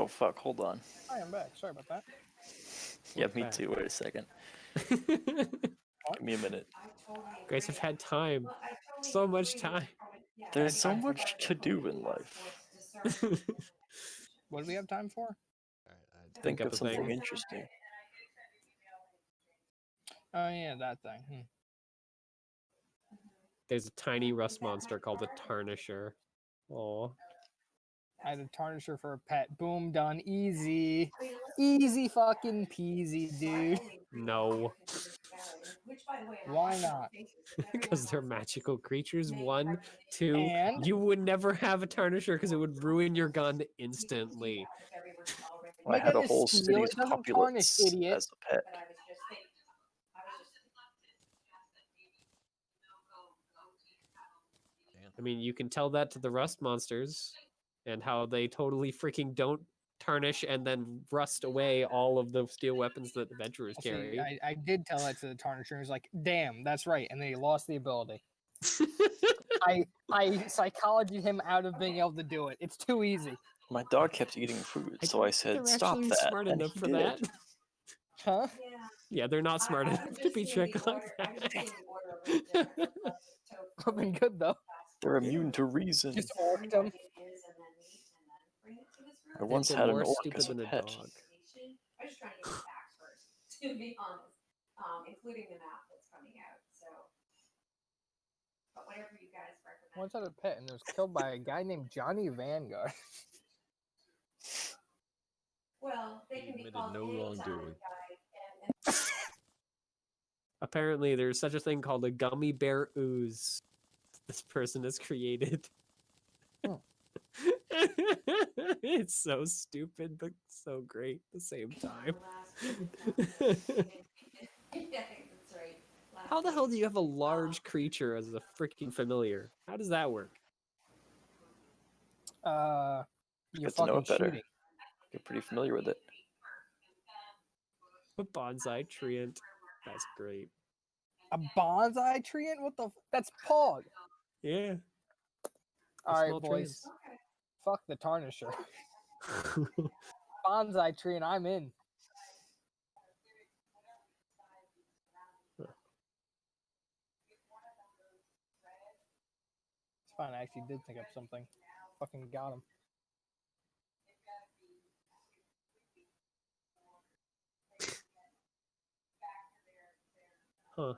Oh fuck! Hold on. I am back. Sorry about that. Yeah, me too. Wait a second. Give me a minute. You guys have had time. So much time. There's so much to do in life. What do we have time for? Think of of a something thing. interesting. Oh yeah, that thing. There's a tiny rust monster called a Tarnisher. Oh, I had a Tarnisher for a pet. Boom, done. Easy. Easy fucking peasy, dude. no. Why not? Because they're magical creatures. 1, 2. And? You would never have a Tarnisher because it would ruin your gun instantly. I had a is whole steel, city's it doesn't tarnish, populace idiot. as a pet. I mean, you can tell that to the rust monsters and how they totally freaking don't tarnish and then rust away all of the steel weapons that adventurers See, carry. I did tell that to the Tarnisher. He was like, damn, that's right. And then he lost the ability. I psychologied him out of being able to do it. It's too easy. My dog kept eating food, so I said, They're "Stop actually that!" smart and enough he for did. that. Huh? Yeah, they're not smart enough to be tricked like that. I've been good though. They're immune to reason. Just orked him. I once They're had an more orc stupid as a than a pet. dog. I was just trying to get the facts first, to be honest, including the map that's coming out. So, but whatever you guys recommend. Once had a pet and it was killed by a guy named Johnny Vanguard. Well, they can be called no wrongdoing. Apparently, there's such a thing called a gummy bear ooze. This person has created. Oh. It's so stupid, but so great at the same time. That's right. How the hell do you have a large creature as a freaking familiar? How does that work? You're Good to know fucking it better. cheating. Get pretty familiar with it. A bonsai treant. That's great. A bonsai treant? What the? That's Pog. Yeah. All right, small boys. Fuck the Tarnisher. Bonsai treant, I'm in. It's fine. I actually did think up something. Fucking got him. Huh.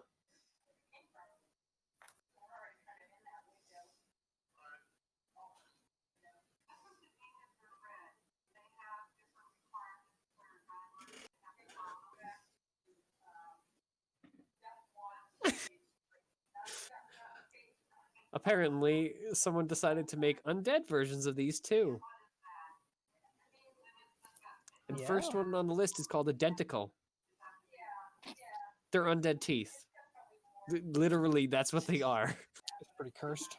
Apparently, someone decided to make undead versions of these too. And first one on the list is called Identical. They're undead teeth. Literally, that's what they are. It's pretty cursed.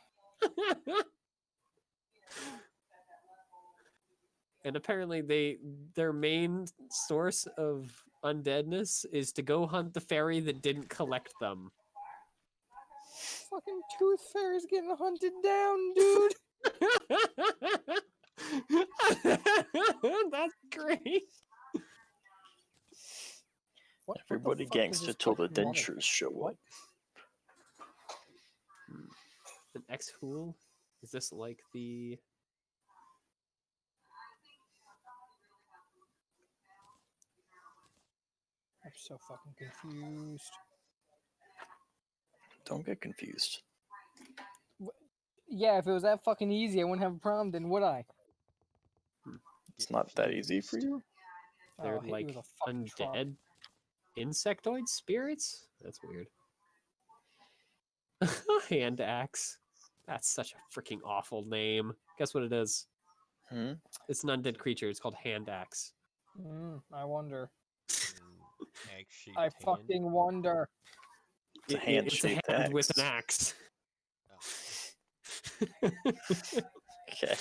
And apparently their main source of undeadness is to go hunt the fairy that didn't collect them. Fucking Tooth Fairy's getting hunted down, dude. That's great. Everybody gangster till the dentures show up. An X-Hool? Is this like the... I'm so fucking confused. Don't get confused. Yeah, if it was that fucking easy, I wouldn't have a problem, then would I? It's not that easy for you. They're I'll hit you like with a fucking truck. undead insectoid spirits? That's weird. Hand axe. That's such a freaking awful name. Guess what it is? It's an undead creature. It's called hand axe. I wonder. Egg-shaped I hand. fucking wonder. It's a hand It's a shaped hand axe. with an axe. Okay.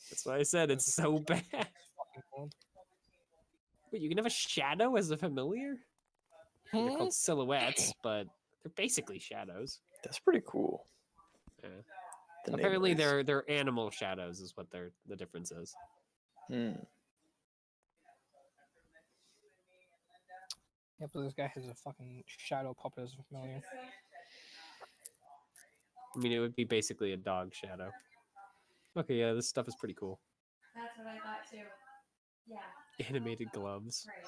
That's why I said it's so bad. Wait, you can have a shadow as a familiar? They're called silhouettes, but they're basically shadows. That's pretty cool. Yeah. The name Apparently, is. they're animal shadows, is what the difference is. Hmm. Yep, but this guy has a fucking shadow puppet as familiar. I mean, it would be basically a dog shadow. Okay, yeah, this stuff is pretty cool. That's what I thought too. Yeah. Animated gloves. Right.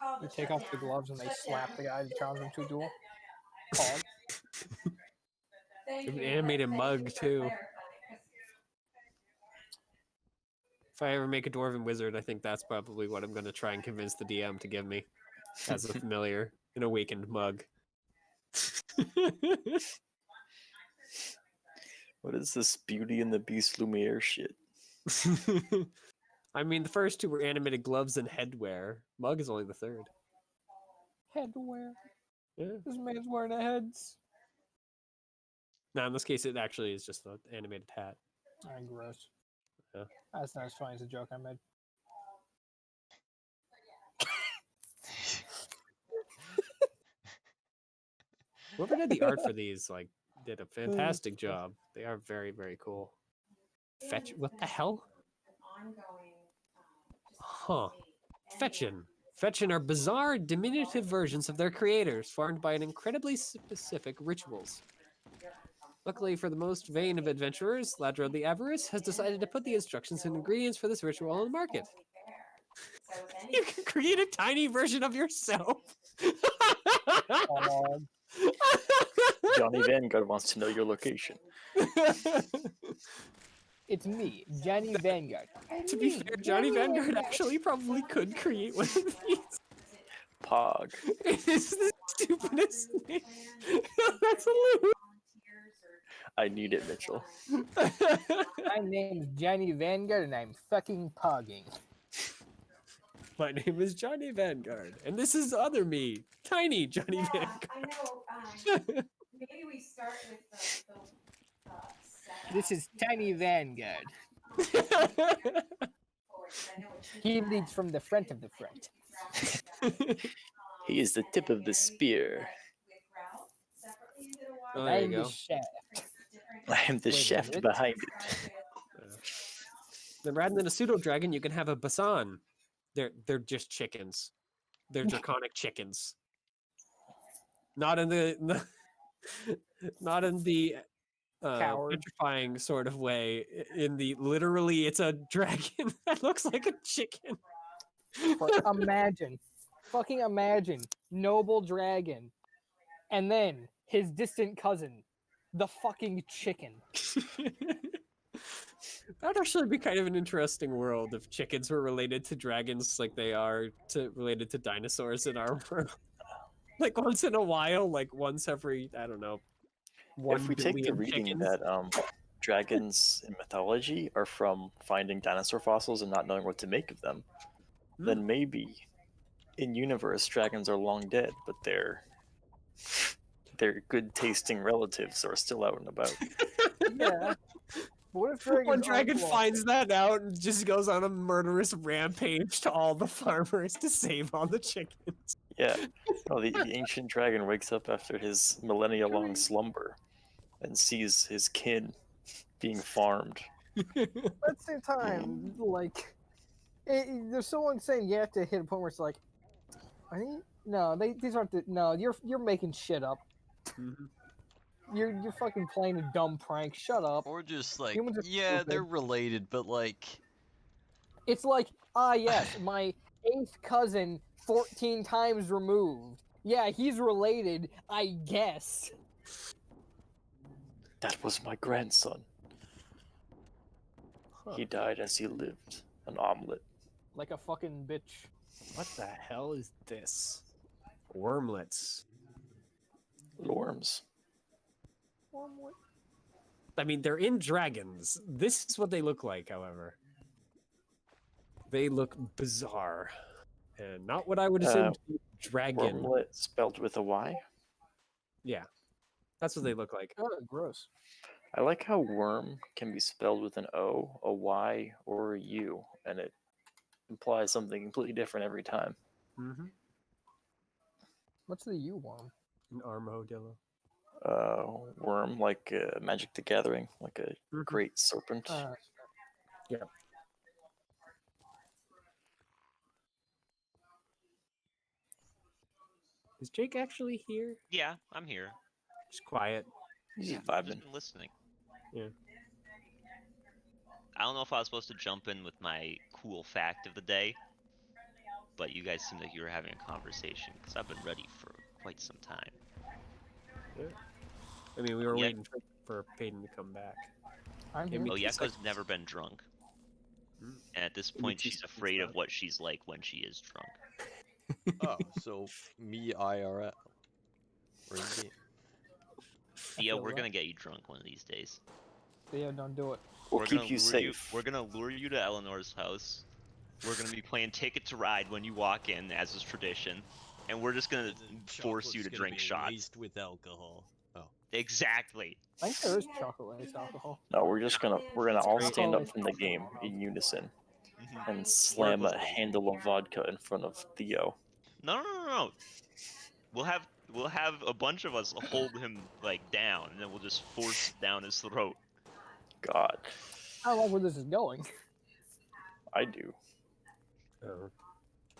Call You the take off the shutdown. gloves and they slap the guy to challenge him to a duel. Pog. Thank An you. animated Thank mug, you for too. clarifying, 'cause If I ever make a dwarven wizard, I think that's probably what I'm going to try and convince the DM to give me as a familiar, an awakened mug. What is this Beauty and the Beast Lumiere shit? I mean, the first two were animated gloves and headwear. Mug is only the third. Headwear. Yeah. This man's wearing a heads. Now, in this case, it actually is just an animated hat. Alright, gross. Yeah. That's not as funny as a joke I made. Whoever did the art for these, like, did a fantastic job. They are very, very cool. Fetch? What the hell? ongoing, Huh. Fetchin. Fetchin are bizarre, diminutive versions of their creators, formed by an incredibly specific rituals. Luckily for the most vain of adventurers, Ladro the Avarice has decided to put the instructions and ingredients for this ritual on the market. You can create a tiny version of yourself. Pog. Johnny Vanguard wants to know your location. It's me, Johnny Vanguard. To be fair, Johnny Vanguard actually probably could create one of these. Pog. It is the stupidest name. That's a loot. I need it, Mitchell. My name's Johnny Vanguard and I'm fucking pogging. My name is Johnny Vanguard, and this is other me, tiny Johnny Yeah, Vanguard. I know. Maybe we start with the setup. This is Tiny Vanguard. forward, 'cause I know it's He leads from the front of the front. He is the tip of the spear. with Ralph separately into the Oh, water. there you I'm the go. chef. I am the Wait a shaft minute. behind it. Then rather than a pseudo dragon, you can have a basan. They're just chickens. They're draconic chickens. Not in the not in the Coward. petrifying sort of way. In the literally, it's a dragon that looks like a chicken. Imagine. Fucking imagine. Noble dragon. And then his distant cousin. The fucking chicken. That'd actually be kind of an interesting world if chickens were related to dragons like they are related to dinosaurs in our world. Like once in a while, like once every, I don't know, If we take the 1 billion reading chickens. that dragons in mythology are from finding dinosaur fossils and not knowing what to make of them, then maybe in universe dragons are long dead, but their good tasting relatives are still out and about. Yeah. What if dragons One aren't dragon long? finds that out and just goes on a murderous rampage to all the farmers to save all the chickens. Yeah. No, the ancient dragon wakes up after his millennia-long slumber and sees his kin being farmed. At the same time, like, there's someone saying you have to hit a point where it's like, no, these aren't no, you're making shit up. Mhm. You're fucking playing a dumb prank. Shut up. Or just like, Humans are yeah, stupid. they're related, but like, It's like, yes, my 8th cousin, 14 times removed. Yeah, he's related, I guess. That was my grandson. He died as he lived. An omelet. Like a fucking bitch. What the hell is this? Wormlets. Worms. I mean, they're in dragons. This is what they look like, however. They look bizarre. And not what I would assume to be a dragon. Wormlet spelled with a Y. Yeah. That's what they look like. Oh, gross. I like how worm can be spelled with an O, a Y, or a U, and it implies something completely different every time. Mm-hmm. What's the U worm? An armadillo. worm, like Magic the Gathering, like a Mhm. great serpent. Yep. Is Jake actually here? Yeah, I'm here. Just quiet. He's Yeah, just I've just vibing. been listening. Yeah. I don't know if I was supposed to jump in with my cool fact of the day, but you guys seem like you were having a conversation because I've been ready for quite some time. I mean, we were Yeah. waiting for Peyton to come back. I'm Give here. me 2 Oyako's seconds. never been drunk, Mm. and at this Give me point, 2 she's seconds, afraid though. of what she's like when she is drunk. Oh, so me IRL. We're in game. Theo, feel we're that. gonna get you drunk one of these days. Theo, don't do it. We'll We're keep gonna you lure safe. We're gonna lure you to Eleanor's house. We're gonna be playing Ticket to Ride when you walk in, as is tradition, and we're just gonna And then force you to chocolate's gonna drink be shots. laced with alcohol. Oh. Exactly. I think there is chocolate laced alcohol. No, we're gonna all Great. stand up Alcohol from the is game alcohol. in unison Mhm. and slam Word a was- handle of vodka in front of Theo. No. We'll have a bunch of us hold him like down, and then we'll just force it down his throat. God, I don't like where this is going. I do. Oh.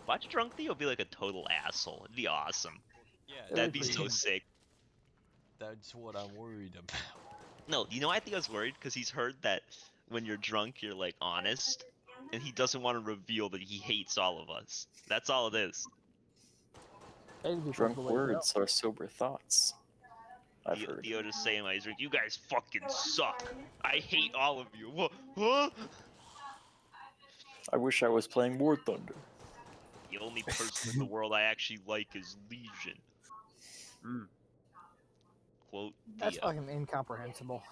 Watch drunk Theo be like a total asshole. It'd be awesome. Yeah, That'd be pretty so good. sick. that's what I'm worried about. No, you know why Theo's worried? Because he's heard that when you're drunk, you're like honest, and he doesn't want to reveal that he hates all of us. That's all it is. Hating people's Drunk the way to go. words are sober thoughts. I've heard. Theo just saying like, he's like, you guys fucking suck. I hate all of you. Huh? I wish I was playing War Thunder. The only person in the world I actually like is Legion. Mm. Quote That's Theo. fucking incomprehensible.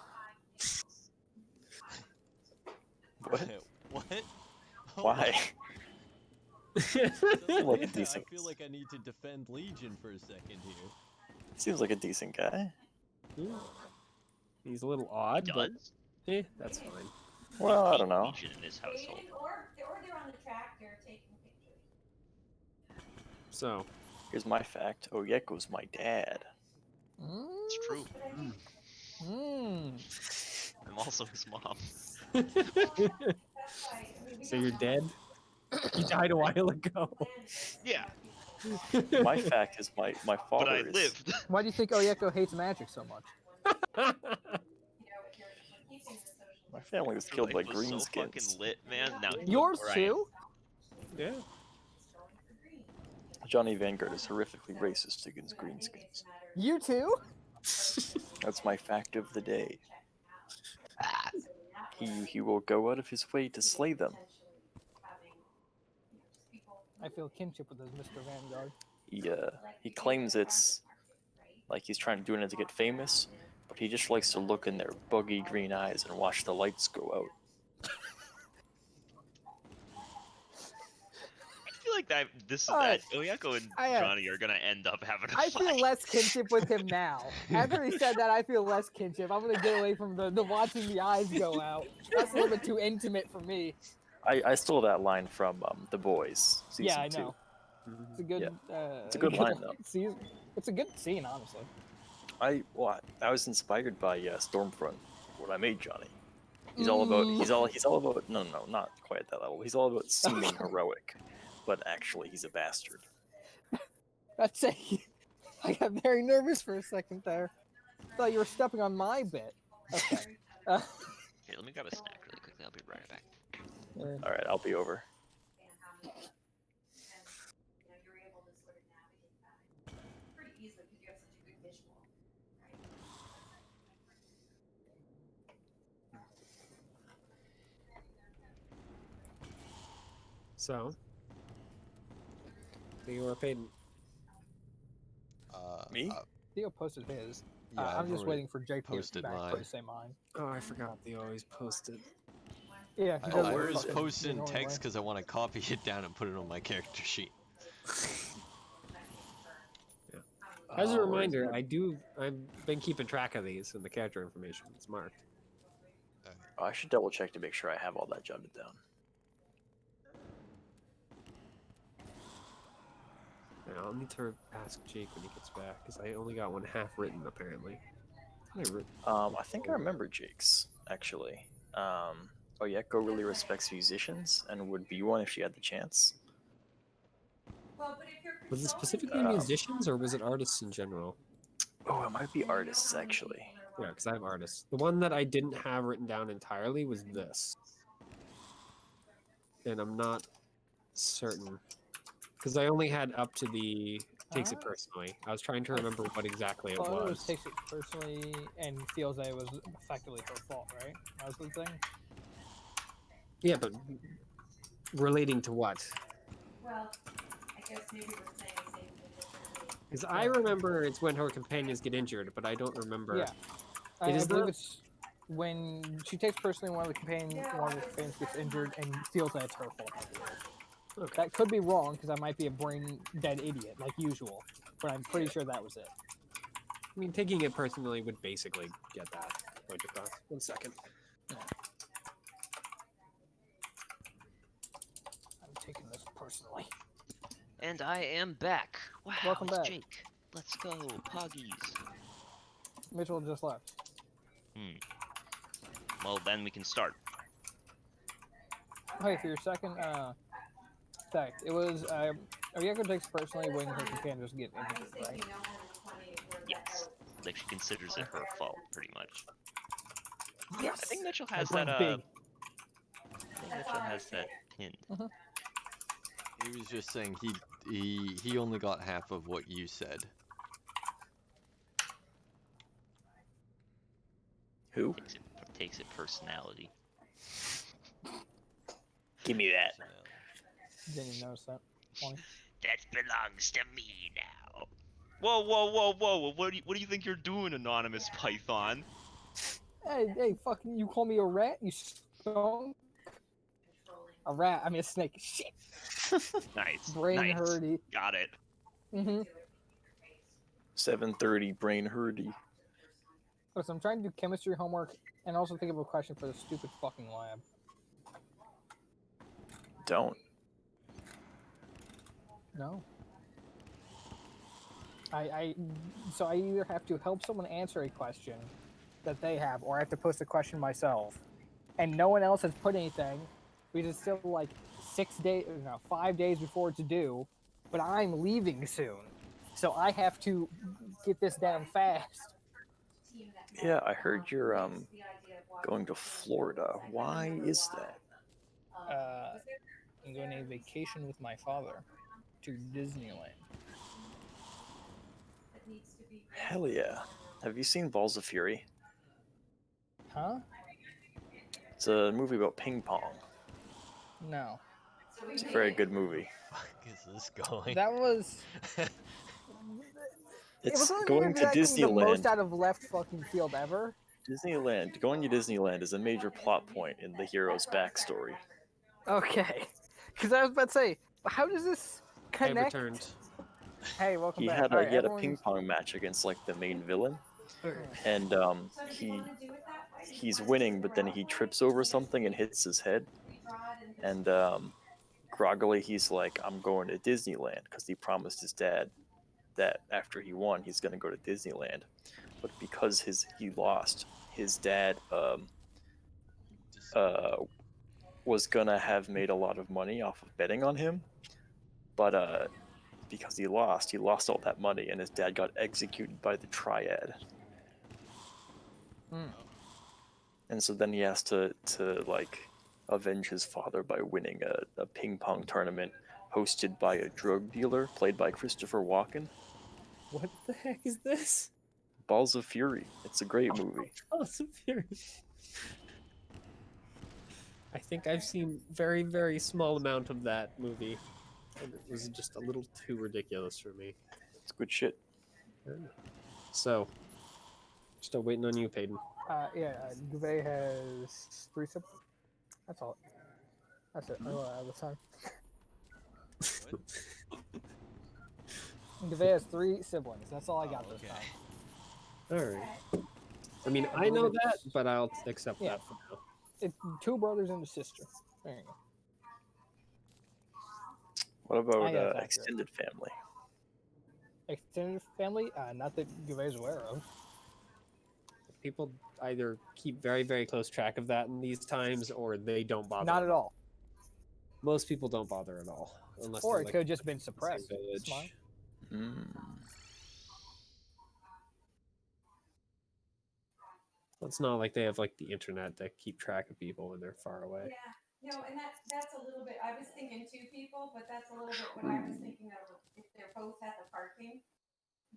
What? What? Why? Like a I decent. feel like I need to defend Legion for a second here. Seems like a decent guy. Yeah. He's a little odd, but Does? that's fine. Well, I Hate don't know. Legion in his household. Or they're on the tractor taking pictures. So, Here's my fact. Oyeko's my dad. It's true. I'm also his mom. so you're dead? You died a while ago. Yeah, My fact is my but father I is. lived. Why do you think Oyeko hates magic so much? My family was Your killed by life was so fucking greenskins. lit, man. Now look Yours where I am. too? Yeah. Johnny Vanguard is horrifically racist against greenskins. You too? That's my fact of the day. He will go out of his way to slay them. I feel kinship with this Mr. Vanguard. He claims it's like he's trying to do it to get famous, but he just likes to look in their buggy green eyes and watch the lights go out. I feel like Alright. Oyeko and I, Johnny are gonna end up having a I fight. feel less kinship with him now. After he said that, I feel less kinship. I'm gonna get away from the watching the eyes go out. That's a little bit too intimate for me. I stole that line from The Boys season Yeah, I 2. know. It's a good. Yeah. It's a good line, though. Season. It's a good scene, honestly. I was inspired by Stormfront when I made Johnny. He's all about no, not quite at that level. He's all about seeming heroic, but actually he's a bastard. That's a. I got very nervous for a second there. Thought you were stepping on my bit. Okay. Here, let me grab a snack really quickly. I'll be right back. All right, I'll be over. So, Theo or Peyton? Me? Theo posted his. Yeah, I'm I've just already waiting for Jake to get posted back mine. to say mine. Oh, I forgot Theo always posted. Yeah, he I, does I it where is just it? fucking posted in annoying text way. because I want to copy it down and put it on my character sheet. As a Oh, reminder, I've been keeping track of these in the character information. It's marked. I should double check to make sure I have all that jotted down. Yeah, I'll need to ask Jake when he gets back because I only got one half written apparently. I think I remember Jake's actually. Oyeko really respects musicians and would be one if she had the chance. Was it specifically Um, musicians or was it artists in general? Oh, it might be artists actually. Yeah, because I have artists. The one that I didn't have written down entirely was this, and I'm not certain because I only had up to the takes it Huh? personally. I was trying to remember what exactly it Well, it was. takes it personally and feels that it was effectively her fault, right? That was the thing. Yeah, but relating to what? Well, I guess maybe we're saying the same thing differently. Because I remember it's when her companions get injured, but I don't remember. Yeah, It I is believe not. it's when she takes personally one of the companions gets injured and feels that it's her fault. I believe. Okay. That could be wrong because I might be a brain dead idiot like usual, but I'm pretty sure that was it. I mean, taking it personally would basically get that point across. 1 second. I'm taking this personally. And I am back. Wow, Welcome it's back. Jake. Let's go, Poggies. Mitchell just left. Well, then we can start. Okay, for your second fact, it was Oyeko takes personally when her companions get injured, right? Yes. Like she considers it her fault, pretty much. Yes. I think Mitchell My has that. brain's big. I think Mitchell has that pinned. He was just saying he only got half of what you said. Who? Takes it personality. Give me that. Didn't even notice that. Point. That belongs to me now. Whoa, whoa, whoa, whoa! What do you think you're doing, anonymous Python? Hey, fucking! You call me a rat? You skunk? A rat? I mean a snake. Shit. Nice. Brain nice. hurty. Got it. 7:30 brain hurdy. Listen, I'm trying to do chemistry homework and also think of a question for the stupid fucking lab. Don't. No. So I either have to help someone answer a question that they have, or I have to post a question myself. And no one else has put anything because it's still like 5 days before it's due, but I'm leaving soon. So I have to get this down fast. Yeah, I heard you're going to Florida. Why is that? I'm going on a vacation with my father to Disneyland. Hell yeah. Have you seen Balls of Fury? Huh? It's a movie about ping pong. No. It's a very good movie. Fuck is this going? That was. It's only going to exactly the most Disneyland. out of left fucking field ever. Disneyland. Going to Disneyland is a major plot point in the hero's backstory. Okay. Because I was about to say, how does this I connect? returned. Hey, welcome He back. had a, Alright, he had a everyone's- ping pong match against like the main villain, and he's winning, but then he trips over something and hits his head, and groggily he's like, "I'm going to Disneyland," because he promised his dad that after he won, he's going to go to Disneyland, but because he lost, his dad was gonna have made a lot of money off of betting on him, but because he lost all that money, and his dad got executed by the Triad. And so then he has to like avenge his father by winning a ping pong tournament hosted by a drug dealer played by Christopher Walken. What the heck is this? Balls of Fury. It's a great movie. Balls of Fury. I think I've seen very, very small amount of that movie, and it was just a little too ridiculous for me. It's good shit. So, still waiting on you, Peyton. Duvet has 3 siblings. That's all. That's it. All the time. Duvet has 3 siblings. That's all I got this time. All right. I mean, I know that, but I'll accept Yeah. that for now. It's 2 brothers and a sister. There you go. What about that's accurate. extended family? Extended family? Not that you guys aware of. People either keep very, very close track of that in these times, or they don't bother. Not at all. Most people don't bother at all, unless Or they're it like could have just been the same suppressed. village. Smart. It's not like they have like the internet to keep track of people when they're far away. Yeah, no, and that's a little bit. I was thinking two people, but that's a little bit what I was thinking of. If they're both at the parking,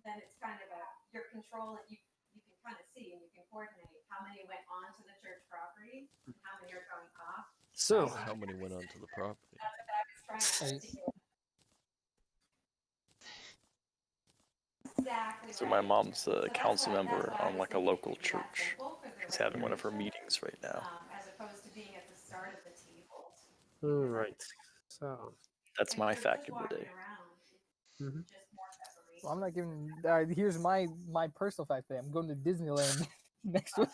then it's kind of your control, and you can kind of see and you can coordinate how many went onto the church property, and how many are going off. So, How many went onto the property? That's what I was trying to articulate. Exactly. So right. my mom's So a that's council why- that's member why I on was like a thinking local it'd be that church. simple, 'cause they're She's having one of her related, meetings right now. as opposed to being at the start of the tables. all right. So, That's If my they're fact just of the walking day. around, Mhm. just more separation. Well, I'm not giving. Here's my personal fact today. I'm going to Disneyland next week.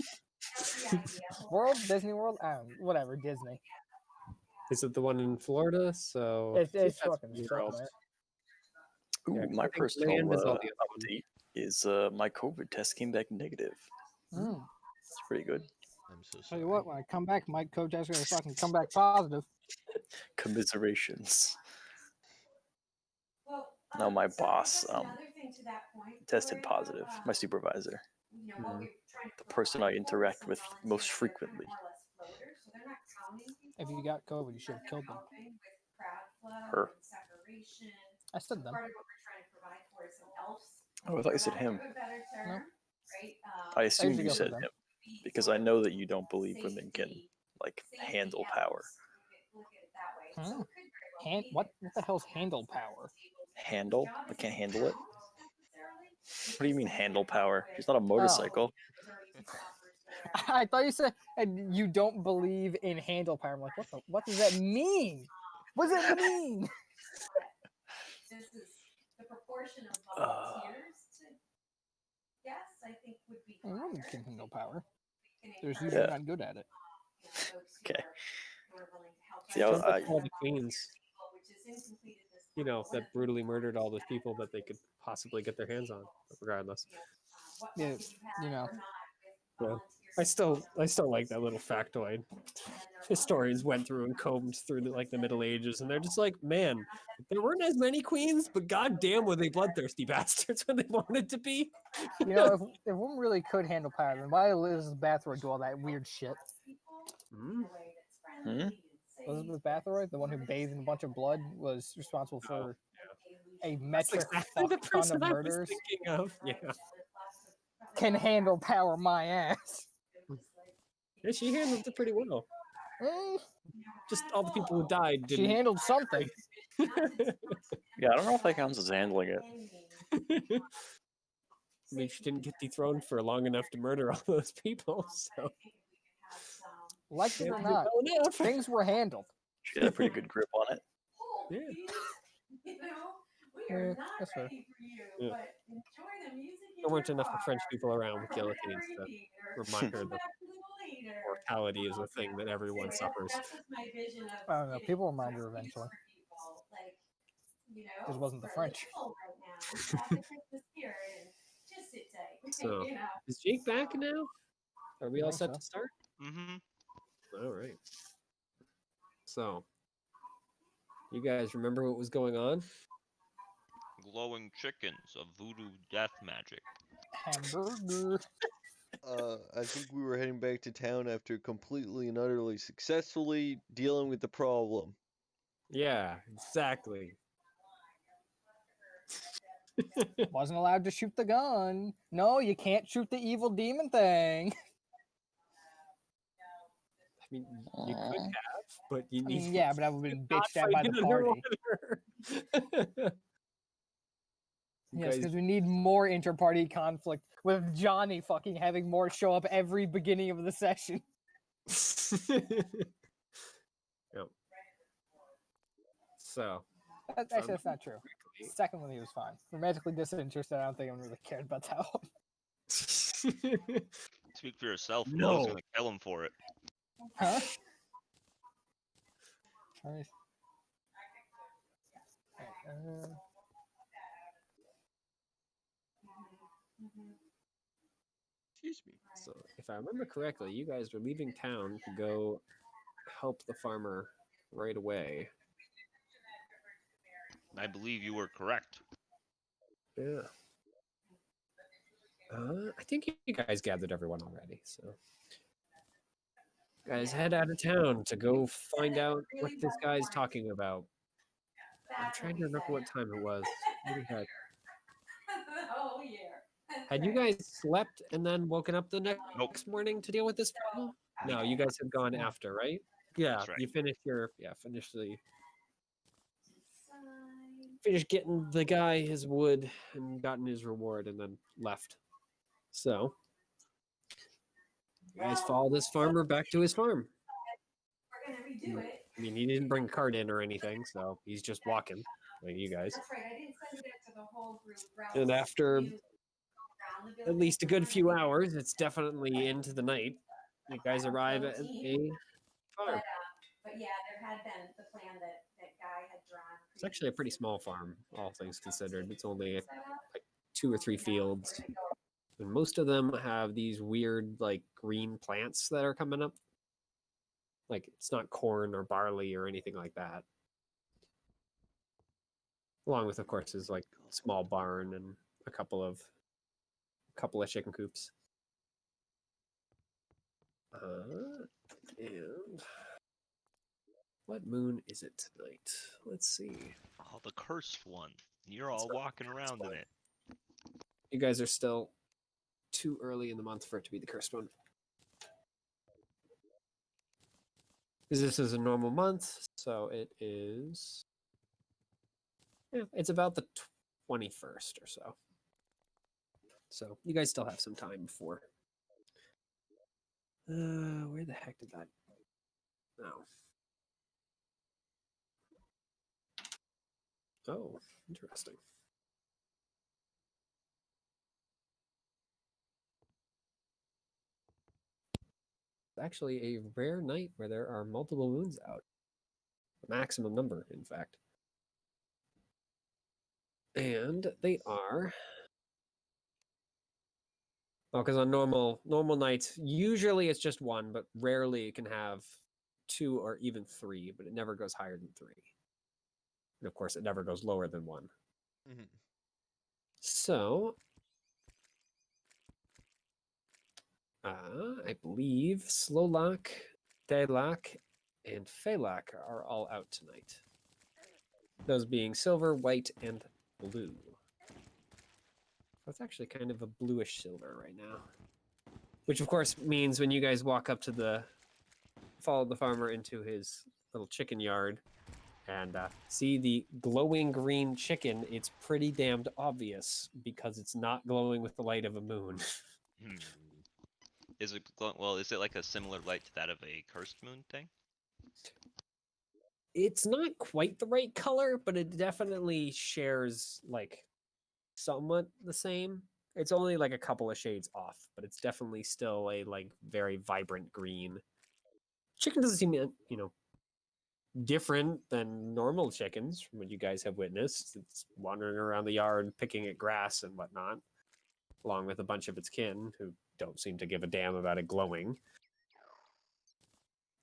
That's the idea. World, Disney World, whatever, Disney. is it the one in Florida? So It's that's fucking World. somewhere. Ooh, Yeah, 'cause my I think personal land is all the other one. update is my COVID test came back negative. Mm. It's pretty good. I'm so Tell sorry. you what, when I come back, my coach is gonna fucking come back positive. Commiserations. Well, No, my so I boss guess another thing to that point, tested Gloria, positive. My supervisor, what we're trying to the person I provide for is interact some with volunteers most that are frequently. more or less floaters, so they're not counting people. If you got COVID, you should have but killed they're them. helping with crowd flow Her. and separation. I So stood them. part of what we're trying to provide for is some elves. Oh, I thought you for said lack him. of a better term, right? I I assumed usually you go for said them. him because I know that you don't believe women can like handle power. Look at it that way. Hmm. So it could very well be What that the hell's someone handle else power? Handle? job I isn't can't handle it. count necessarily. What do you mean handle power? She's not a motorcycle. There's already people offers where I thought you said and you don't believe in handle power. I'm like, what does that mean? What does that mean? this is the proportion of volunteers to yes, I think would be A woman higher. can handle power. We can They're encourage, usually Yeah. not good at it. Folks Okay. who are willing to help. See, I- Sounds like all the queens, Which is incomplete at this you point, know, but one that of the brutally things murdered all those that, people that they could possibly get their hands on. But regardless, what Yeah, luck you had you know. or not with yeah. volunteers. I still like that little factoid. Historians went through and combed through the Middle Ages, and they're just like, man, there weren't as many queens, but goddamn were they bloodthirsty bastards when they wanted to be. You know, if women really could handle power, then why Elizabeth Bathory do all that weird shit? Hmm? Hmm? Elizabeth Bathory, the one who bathed in a bunch of blood, was responsible for a That's metric exactly the fuck ton person of I was murders. thinking of. Yeah. Can handle power my ass. Yeah, she handled it pretty well. Mm, Just all the people who died she didn't. handled something. Yeah, I don't know if that counts as handling it. I mean, she didn't get dethroned for long enough to murder all those people, so. Like it or Handled not, well enough. things were handled. She had a pretty good grip on it. Yeah. You know, we are not that's fair. ready for you, Yeah. but enjoy the music. There weren't enough of French people around with guillotines to remind her that mortality is a thing that everyone suffers. That's just my vision of. I don't know. getting People remind her justice eventually. for people, like, you know, It wasn't the we're French. little right now. Have the Christmas spirit and just sit tight. So, You know. is Jake back now? Are we I all think set so. to start? Mm-hmm. All right. So, you guys remember what was going on? Glowing chickens of voodoo death magic. Hamburger. I think we were heading back to town after completely and utterly successfully dealing with the problem. Yeah, exactly. Wasn't allowed to shoot the gun. No, you can't shoot the evil demon thing. I mean, you could have, but you I need. mean, yeah, but I would have been not bitched at by fight the another party. one. You Yes, guys- because we need more inter-party conflict with Johnny fucking having more show up every beginning of the session. Yep. So, Actually, that's not true. Second one, he was fine. Romantically disinterested, I don't think anyone really cared about that one. Speak for yourself. No. I was gonna kill him for it. Huh? Alright. Excuse me. So, if I remember correctly, you guys were leaving town to go help the farmer right away. I believe you were correct. Yeah. I think you guys gathered everyone already, so guys head out of town to go find out what this guy's talking about. I'm That's what trying we to remember said. what time it was. What the heck? The whole year. That's Had you right. guys slept and then woken up the next Nope. morning to deal with this problem? No, you guys had gone after, right? Yeah, That's right. you finished your finished Sign. getting the guy his wood and gotten his reward and then left. So you guys follow this farmer back to his farm. We're gonna redo it. I mean, he didn't bring a cart in or anything, so he's just walking like you guys. That's right. I didn't send it out to the whole group. Ralph And after knew around the at building, least a so good we're few gonna- hours, it's definitely into the night. You guys arrive at a farm. But yeah, there had been the plan that guy had drawn. It's actually a pretty small farm, all things considered. It's only Set up. 2 or 3 fields. We're gonna go And most of them have these weird, like, green plants that are coming up. Like, it's not corn or barley or anything like that. Along with, of course, is like small barn and a couple of chicken coops. And what moon is it tonight? Let's see. Oh, the cursed one. You're all walking around in it. You guys are still too early in the month for it to be the cursed one. Because this is a normal month, so it is. Yeah, it's about the 21st or so. So you guys still have some time before. Where the heck did that? No. Oh, interesting. It's actually a rare night where there are multiple moons out. A maximum number, in fact. And they are. Well, because on normal nights, usually it's just one, but rarely it can have 2 or even 3, but it never goes higher than 3. And of course, it never goes lower than 1. Mm-hmm. So, I believe Slowlock, Daylock, and Phalak are all out tonight. Those being silver, white, and blue. That's actually kind of a bluish silver right now. Which, of course, means when you guys walk up to follow the farmer into his little chicken yard and see the glowing green chicken, it's pretty damned obvious because it's not glowing with the light of a moon. Hmm. Is it well? Is it like a similar light to that of a cursed moon thing? It's not quite the right color, but it definitely shares like somewhat the same. It's only like a couple of shades off, but it's definitely still a like very vibrant green. Chicken doesn't seem, different than normal chickens from what you guys have witnessed. It's wandering around the yard, picking at grass and whatnot, along with a bunch of its kin who don't seem to give a damn about it glowing.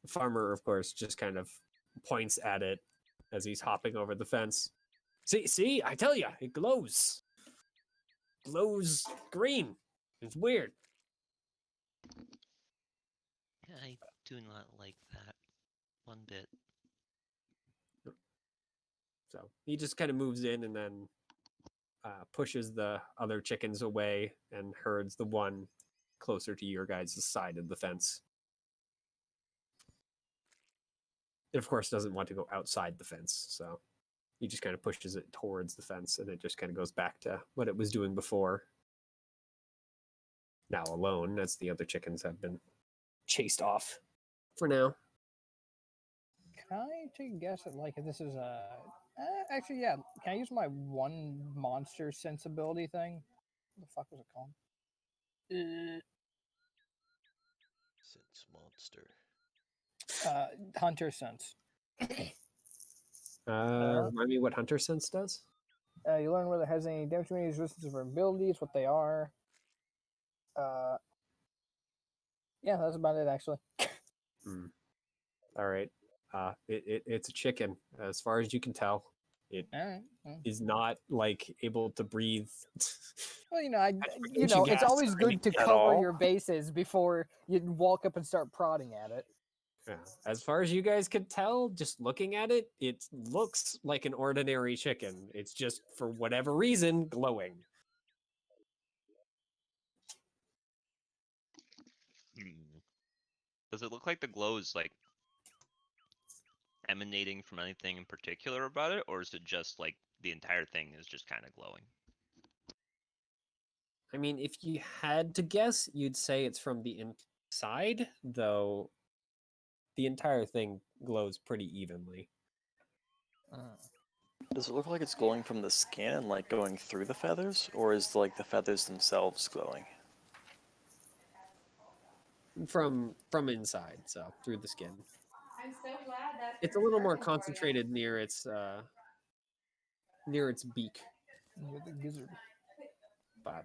The farmer, of course, just kind of points at it as he's hopping over the fence. See, I tell you, it glows. Glows green. It's weird. Yeah, I do not like that one bit. So he just kind of moves in and then pushes the other chickens away and herds the one closer to your guys' side of the fence. It, of course, doesn't want to go outside the fence, so he just kind of pushes it towards the fence, and it just kind of goes back to what it was doing before. Now alone, as the other chickens have been chased off for now. Can I take a guess at like if this is a? Actually, yeah. Can I use my one monster sensibility thing? What the fuck was it called? Sense monster. Hunter sense. Remind me what Hunter Sense does? You learn whether it has any damage resistance or abilities, what they are. Yeah, that's about it actually. All right. It's a chicken, as far as you can tell. It All right. is not like able to breathe. Well, Petrification it's gas always or good to anything at cover all? your bases before you walk up and start prodding at it. Yeah. As far as you guys could tell, just looking at it, it looks like an ordinary chicken. It's just, for whatever reason, glowing. Hmm. Does it look like the glow is like emanating from anything in particular about it, or is it just like the entire thing is just kind of glowing? I mean, if you had to guess, you'd say it's from the inside, though the entire thing glows pretty evenly. Does it look like it's glowing from the skin and like going through the feathers, or is like the feathers themselves glowing? From inside, so through the skin. I'm so glad that's It's a where little it's more working for ya. concentrated near its beak. You're the gizzard. But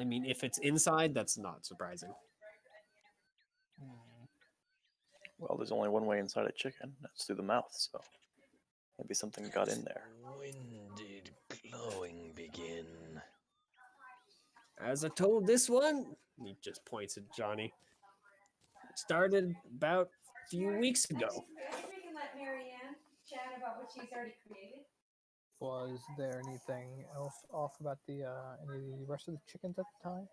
I mean, if it's inside, that's not surprising. Well, there's only one way inside a chicken. That's through the mouth, so maybe something got in there. When did glowing begin? As I told this one, he just points at Johnny. It started about a few weeks ago. I think we can let Marianne chat about what she's already created. Was there anything else off about the any of the rest of the chickens at the time?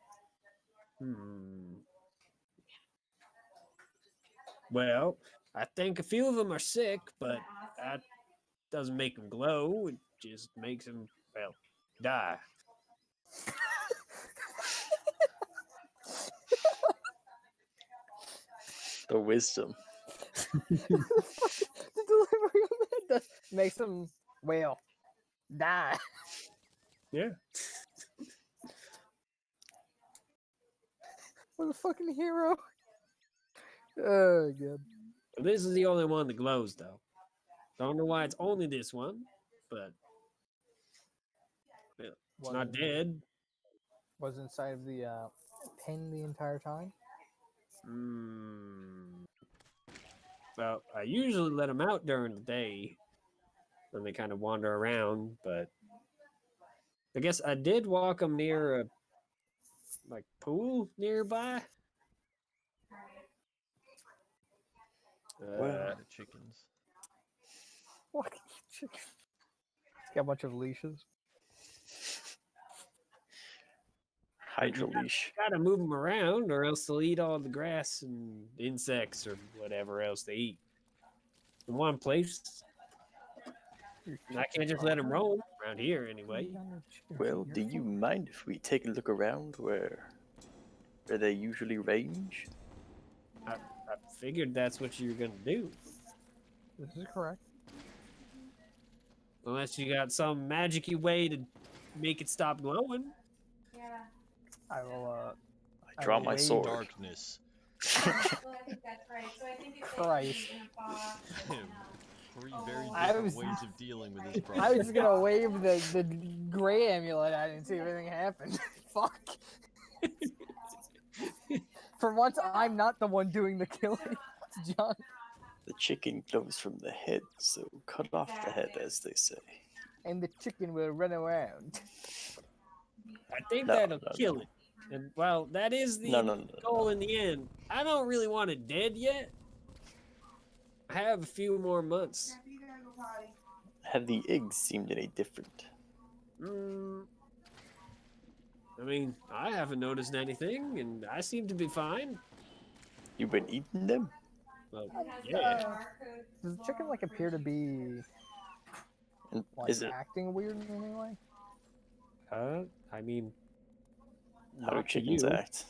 Well, I think a few of them are sick, but that doesn't make them glow. It just makes them, well, die. The wisdom. The delivery of that makes them die. Yeah. What a fucking hero! Oh god. This is the only one that glows, though. Don't know why it's only this one, but well, it's not dead. Was inside of the pen the entire time? Well, I usually let them out during the day, and they kind of wander around. But I guess I did walk them near a pool nearby. Well, The chickens. Fucking chicken. It's got a bunch of leashes. Hydro leash. Gotta move them around, or else they'll eat all the grass and insects or whatever else they eat in one place. And I can't just let them roam around here anyway. Well, do you mind if we take a look around where they usually range? I figured that's what you were gonna do, This is correct. unless you got some magic-y way to make it stop glowing. Yeah. I will. I draw will my wave sword. Darkness. Well, I think that's right. So I think if they Christ. be in a box, Three very I different was- ways of dealing with this I problem. was gonna wave the gray amulet at it and see if anything happened. Fuck. For once, I'm not the one doing the killing. It's John. The chicken glows from the head, so cut off the head, as they say. And the chicken will run around. I think No, that'll no, kill no. it. And well, that is the No. goal in the end. I don't really want it dead yet. I have a few more months. Have the eggs seemed any different? I mean, I haven't noticed anything, and I seem to be fine. You've been eating them? Well, It has the yeah. barcode Does the chicken like appear to be And like is it? acting weird in any way? I mean, How do not to chickens you. act?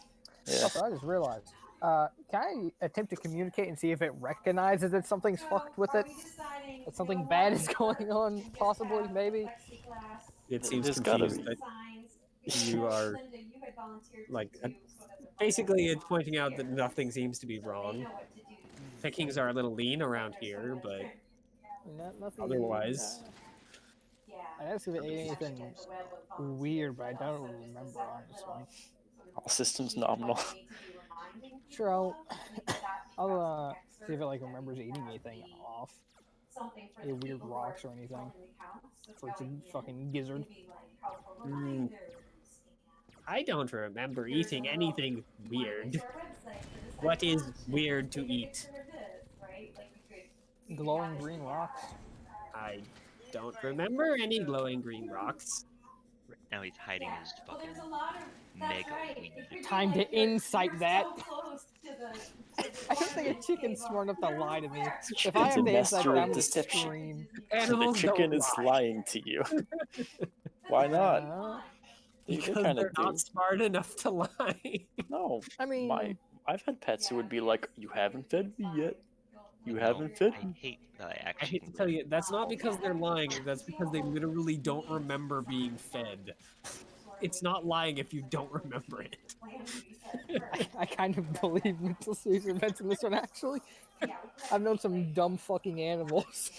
Yeah. Also, I just realized. Can I attempt to communicate and see if it recognizes that something's fucked with are it? we deciding, That something bad is going on, just possibly, have maybe? plexiglass It seems There's gotta confused be. that signs? you are Linda, you had volunteered like to do sort of the basically it's volunteer pointing out that here, nothing seems to be so they wrong. know what to do. Pickings are a little lean around here, but Nothing. otherwise, Yeah. I didn't see if it ate anything The web of volunteers, weird, but I but don't also just a remember separate honestly. little All systems sheet that nominal. we need to do reminding Sure, I'll see if it like excerpt remembers that eating would anything be off. something for Any the weird people who are rocks or anything. filling the counts. So For it's a going in, fucking gizzard. it'd be like household Mm, reminders. I don't remember And there's a eating little, anything you want to get weird. to our website for this What second is option. weird to Take a eat? picture of this, right? Like you could Glowing have this green in rocks. I don't remember any glowing green rocks. Now he's hiding Yeah. his Well, fucking there's a lot of. That's mega right. weed. It could be Time like to insight you're that. so close to the I don't think a farm and chicken's table. smart enough to You're lie to almost me. there. If I Chicken's have a to insight master that, of I'm gonna deception. scream. The Animals don't chicken is lie lying to you. Why not? They're because kind they're of not smart enough to lie. no. I mean, I've had pets who would be like, "You haven't fed me yet. You No, haven't fed I me." hate that I I actually hate can to tell grab. you, that's not because they're lying. Yeah, That's because they literally don't remember being fed. It's not lying if you don't remember it. I kind of believe mental state events in this one. Actually, I've known some dumb fucking animals.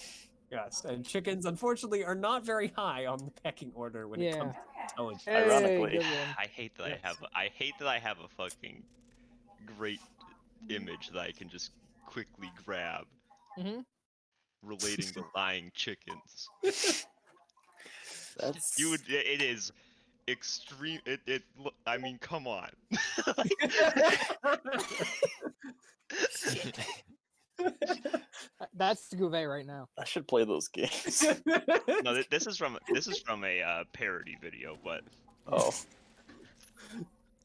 Yes, and chickens, unfortunately, are not very high on the pecking order when it Yeah. comes to intelligence. Hey, Ironically. good one. I hate that Yes. I hate that I have a fucking great image that I can just quickly grab Mhm. relating to lying chickens. That's You would it is extreme I mean come on. Shit. That's Gouvet right now. I should play those games. No, this is from a parody video, but Oh,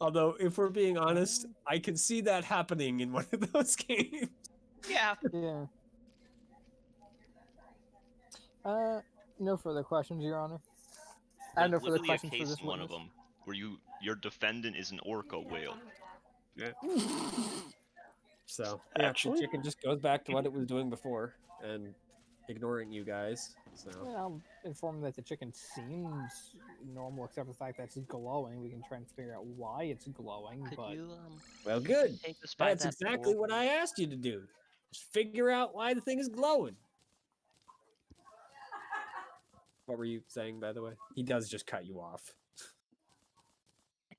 Although, if we're being honest, I can see that happening in one of those games. yeah. Yeah. No further questions, Your Honor. I have There's no further literally a questions for case this in one of witness. them where your defendant is an orca whale. So, yeah, actually, the chicken just goes back to what it was doing before and ignoring you guys. So, Well, I'll inform that the chicken seems normal, except for the fact that it's glowing. We can try and figure out why it's glowing, Could but you well, good. take us by That's that exactly pool, what I please? asked you to do. Just figure out why the thing is glowing. What were you saying, by the way? He does just cut you off.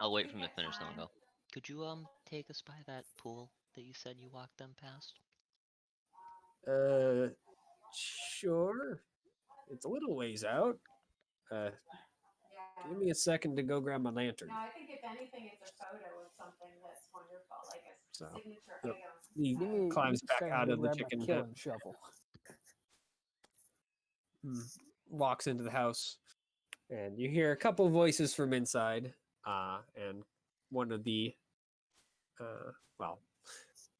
I'll wait for him to finish then I'll go. Could you take us by that pool that you said you walked them past? Sure. It's a little ways out. Give me a second to go grab my lantern. No, I think if anything, it's a photo of something that's wonderful, like a So, signature yep. item. He give me climbs a back second out to of the grab my chicken pen, killing shovel. walks into the house, and you hear a couple voices from inside. And one of the, well,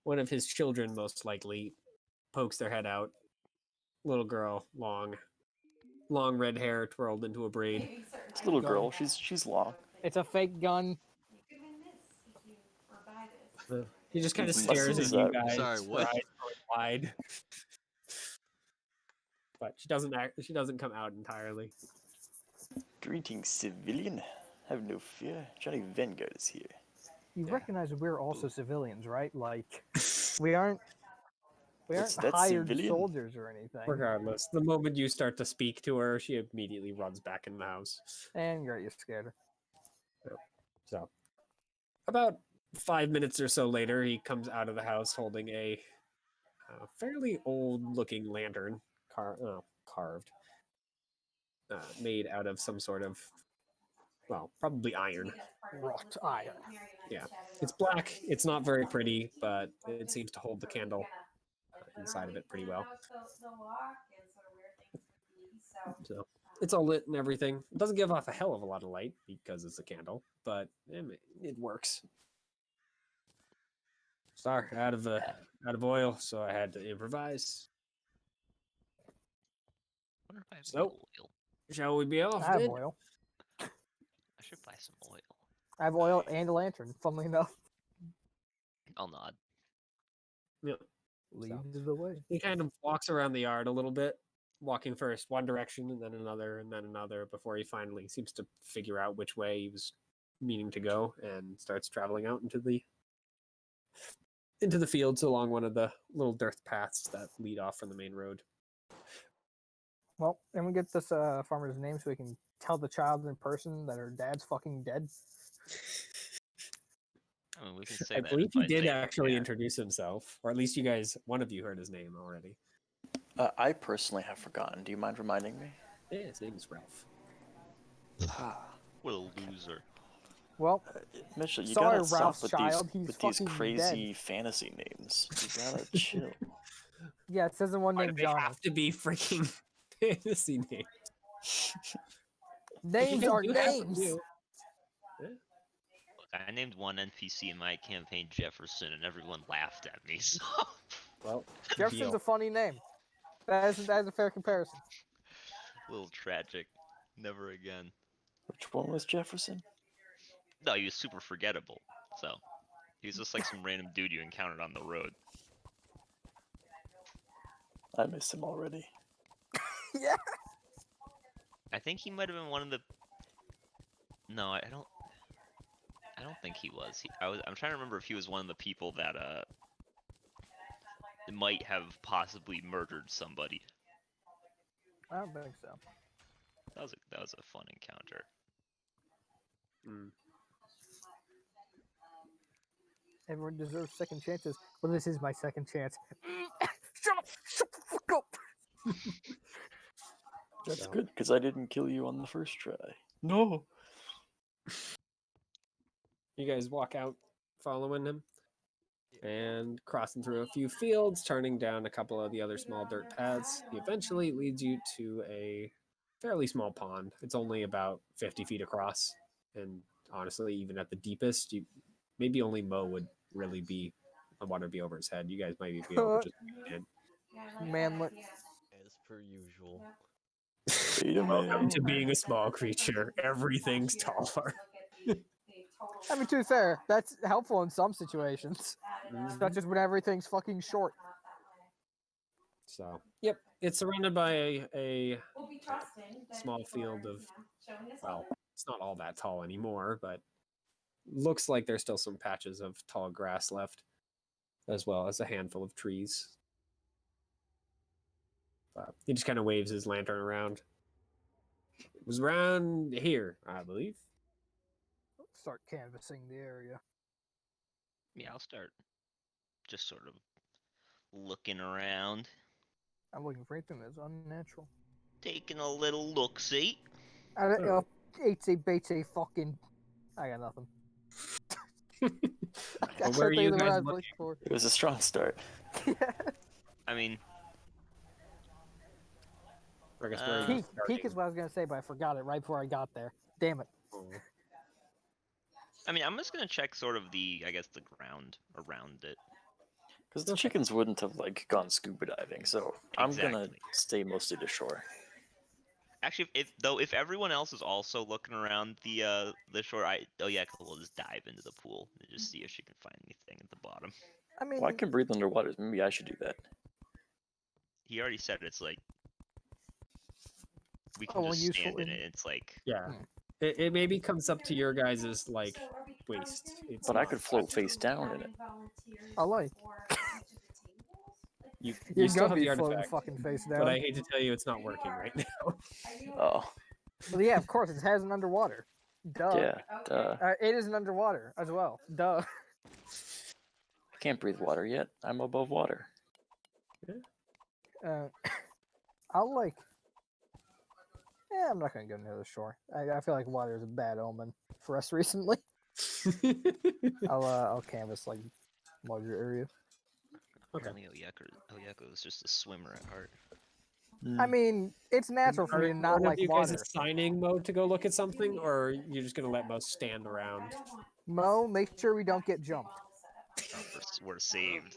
one of his children most likely pokes their head out. Little girl, long red hair twirled into a braid. Maybe certain this little items girl, have she's long. It's a fake gun. You could win this if you or buy this. He just kind of These stares muscles at you that- guys, Sorry, her what? eyes going wide. But she doesn't come out entirely. Greetings, civilian. Have no fear. Johnny Vanguard is here. You Yeah. recognize we're also civilians, right? Like, we aren't What's that, hired civilian? soldiers or anything. Regardless, the moment you start to speak to her, she immediately runs back in the house. And great, you scared her. So, about 5 minutes or so later, he comes out of the house holding a fairly old-looking lantern, carved, made out of some sort of, well, probably iron. Wrought iron. Yeah, it's black. It's not very pretty, but it seems to hold the candle inside of it pretty well. So it's all lit and everything. It doesn't give off a hell of a lot of light because it's a candle, but it works. Sorry, out of oil, so I had to improvise. I wonder if I have So- any oil. Shall we be off I have then? oil. I should buy some oil. I have oil and a lantern, funnily enough. I'll nod. Yeah. Leads the way. He kind of walks around the yard a little bit, walking first one direction and then another before he finally seems to figure out which way he was meaning to go and starts traveling out into the fields along one of the little dirt paths that lead off from the main road. Well, and we get this farmer's name so we can tell the child in person that her dad's fucking dead. I mean, we can say I that. believe if he I did say actually yeah. introduce himself, or at least you guys, one of you heard his name already. I personally have forgotten. Do you mind reminding me? Yeah, his name is Ralph. What a loser. Well, Mitchell, you sorry, gotta Ralph's stop with child. He's these fucking crazy dead. fantasy names. You gotta chill. Yeah, it says the one Why do named they Johnny. have to be freaking fantasy names? Names You are do have a names. few. Yeah. Look, I named one NPC in my campaign Jefferson, and everyone laughed at me. So Well, Jefferson's deal. a funny name. That is a fair comparison. a little tragic. Never again. Which one was Jefferson? No, he was super forgettable. So he was just like some random dude you encountered on the road. I miss him already. Yeah. I think he might have been one of the. No, I don't. I don't think he was. I'm trying to remember if he was one of the people that might have possibly murdered somebody. I don't think so. That was a fun encounter. Mm. Everyone deserves second chances. Well, this is my second chance. Shut up! Shut the fuck up! That's So- good, because I didn't kill you on the first try. No. You guys walk out following him and crossing through a few fields, turning down a couple of the other small dirt paths. He eventually leads you to a fairly small pond. It's only about 50 feet across. And honestly, even at the deepest, maybe only Mo would really be the water be over his head. You guys might be able to just wade in. Manlet. As per usual. Beta Welcome to male. being a small creature. Everything's taller. I mean, to be fair, that's helpful in some situations. Mhm. Such as when everything's fucking short. So, yep, it's surrounded by a small field of, well, it's not all that tall anymore, but looks like there's still some patches of tall grass left, as well as a handful of trees. He just kind of waves his lantern around. It was around here, I believe. Start canvassing the area. Yeah, I'll start just sort of looking around, I'm looking for anything that's unnatural. taking a little look-see. I don't know. Itsy bitsy fucking. I got nothing. I Where are can't think you of the word guys I was looking? looking for. It was a strong start. Yeah. I mean, I guess where are you Peak. Peak starting? is what I was gonna say, but I forgot it right before I got there. Damn it. Oh. I mean, I'm just gonna check sort of I guess the ground around it. Because the chickens wouldn't have like gone scuba diving, so I'm gonna Exactly. stay mostly to shore. Actually, if everyone else is also looking around the shore, Oyeka will just dive into the pool and just see if she can find anything at the bottom. I mean, Well, I can breathe underwater. Maybe I should do that. He already said it's like we can Oh, well, just useful stand in in- it. It's like Yeah. It maybe comes up to your guys' like waist. It's But I not could float face down in it. I like. you You're still gonna have be the floating artifact, fucking face but down. I hate to tell you it's not working right now. Oh, Well, yeah, of course, it has an underwater. Duh. yeah. Duh. It is an underwater as well. Duh. I can't breathe water yet. I'm above water. I'll like. Yeah, I'm not gonna go near the shore. I feel like water is a bad omen for us recently. I'll canvas like larger area. Okay. apparently Oyeka is just a swimmer at heart. I mean, it's natural for me to Are not one of like you guys water. assigning Mo to go look at something, or are you just gonna let Mo stand around? Mo, make sure we don't get jumped. We're saved.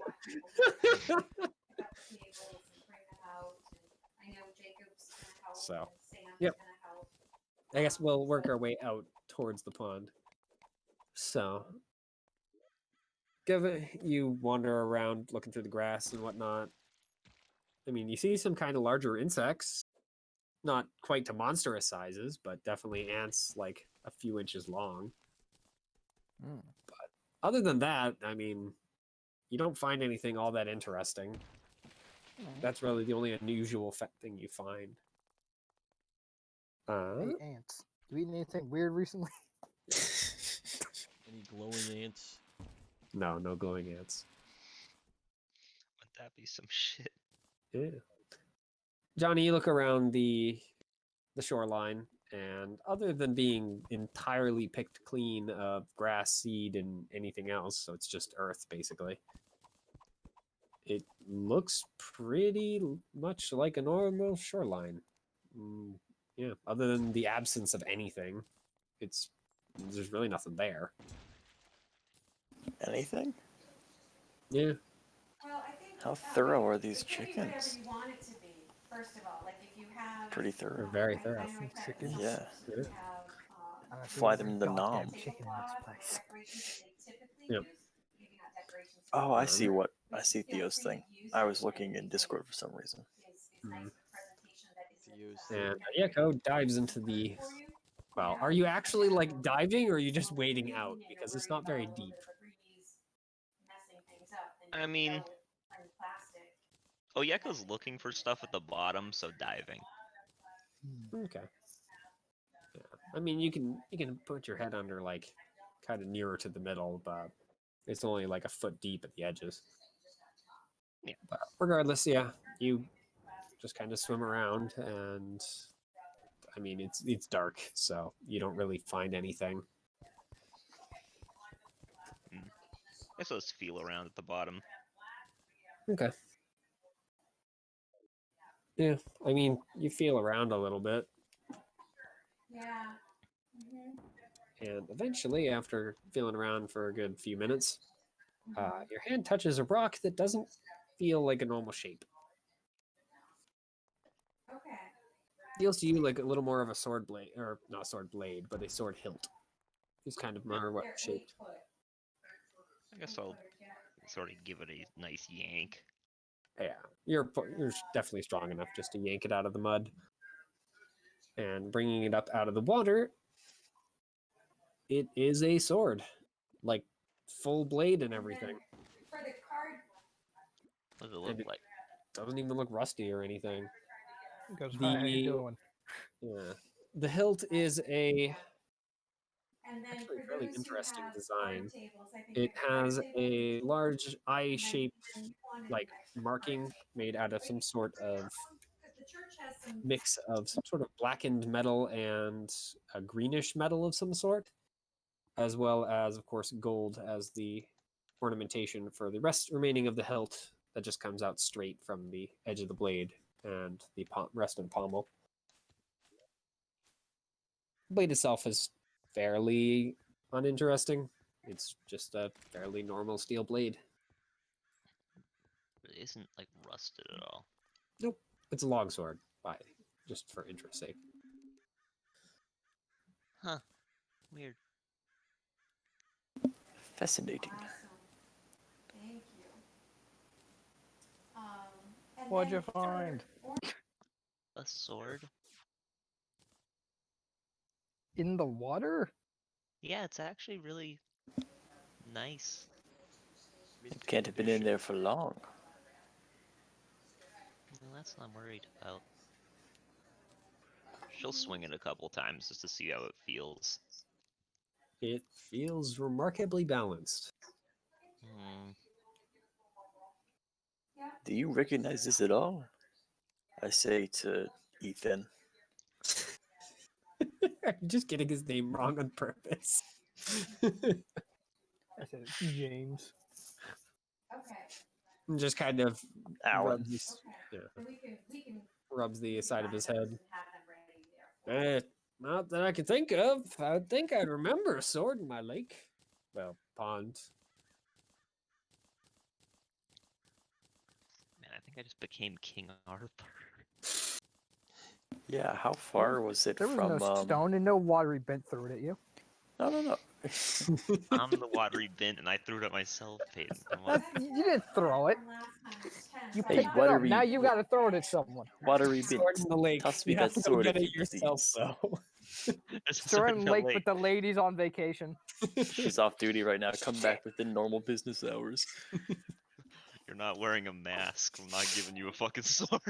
So, yep. I guess we'll work our way out towards the pond. So, given you wander around looking through the grass and whatnot, I mean, you see some kind of larger insects. Not quite to monstrous sizes, but definitely ants like a few inches long. Mm. But other than that, I mean, you don't find anything all that interesting. That's really the only unusual thing you find. Hey, ants. Do we eat anything weird recently? Any glowing ants? No, no glowing ants. Would that be some shit? Yeah. Johnny, you look around the shoreline, and other than being entirely picked clean of grass, seed, and anything else, so it's just earth basically. It looks pretty much like a normal shoreline. Yeah, other than the absence of anything, there's really nothing there. Anything? Yeah. Well, I think How thorough are these it can be whatever chickens? you want it to be. First of all, like if you have, Pretty They're thorough. very I thorough. know I tried it with Chickens? Yeah. so you have Honestly, Fly there's them a in the goddamn nom. chicken in this tablecloth or place. decorations that they typically Yep. use, maybe not decorations. Oh, I Um, see what I But see feel Theo's free to thing. use I it, was looking and in if it Discord for some reason. is Mhm. nice with presentation that isn't Theo's And thing. Ayeko dives into the. for you. Well, are you actually like diving, or are you just wading out? Because it's not very A little deep. bit of a breeze messing things up, then I you mean, know, and plastic. Oyeko's looking for stuff at the bottom, so diving. Okay. Yeah. I mean, you can put your head under like kind of nearer to the middle, but it's only like a foot deep at the edges. Yeah. But regardless, yeah, you just kind of swim around, and I mean, it's dark, so you don't really find anything. I guess let's feel around at the bottom. Okay. Yeah, I mean, you feel around a little bit, Yeah. Mm-hmm. and eventually, after feeling around for a good few minutes, Mm-hmm. your hand touches a rock that doesn't feel like a normal shape. Okay. Feels to you like a little more of a sword blade, or not a sword blade, but a sword hilt. It's kind of more what They're shaped. 8 foot. I guess I'll sort of give it a nice yank. Yeah, you're definitely strong enough just to yank it out of the mud, and bringing it up out of the water. It is a sword, like full blade and everything. For the card. What does it And look it like? doesn't even look rusty or anything. He goes, hi, how you doing? Yeah, the hilt is a And then actually for fairly those who interesting have design. card tables, I think It the card has table a large and eye-shaped then you wanted like extra marking cards. made out of some sort of Because the church has some. mix of some sort of blackened metal and a greenish metal of some sort, as well as, of course, gold as the ornamentation for the rest remaining of the hilt that just comes out straight from the edge of the blade and the rest of the pommel. The blade itself is fairly uninteresting. It's just a fairly normal steel blade. It isn't like rusted at all. Nope, it's a longsword, just for interest's sake. Huh. Weird. Fascinating. Awesome. Thank you. And What'd you then find? A sword? In the water? Yeah, it's actually really nice. It can't have been in there for long. Well, that's what I'm worried about. She'll swing it a couple times just to see how it feels. It feels remarkably balanced. Do you recognize this at all? I say to Ethan. You're just getting his name wrong on purpose. I said, it's James. Okay. Just kind of Alan. rubs the side of his head. Have them ready there. Not that I can think of. I think I remember a sword in my lake. Well, pond. Man, I think I just became King Arthur. Yeah, how far was it There was from? no stone and no watery bent through it at you. No. I'm the watery bint, and I threw it at myself, Peyton. Come on. You didn't throw it. You Hey, picked it up. watery- Now you got to throw it at someone. Watery Sword bint. in the lake. Toss me You have that to go sword get if it you yourself, please. though. There's a Throw sword it in in the lake lake. with the ladies on vacation. She's off duty right now. Come back within normal business hours. You're not wearing a mask. I'm not giving you a fucking sword.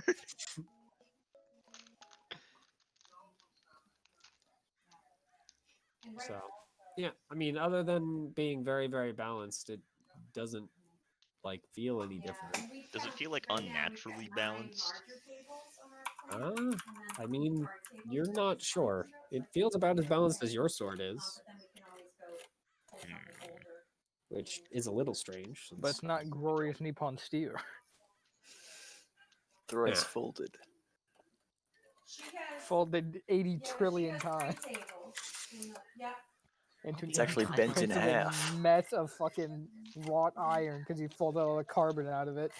So, yeah, I mean, other than being very, very balanced, it doesn't like feel any Yeah, different. and we Does it count feel like right now, we've got unnaturally 9 balanced? larger tables on our plan, and then I the mean, card tables you're that not we sure. size It about feels about as balanced as right? your sword is, But then we can always go pull something older. which is a little strange. But it's not glorious Nippon steel. Thrice Yeah. folded. She has Folded 80 yeah, trillion she has 3 times tables. Yep. into an It's actually 80 bent in principle half. mess of fucking wrought iron because you folded all the carbon out of it.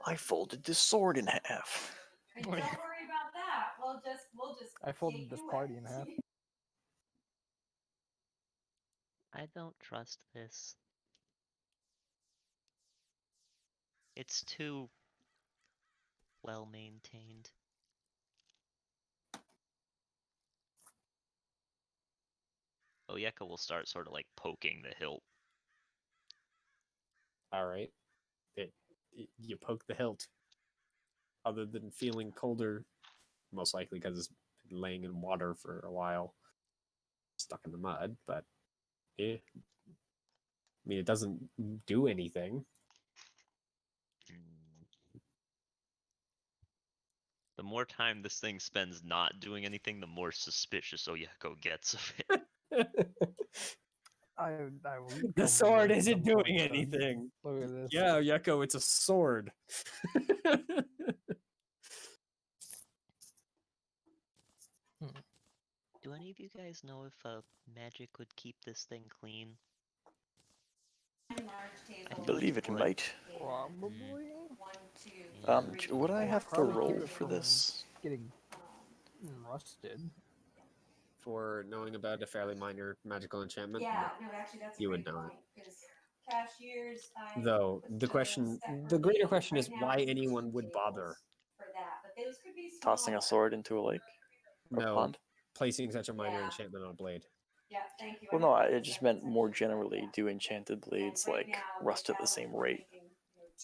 I folded this sword in half. And don't worry about that. We'll just I folded take this you party it. in half. I don't trust this. It's too well maintained. Oyeka will start sort of like poking the hilt. All right. You poke the hilt. Other than feeling colder, most likely because it's been laying in water for a while, stuck in the mud. But I mean, it doesn't do anything. The more time this thing spends not doing anything, the more suspicious Oyeko gets of it. I will The come sword with isn't some doing points, then. anything. Look at this. Yeah, Yeko, it's a sword. Do any of you guys know if magic would keep this thing clean? I believe it would. might. Probably. Would I have to Probably keep roll it for from this? getting rusted. For knowing about a fairly minor magical enchantment, Yeah, no, actually, that's a you would great know point. Because cashiers, I Though was the told question, step the greater remaining question is right now why is the anyone 2 would bother. tables for that, but those could be Tossing a smaller. sword into a lake or No, pond? placing such a minor Yeah. enchantment on a blade. Yeah, thank you. Well, no, it just meant more generally. Do enchanted blades like rust at the same rate,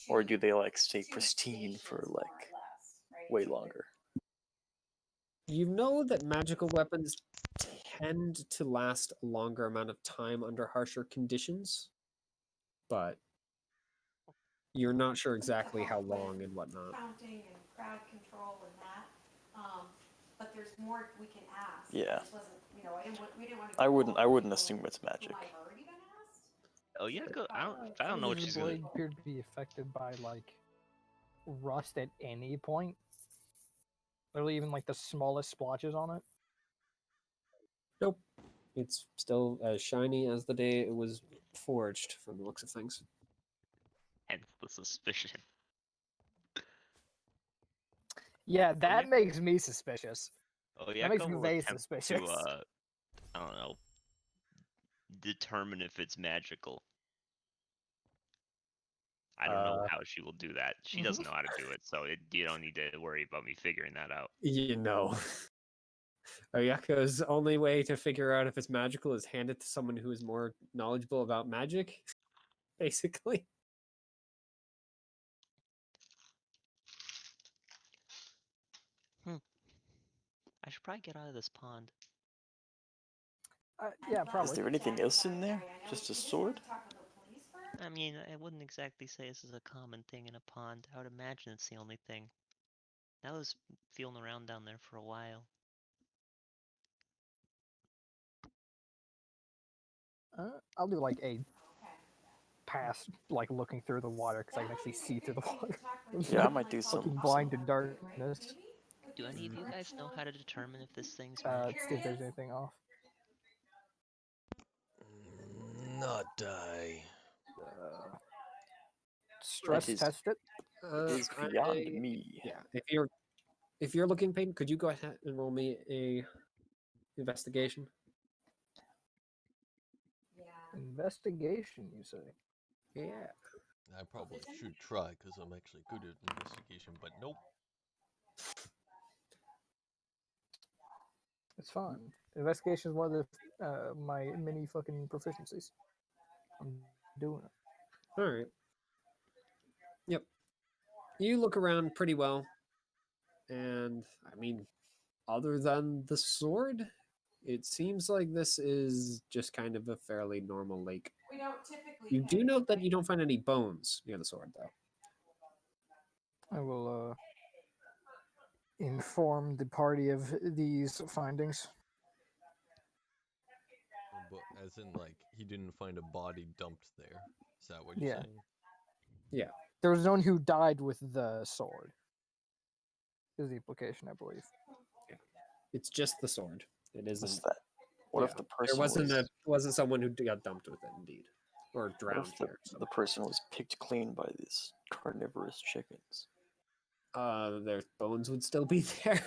or do they like stay pristine for like way longer? You know that magical weapons tend to last a longer amount of time under harsher conditions, but you're not sure exactly how long and whatnot. Counting and crowd control and that. But there's more we can ask. Yeah. This wasn't, we didn't want to. I wouldn't assume it's magic. I've already been asked. Oyeko, I don't Does know what the she's gonna. blade appear to be affected by like rust at any point? Literally, even like the smallest splotches on it. Nope. It's still as shiny as the day it was forged, from the looks of things. Hence the suspicion. Yeah, that yeah. makes me suspicious. That makes Oyeko me will very attempt suspicious. to, I don't know, determine if it's magical. I don't know how she will do that. She doesn't know how to do it, so you don't need to worry about me figuring that out. You know. Oyako's only way to figure out if it's magical is hand it to someone who is more knowledgeable about magic, basically. I should probably get out of this pond. Yeah, probably. Is there anything else in there? Just a sword? I mean, I wouldn't exactly say this is a common thing in a pond. I would imagine it's the only thing. I was feeling around down there for a while. I'll do like a pass, like looking through the water because I can actually see through the water. Yeah, I might do some. Fucking blind in darkness. Do any of you guys know how to determine if this thing's See if there's anything off. Not die. Stress is- test it. Is beyond me. Yeah, if you're looking, Peyton, could you go ahead and roll me a investigation? Investigation, you say? Yeah. I probably should try because I'm actually good at investigation, but nope. It's fine. Investigation is one of the my mini fucking proficiencies. I'm doing it. All right. Yep. You look around pretty well, and I mean, other than the sword, it seems like this is just kind of a fairly normal lake. We don't typically. You do pay note that you like- don't find any bones near the sword, though. I will inform the party of these findings. But as in, like, he didn't find a body dumped there. Is that what you're Yeah. saying? There was no one who died with the sword. Is the implication, I believe. It's just the sword. It What's isn't. that? What Yeah. if the There person wasn't someone who got dumped with it, indeed, or what drowned if the, here. So. the person was picked clean by these carnivorous chickens? Their bones would still be there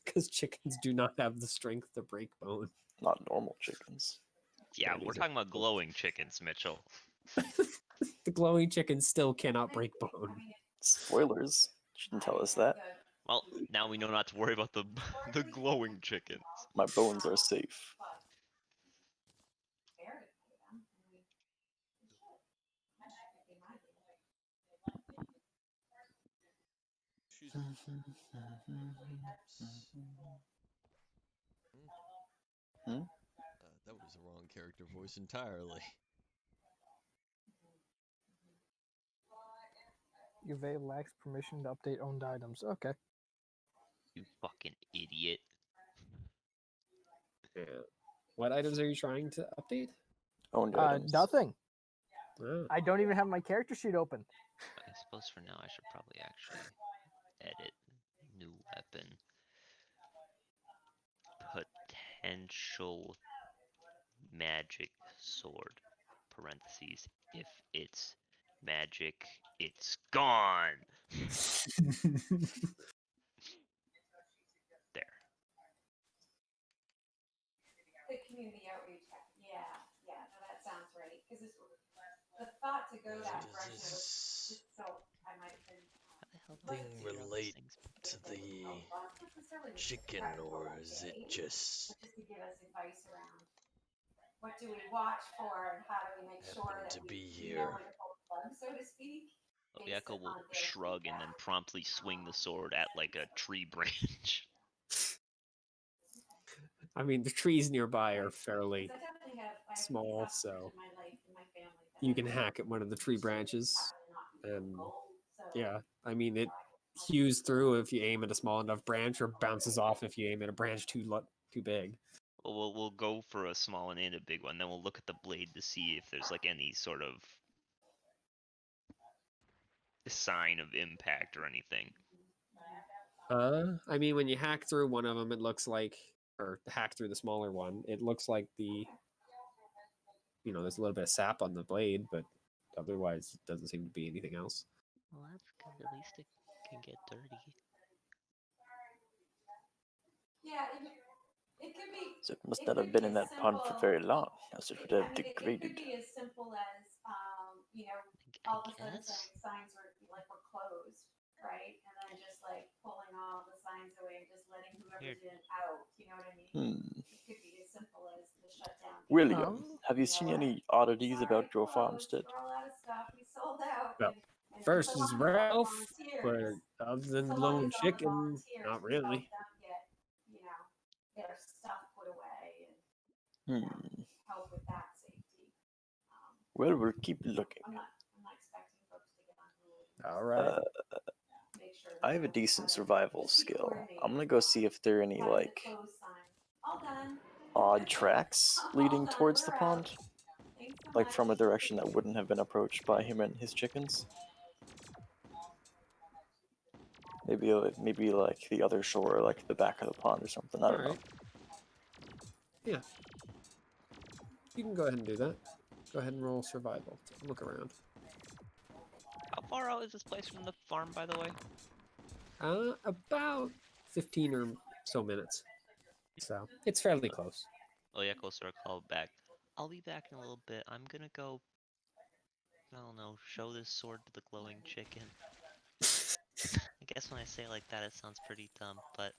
because chickens do not have the strength to break bone. Not normal chickens. Yeah, These we're are talking about bones. glowing chickens, Mitchell. The glowing chickens still cannot break bone. Spoilers. Shouldn't tell us that. Well, now we know not to worry about the the glowing chickens. My bones are safe. Fair to pay them. I mean, they should. I should pay my bill. Excuse me. Hmm? That was the wrong character voice entirely. Uve lacks permission to update owned items. Okay. You fucking idiot. Yeah. What items are you trying to update? Owned items. Nothing. Oh. I don't even have my character sheet open. I suppose for now I should probably actually edit new weapon. Potential magic sword. Parentheses. If it's magic, it's gone. There. The community outreach. Yeah, yeah, no, that sounds right. Because the thought to go that Does direction was this just so I might have been. How the hell did But I thing figure out this relate thing's to well, the not necessarily chicken, practical or that is it day, just but just to give us advice around what do we watch for and how do we make sure happened that to we be know here? when to pull the plug, so to speak. based Oyeko will upon their shrug and then feedback. promptly swing the sword at like a tree branch. I mean, the trees nearby are 'Cause fairly I definitely have small, factors so in my life and my family that you I can know hack at one of the tree branches. happen to not be And local, so yeah, I mean, it I hews through if you aim at a small enough branch, or bounces off if you aim at a branch too big. Well, we'll go for a small one and a big one. Then we'll look at the blade to see if there's like any sort of sign of impact or anything. I mean, when you hack through one of them, it looks like, or hack through the smaller one, it looks like there's a little bit of sap on the blade, but otherwise, it doesn't seem to be anything else. Well, that's good. At least it can get dirty. yeah, it could be. So it must It not have could been be in as that pond for simple- very long, else it would I have mean, it degraded. could be as simple as all of a sudden saying signs were closed, right? And then just like pulling all the signs away and just letting whoever's in out. You know what I mean? It could be as simple as the shutdown. William, have you seen any oddities about your farmstead? We're all out of stuff. We sold out. Well, and First so is long as all the Ralph, but volunteers- other than so long glowing as all the chicken, volunteers not who really. help them get, their stuff put away and help with that safety. Well, we'll keep looking. I'm not expecting folks to get unruly. All right. Make sure that I have a they'll decent kind of survival just be skill. coordinated. I'm gonna go see if there are any Having the like close sign. All done. odd tracks leading All done, towards the we're pond, out. Thanks so like from a much. direction that wouldn't have been approached by him and his chickens. Maybe like the other shore, like the back of the pond or something. I don't know. Alright. Yeah. You can go ahead and do that. Go ahead and roll survival. Take a look around. How far out is this place from the farm, by the way? About 15 or so minutes. So it's fairly close. Oyeko sort of called back. I'll be back in a little bit. I'm gonna go, I don't know, show this sword to the glowing chicken. I guess when I say it like that, it sounds pretty dumb, but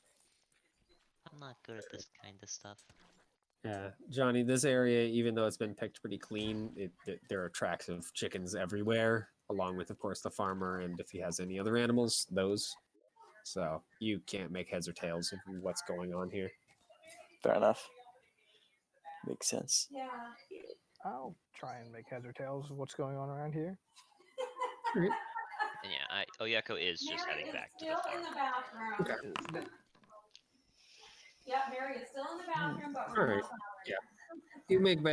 I'm not good at this kind of stuff. Yeah, Johnny, this area, even though it's been picked pretty clean, there are tracks of chickens everywhere, along with, of course, the farmer, and if he has any other animals, those. So you can't make heads or tails of what's going on here. Fair enough. Makes sense. Yeah. I'll try and make heads or tails of what's going on around here. And yeah, Oyeko is just Mary heading is back to still the farm. in the bathroom. Yeah, Mary is still in the bathroom, but we're Alright. not following Yeah. her. You make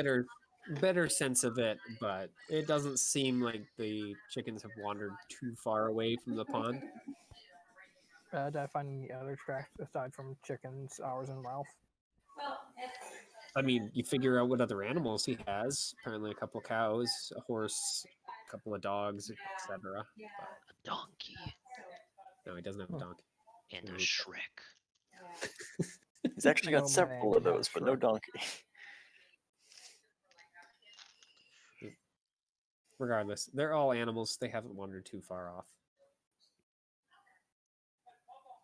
better sense of it, but it doesn't seem like the chickens have wandered too far away from the pond. Did I find any other tracks aside from chickens, ours, and Ralph? Well, I mean, you figure out what other animals he has. Apparently, a couple cows, a horse, a couple of dogs, etc. yeah. A donkey No, he doesn't have a Hmm. donkey. and a Yeah. Shrek. Yeah. He's actually got No several man of can have those, but no Shrek. donkey. Regardless, they're all animals. They haven't wandered too far off.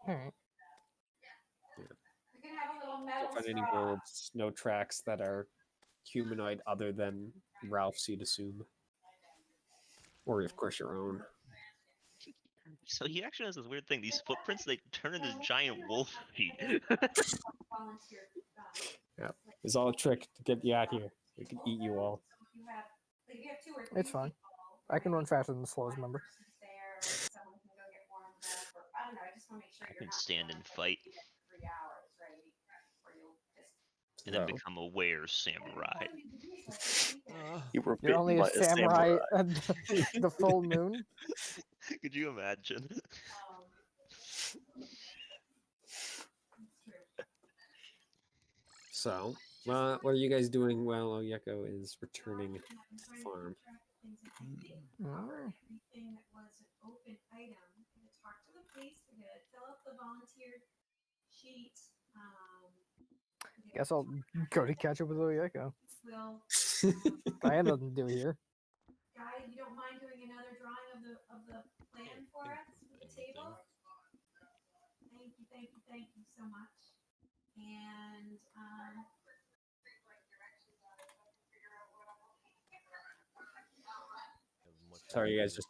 Alright. We can have a little Don't metal find any straw. wolves, no tracks that are humanoid other than Ralph's, you'd assume. Or, of course, your own. So he actually has this weird thing. These footprints, they turn into giant wolf feet. Volunteer. Yeah. It's all a trick to get you out here. We can eat you all. If you have, like, if you have 2 or 3 It's fine. people, I can right, run faster than the slowest member. person's there, someone can go get warmed up, or I don't know. I just want to make sure I you're can not stand going and to fight get 3 hours, right? Or you'll just. and then So, become a were samurai. You were You're bitten only by a a samurai samurai. at the full moon. Could you imagine? It's true. so what are you guys doing while Oyeko is returning to the farm? Oh. Everything that was an open item. I'm gonna talk to the police. We're gonna fill up the volunteer sheet. Guess I'll go to catch up with Oyeko. We'll, I had nothing to do here. Guy, you don't mind doing another drawing of the plan for us with the table? Thank you so much. And Sorry, you guys just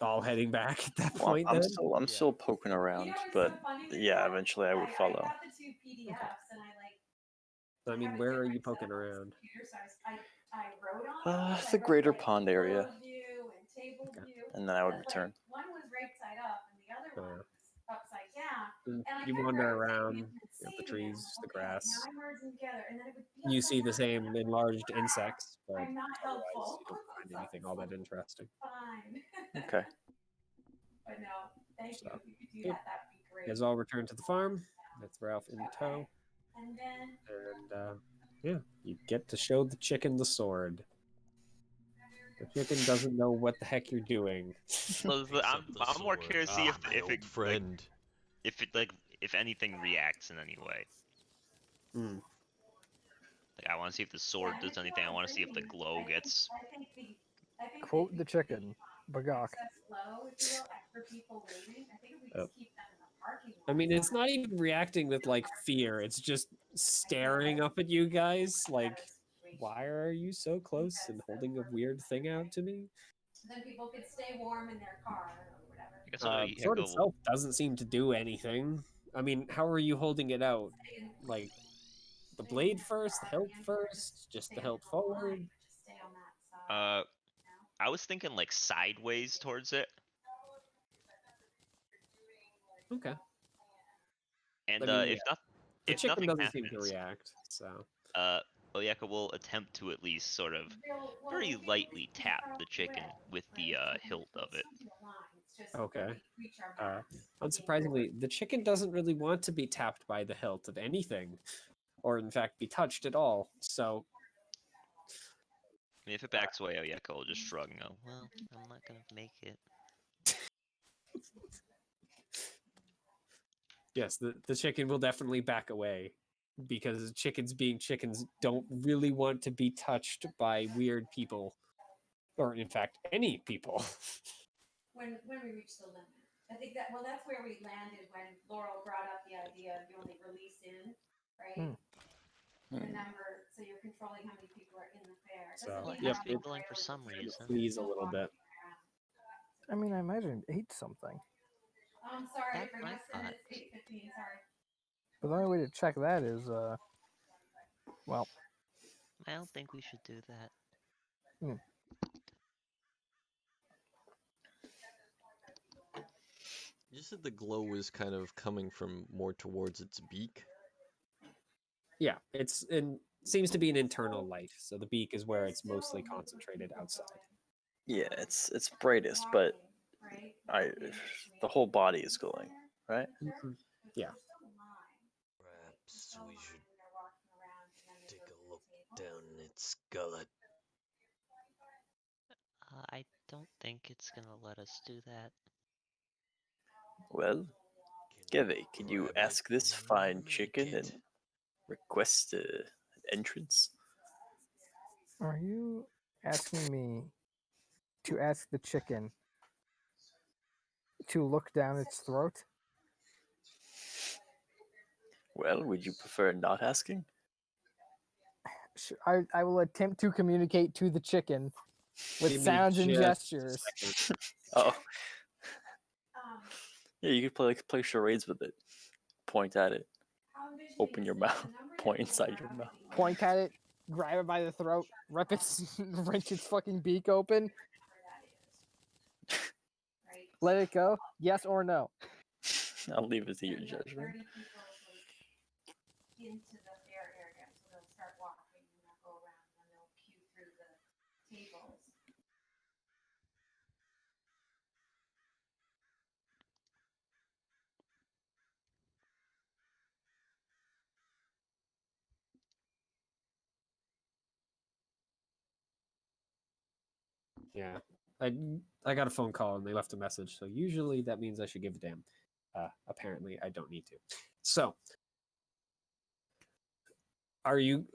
all heading back at that Well, point I'm then? still poking around, but yeah, eventually I would follow. I got the 2 PDFs and I mean, where are you poking around? I wrote on it. The greater pond area, View and table Okay. view. and then I would But, return. one was right side up and the other one was upside down. And I You kept wander rotating around, and you know, the saving it. trees, the Okay, grass. now I merged them together, and then it would be You upside see the down. same enlarged insects, but I'm not otherwise helpful. you don't find anything all that interesting. Fine. Okay. But no, thank you. So, If you could do yep. that, that'd be great. You guys all return to the farm. That's Ralph in tow. And then And yeah, you get to show the chicken the sword. The chicken doesn't know what the heck you're doing. So I'm more curious to see if it friend. if anything reacts in any way. Hmm. Like I want to see if the sword does anything. I want to see if the glow gets. I think Quote the chicken. Bagok. access low, if you will, extra people waiting. I think if we Oh. just keep them in the parking lot. I mean, it's not even reacting with like fear. It's just staring up at you guys like, why are you so close and holding a weird thing out to me? Then people could stay warm in their car or whatever. I guess The sword itself doesn't seem to do anything. I mean, how are you holding it out? Like, the blade first, the hilt first, just the hilt forward? Just stay on that side. I was thinking like sideways towards it. Okay. And I mean, if not, the if chicken nothing doesn't happens, seem to react, so. Oyeka will attempt to at least sort of very lightly tap the chicken with the hilt of it. Okay. Unsurprisingly, the chicken doesn't really want to be tapped by the hilt of anything, or in fact be touched at all. So, I mean, if it backs away, Oyeka will just shrug and go, "Well, I'm not gonna make it." yes, the chicken will definitely back away because chickens being chickens don't really want to be touched by weird people, or in fact, any people. When we reach the limit. I think that's where we landed when Laurel brought up the idea of you only release in, right? The number, so you're controlling how many people are in the fair. So, Well, it yep, has to be glowing for some reason. Freeze a little bit. I mean, I imagine it ate something. I'm sorry That's for my missing. thought. It's 8:15. Sorry. But the only way to check that is, well, I don't think we should do that. You said the glow is kind of coming from more towards its beak. Yeah, seems to be an internal light, so the beak is where it's mostly concentrated outside. Yeah, it's brightest, but the whole body is glowing, right? Yeah. Perhaps we should take a look down its gullet. I don't think it's gonna let us do that. Well, Geve, can you grab ask it this and fine make chicken it. and request an entrance? Are you asking me to ask the chicken to look down its throat? Well, would you prefer not asking? I will attempt to communicate to the chicken with Give me sounds and just a gestures. second. Oh, yeah, you could play charades with it. Point at it. Open your mouth. Point inside your mouth. Point at it, grab it by the throat, rip its, wrench its fucking beak open, let it go. Yes or no? I'll leave it to your judgment. Into the fair area, so they'll start walking and they'll go around and then they'll queue through the tables. Yeah. I got a phone call and they left a message, so usually that means I should give a damn. Apparently I don't need to. So are you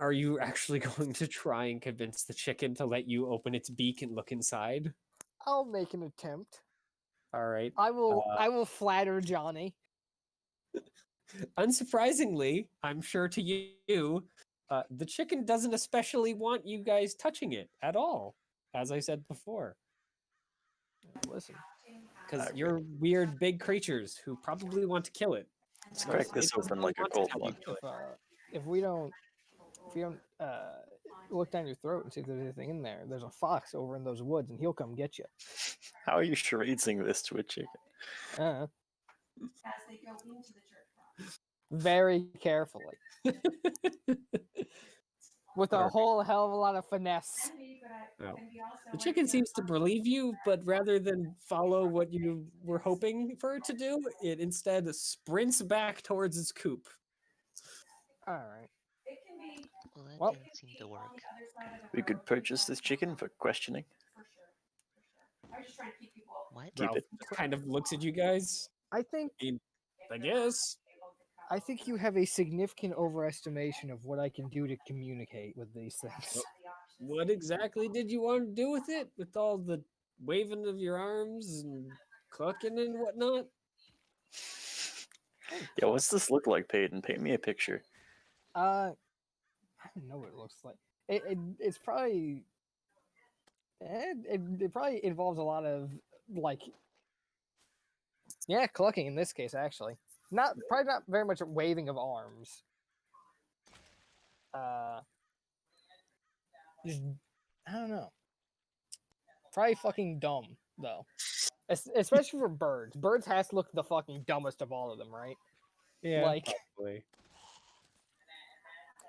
actually going to try and convince the chicken to let you open its beak and look inside? I'll make an attempt. All right. I will flatter Johnny. Unsurprisingly, I'm sure to you, the chicken doesn't especially want you guys touching it at all, as I said before. Listen, Because Okay. you're weird big creatures who probably want to kill it. Let's So crack it this doesn't open really like a want to cold help you one. kill it. if we don't look down your throat and see if there's anything in there, there's a fox over in those woods and he'll come get you. How are you charadesing this to a chicken? Uh, As they go into the church property. very carefully. With a Alright. whole hell of a lot of finesse. Oh. The chicken seems to believe you, but rather than follow what you were hoping for it to do, it instead sprints back towards its coop. Alright. It can be Well, that Well, didn't seem to work. We could purchase this chicken for questioning. for sure. I was just trying to keep people. What? Keep Ralph it. just kind of looks at you guys. I think I guess. you have a significant overestimation of what I can do to communicate with these things. What exactly did you want to do with it? With all the waving of your arms and clucking and whatnot? Yeah, what's this look like, Peyton? Paint me a picture. I don't know what it looks like. It's probably it probably involves a lot of like clucking in this case actually. Probably not very much waving of arms. Just I don't know. Probably fucking dumb though. Especially for birds. Birds has to look the fucking dumbest of all of them, right? Yeah, Like probably.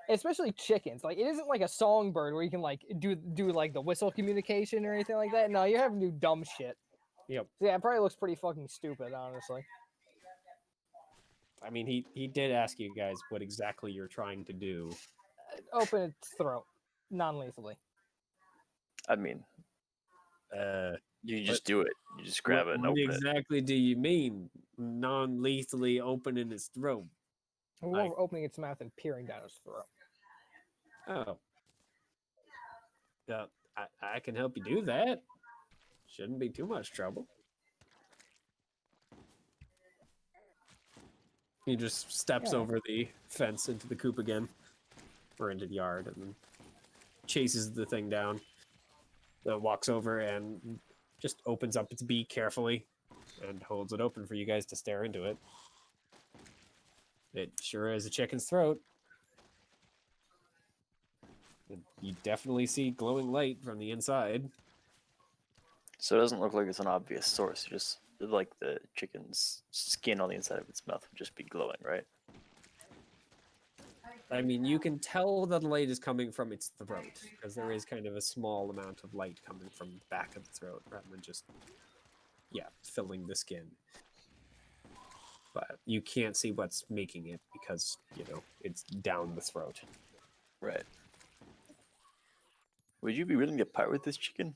especially chickens. Like it isn't like a songbird where you can like do like the whistle communication or anything like that. No, you have to do dumb shit. Yep. So yeah, it probably looks pretty fucking stupid, honestly. I mean, he did ask you guys what exactly you're trying to do. Open its throat, non-lethally. I mean, you just what- do it. You just grab it and what open it. exactly do you mean, non-lethally opening its throat? We're opening its mouth and peering down its throat. Oh. I can help you do that. Shouldn't be too much trouble. He just steps Yeah. over the fence into the coop again, or into the yard, and then chases the thing down. Walks over and just opens up its beak carefully and holds it open for you guys to stare into it. It sure is a chicken's throat. And you definitely see glowing light from the inside. So it doesn't look like it's an obvious source. Just like the chicken's skin on the inside of its mouth would just be glowing, right? I mean, you can tell that the light is coming from its throat, because there is kind of a small amount of light coming from the back of the throat, rather than just, yeah, filling the skin. But you can't see what's making it because, you know, it's down the throat. Right. Would you be willing to part with this chicken?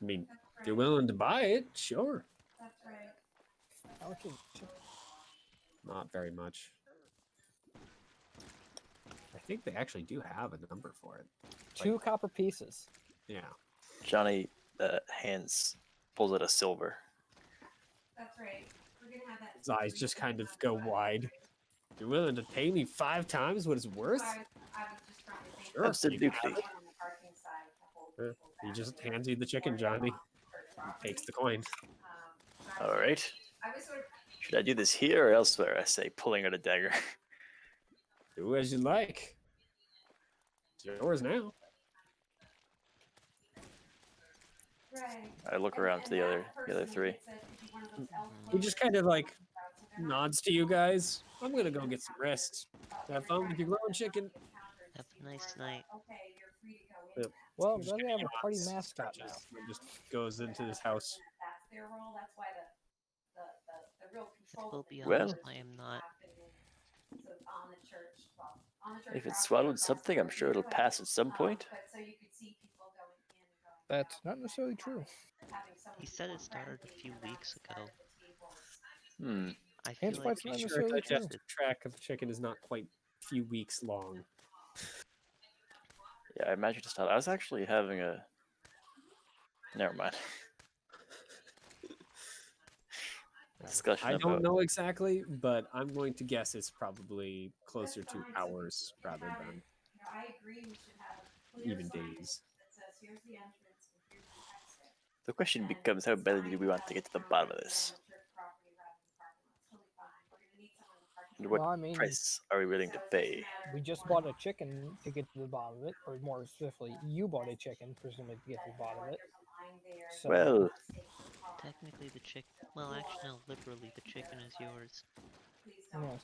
I mean, if you're willing to buy it, sure. That's right. How much is chicken? Not very much. I think they actually do have a number for it. 2 copper pieces. Yeah. Johnny pulls out a silver. That's right. We're gonna have that. His eyes just kind of go wide. You're willing to pay me 5 times what it's worth? I was just trying to think. Sure. Absolutely. On the parking side to hold Yeah, people he back just there. hands you the chicken, Johnny. Takes the coin. All right. I was sort of Should I do this here or elsewhere? I say, pulling out a dagger. Do as you like. It's yours now. right. I look around to the other three. He just kind of like nods to you guys. I'm gonna go get some rest. Have fun with your glowing chicken. Have a nice night. Okay, you're free to go in. Yep. Well, I'm Just glad we kinda have a party nods, mascot now. stretches, and just goes into his house. That's their role. That's why the real control. Will be Well. honest, I am not. On the church, well, on the church If it property, swallowed something, I'm sure it'll pass at some point. But so you could see people going in and going That's out, not necessarily true. having someone He said more it started a friendly few around weeks the ago. side of the tables. Hmm. I feel Hence why like it's not we should Sure, necessarily true. digestive tract of chicken is not quite a few weeks long. Yeah, I imagine just how I was actually having a. Never mind. Discussion I don't about. know exactly, but I'm going to guess it's probably closer to hours rather than You know, I agree. We should have a clear even sign days. that says, "Here's the entrance and here's the exit." The question becomes, how badly do we want to get to the bottom of this? And what Well, I mean, price are we willing to pay? we just bought a chicken to get to the bottom of it, or more specifically, you bought a chicken, presumably to get to the bottom of it. So, Well, technically the chick. Well, actually, no. Literally, the chicken is yours. yes.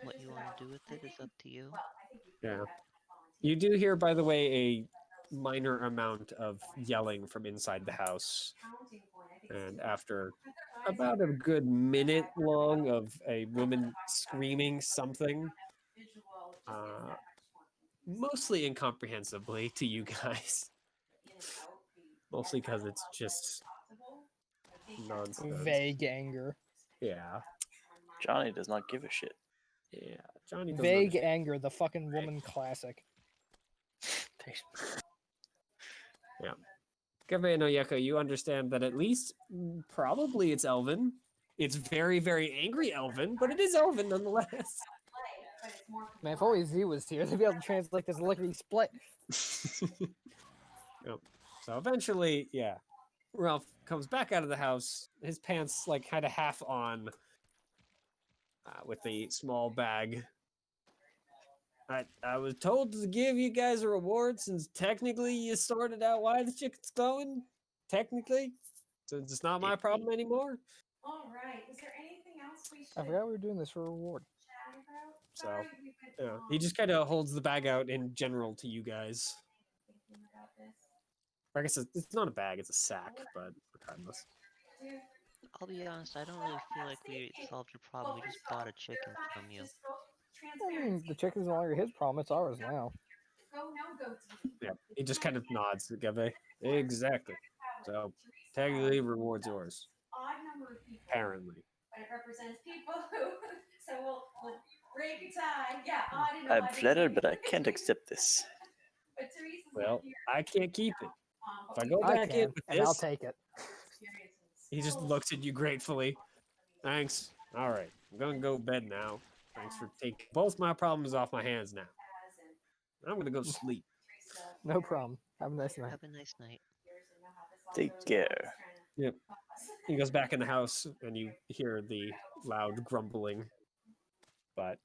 What you want to do with it is up to you. Yeah. You do hear, by the way, a minor amount of yelling from inside the house. And after about a good minute long of a woman screaming something, mostly incomprehensibly to you guys. Mostly because it's just nonsense. Vague anger. Yeah. Johnny does not give a shit. Yeah. Johnny doesn't Vague understand. anger, the fucking woman classic. Yeah. Gabe no Yeko, you understand that at least probably it's Elven. It's very, very angry Elven, but it is Elven nonetheless. Man, if only Z was here, they'd be able to translate this lickety split. Yep. So eventually, yeah, Ralph comes back out of the house, his pants like kind of half on, with a small bag. I was told to give you guys a reward since technically you sorted out why the chicken's glowing. Technically, so it's not my problem anymore. All right. Is there anything else we should I forgot we were doing this for a reward. chat about? So, Sorry, we've been yeah, he just kind of holds the bag out in general to you guys. thinking about this. I guess it's not a bag; it's a sack, but regardless. Dude, I'll be honest, I don't really feel like we solved your problem. We just bought a chicken from you. just go I mean, transparency. the chicken's no longer his problem, it's ours now. Go no go team. Yeah, he just kind of nods to Gabe. Exactly. So technically, reward's yours. Odd number of people. Apparently. But it represents people who. So we'll break a tie. Yeah, odd and I'm odd. flattered, but I can't accept this. But Teresa's Well, not here. I can't keep it. If I But go I back in can, with and I'll this, take it. he just looks at you gratefully. Thanks. All right, I'm gonna go to bed now. Thanks for taking both my problems off my hands now. I'm gonna go sleep. No problem. Have a nice night. Have a nice night. Take care. Yep. He goes back in the house, and you hear the loud grumbling. But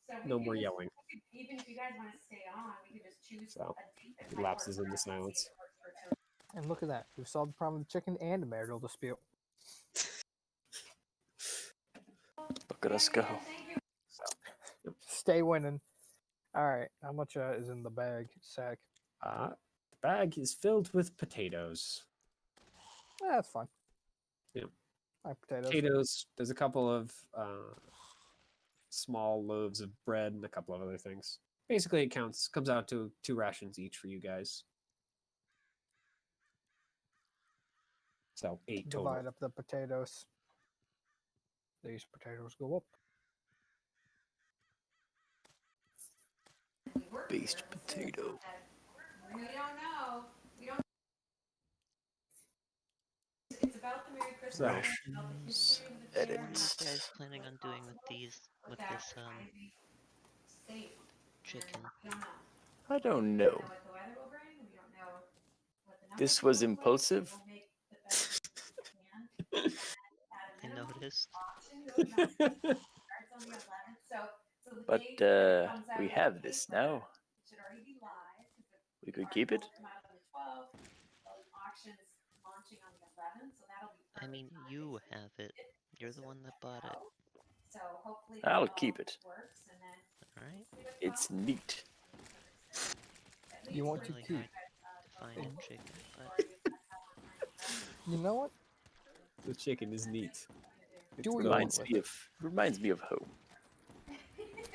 So we No could more just- yelling. we could- even if you guys want to stay on, we could just choose So, a date that he might lapses work into for everyone. silence. And look at that. We've solved the problem of the chicken and a marital dispute. Look at us go. Stay winning. All right. How much is in the bag sack? The bag is filled with potatoes. That's fine. Yeah. I like potatoes. Potatoes. There's a couple of small loaves of bread and a couple of other things. Basically, it comes out to 2 rations each for you guys. So 8 total. Divide up the potatoes. These potatoes go up. Based potato. We don't know. We don't. It's about the Merry Christmas. So- it's about the history of the Edit. fair, What are you guys planning on doing with these, with this safe. chicken? We don't know. I don't We know. don't know what the weather will bring. We don't know what the numbers This was will look like. impulsive. We'll make the best we can. And at a I minimum, noticed. auction goes on. Starts on the 11th. So the But date that it comes out we of the have this paper, now. it should already be live. 'Cause We could keep it. come out on the 12th. The auction is launching on the 11th, so that'll be. I mean, you have it. You're the one that bought it. So hopefully I'll that keep all it. works, and then Alright? It's neat. You want to Really keep? hard to find a chicken, but You know what? The chicken is neat. Do what you want Reminds with me it. of home.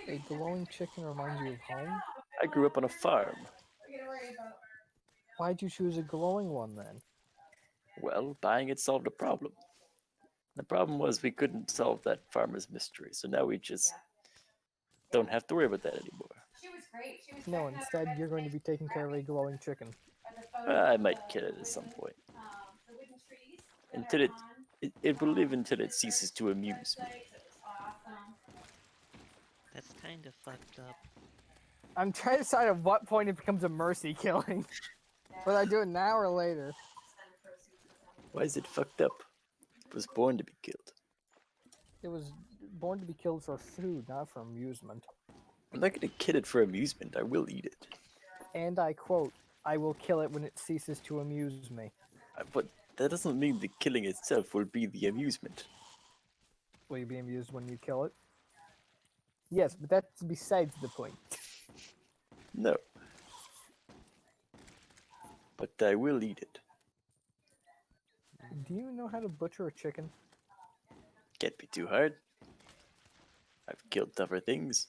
A glowing chicken reminds you of home? I grew up on a farm. we're gonna worry about. Why'd you choose a glowing one then? Well, buying it solved a problem. The problem was we couldn't solve that farmer's mystery, so now we just don't have to worry about that anymore. She was great. She was No, checking out instead the you're going to be taking care of a glowing chicken. the photos I of might the kill it at some wooden, point. the wooden trees that Until are it, on it will live until it ceases to amuse me. website. It was awesome. that's kind of fucked up. I'm trying to decide at what point it becomes a mercy killing. Whether I do it now or later. Send the proceeds to someone. Why is it fucked up? It was born to be killed. It was born to be killed for food, not for amusement. I'm not going to kill it for amusement. I will eat it. And I quote, I will kill it when it ceases to amuse me. But that doesn't mean the killing itself will be the amusement. Will you be amused when you kill it? Yes, but that's besides the point. No. But I will eat it. Do you know how to butcher a chicken? Can't be too hard. I've killed tougher things.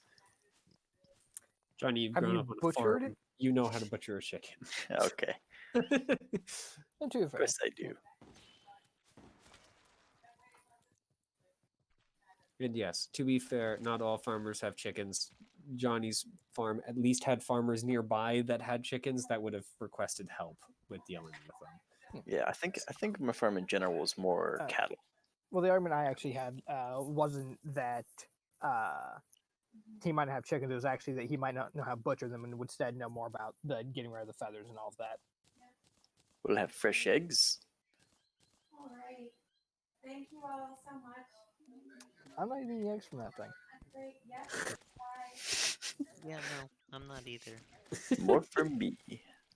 Johnny, you've Have grown you up on a butchered farm. it? You know how to butcher a chicken. Okay. And to be Of fair, course I do. And yes, to be fair, not all farmers have chickens. Johnny's farm at least had farmers nearby that had chickens that would have requested help with dealing with them. Yeah, I think my farm in general was more cattle. well, the argument I actually had wasn't that he might not have chickens. It was actually that he might not know how to butcher them and would instead know more about the getting rid of the feathers and all of that. We'll have fresh eggs. All right. Thank you all so much. I'm not eating the eggs from that thing. Great. Yep. Bye. Yeah, no, I'm not either. More for me.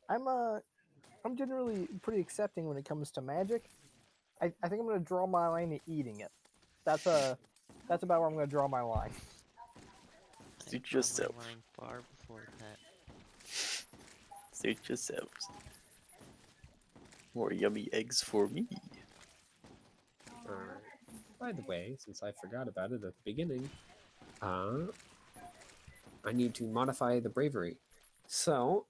I'm generally pretty accepting when it comes to magic. I think I'm gonna draw my line at eating it. That's about where I'm gonna draw my line. I Suit draw yourself. my line far before that. Suit yourselves. More yummy eggs for me. By the way, since I forgot about it at the beginning, I need to modify the bravery. So,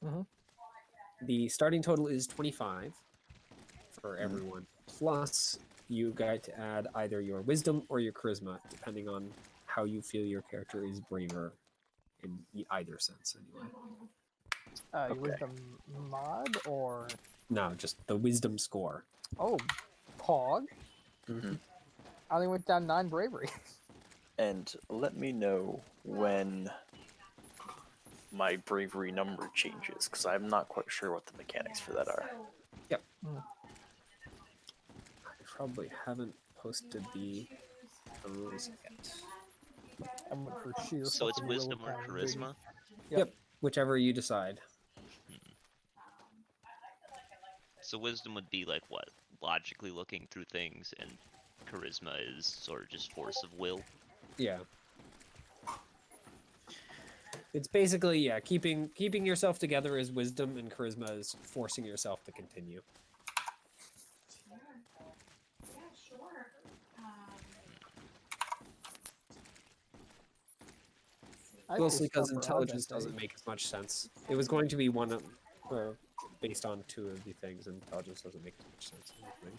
the starting total is 25 for everyone. Plus, you get to add either your wisdom or your charisma, depending on how you feel your character is braver in either sense, anyway. Your Okay. wisdom mod or No, just the wisdom score. oh, pog. Mhm. I only went down 9 bravery. And let me know when my bravery number changes, because I'm not quite sure what the mechanics for that are. So I probably haven't posted the rules yet. I went for sheer So it's fucking wisdom or willpower, baby. charisma? Yep. Whichever you decide. So wisdom would be like what? Logically looking through things, and charisma is sort of just force of will. Yeah. It's basically, yeah, keeping yourself together is wisdom, and charisma is forcing yourself to continue. Yeah. Yeah, sure. I Mostly because for intelligence Argent, doesn't make as much sense. It was going to be one of, or based on two of the things, and intelligence doesn't make as much sense. I think.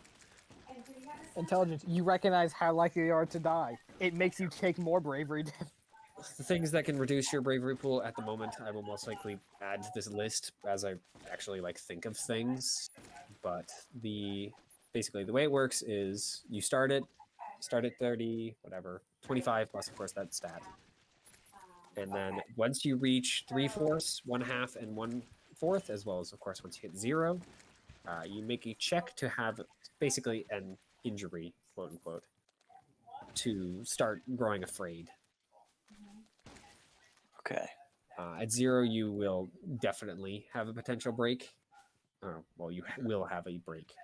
Intelligence, you recognize how likely you are to die. It makes you take more bravery. The things that can reduce your bravery pool at the moment, I will most likely add to this list as I actually like think of things. But basically the way it works is you start at 30, whatever, 25 plus of course that stat. And then once you reach 3/4, 1/2, and 1/4, as well as of course once you hit 0, you make a check to have basically an injury, quote unquote, to start growing afraid. Okay. At 0, you will definitely have a potential break. Well, you will have a break,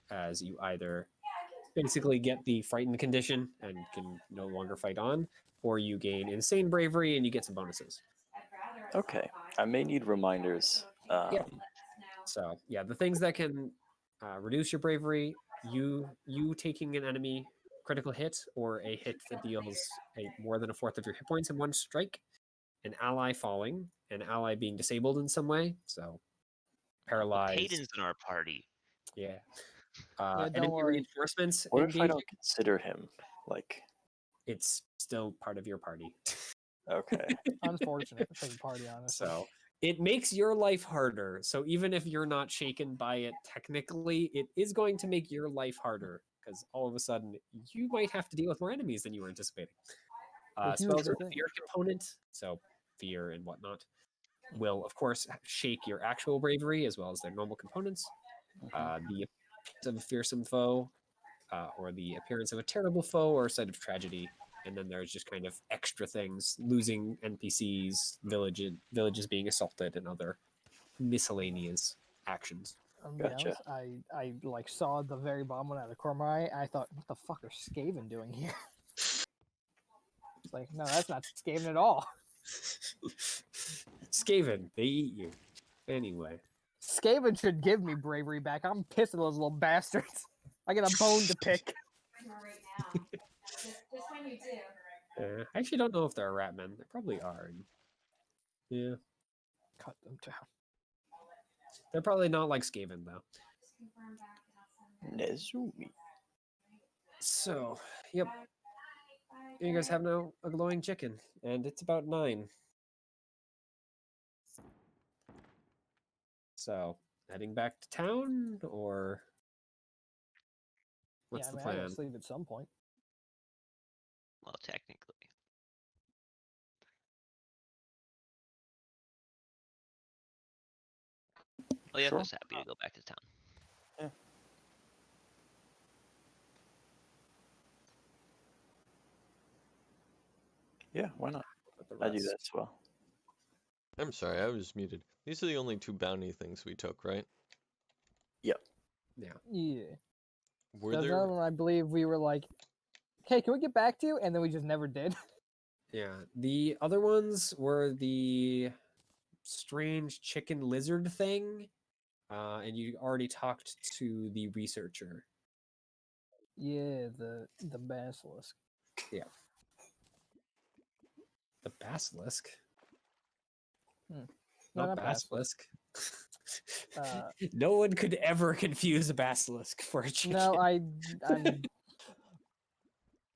as you either basically get the frightened condition and can no longer fight on, or you gain insane bravery and you get some bonuses. Okay. I may need reminders. So yeah, the things that can reduce your bravery, you taking an enemy critical hit or a hit that deals more than 1/4 of your hit points in one strike, an ally falling, an ally being disabled in some way, so paralyzed. Payton's in our party. Yeah. Yeah, don't enemy worry. reinforcements What if I engaging, don't consider him? Like, it's still part of your party. okay. Unfortunate for the party, honestly. So it makes your life harder. So even if you're not shaken by it technically, it is going to make your life harder because all of a sudden you might have to deal with more enemies than you were anticipating. But here's Spells the with a thing. fear component, so fear and whatnot, will of course shake your actual bravery as well as their normal components. The appearance of a fearsome foe, or the appearance of a terrible foe or a sight of tragedy. And then there's just kind of extra things, losing NPCs, villages being assaulted, and other miscellaneous actions. I'm gonna be Gotcha. honest, I like saw the very bottom one out of the corner of my eye. I thought, what the fuck are Skaven doing here? It's like, no, that's not Skaven at all. Skaven, they eat you. Anyway. Skaven should give me bravery back. I'm pissed at those little bastards. I got a bone to pick. Right now. Just when you do. I actually don't know if they're rat men. They probably are. Yeah. Cut them down. They're probably not like Skaven, though. Just confirm back and I'll send it. Nezumi. So, yep. Bye. You guys have now a glowing chicken, and it's about 9. So, heading back to town, or what's Yeah, I the mean, I plan? gotta sleep at some point. Well, technically. Oh yeah, I'm Sure. just happy to go back to town. Yeah, why not? With the I do rest. that as well. I'm sorry, I was muted. These are the only 2 bounty things we took, right? Yep. Yeah. Yeah. Were The there? other one, I believe we were like, okay, can we get back to you? And then we just never did. Yeah. The other ones were the strange chicken lizard thing, and you already talked to the researcher. Yeah, the basilisk. Yeah. The basilisk? No, Not not basilisk. basilisk. No one could ever confuse a basilisk for a chicken. No, I'm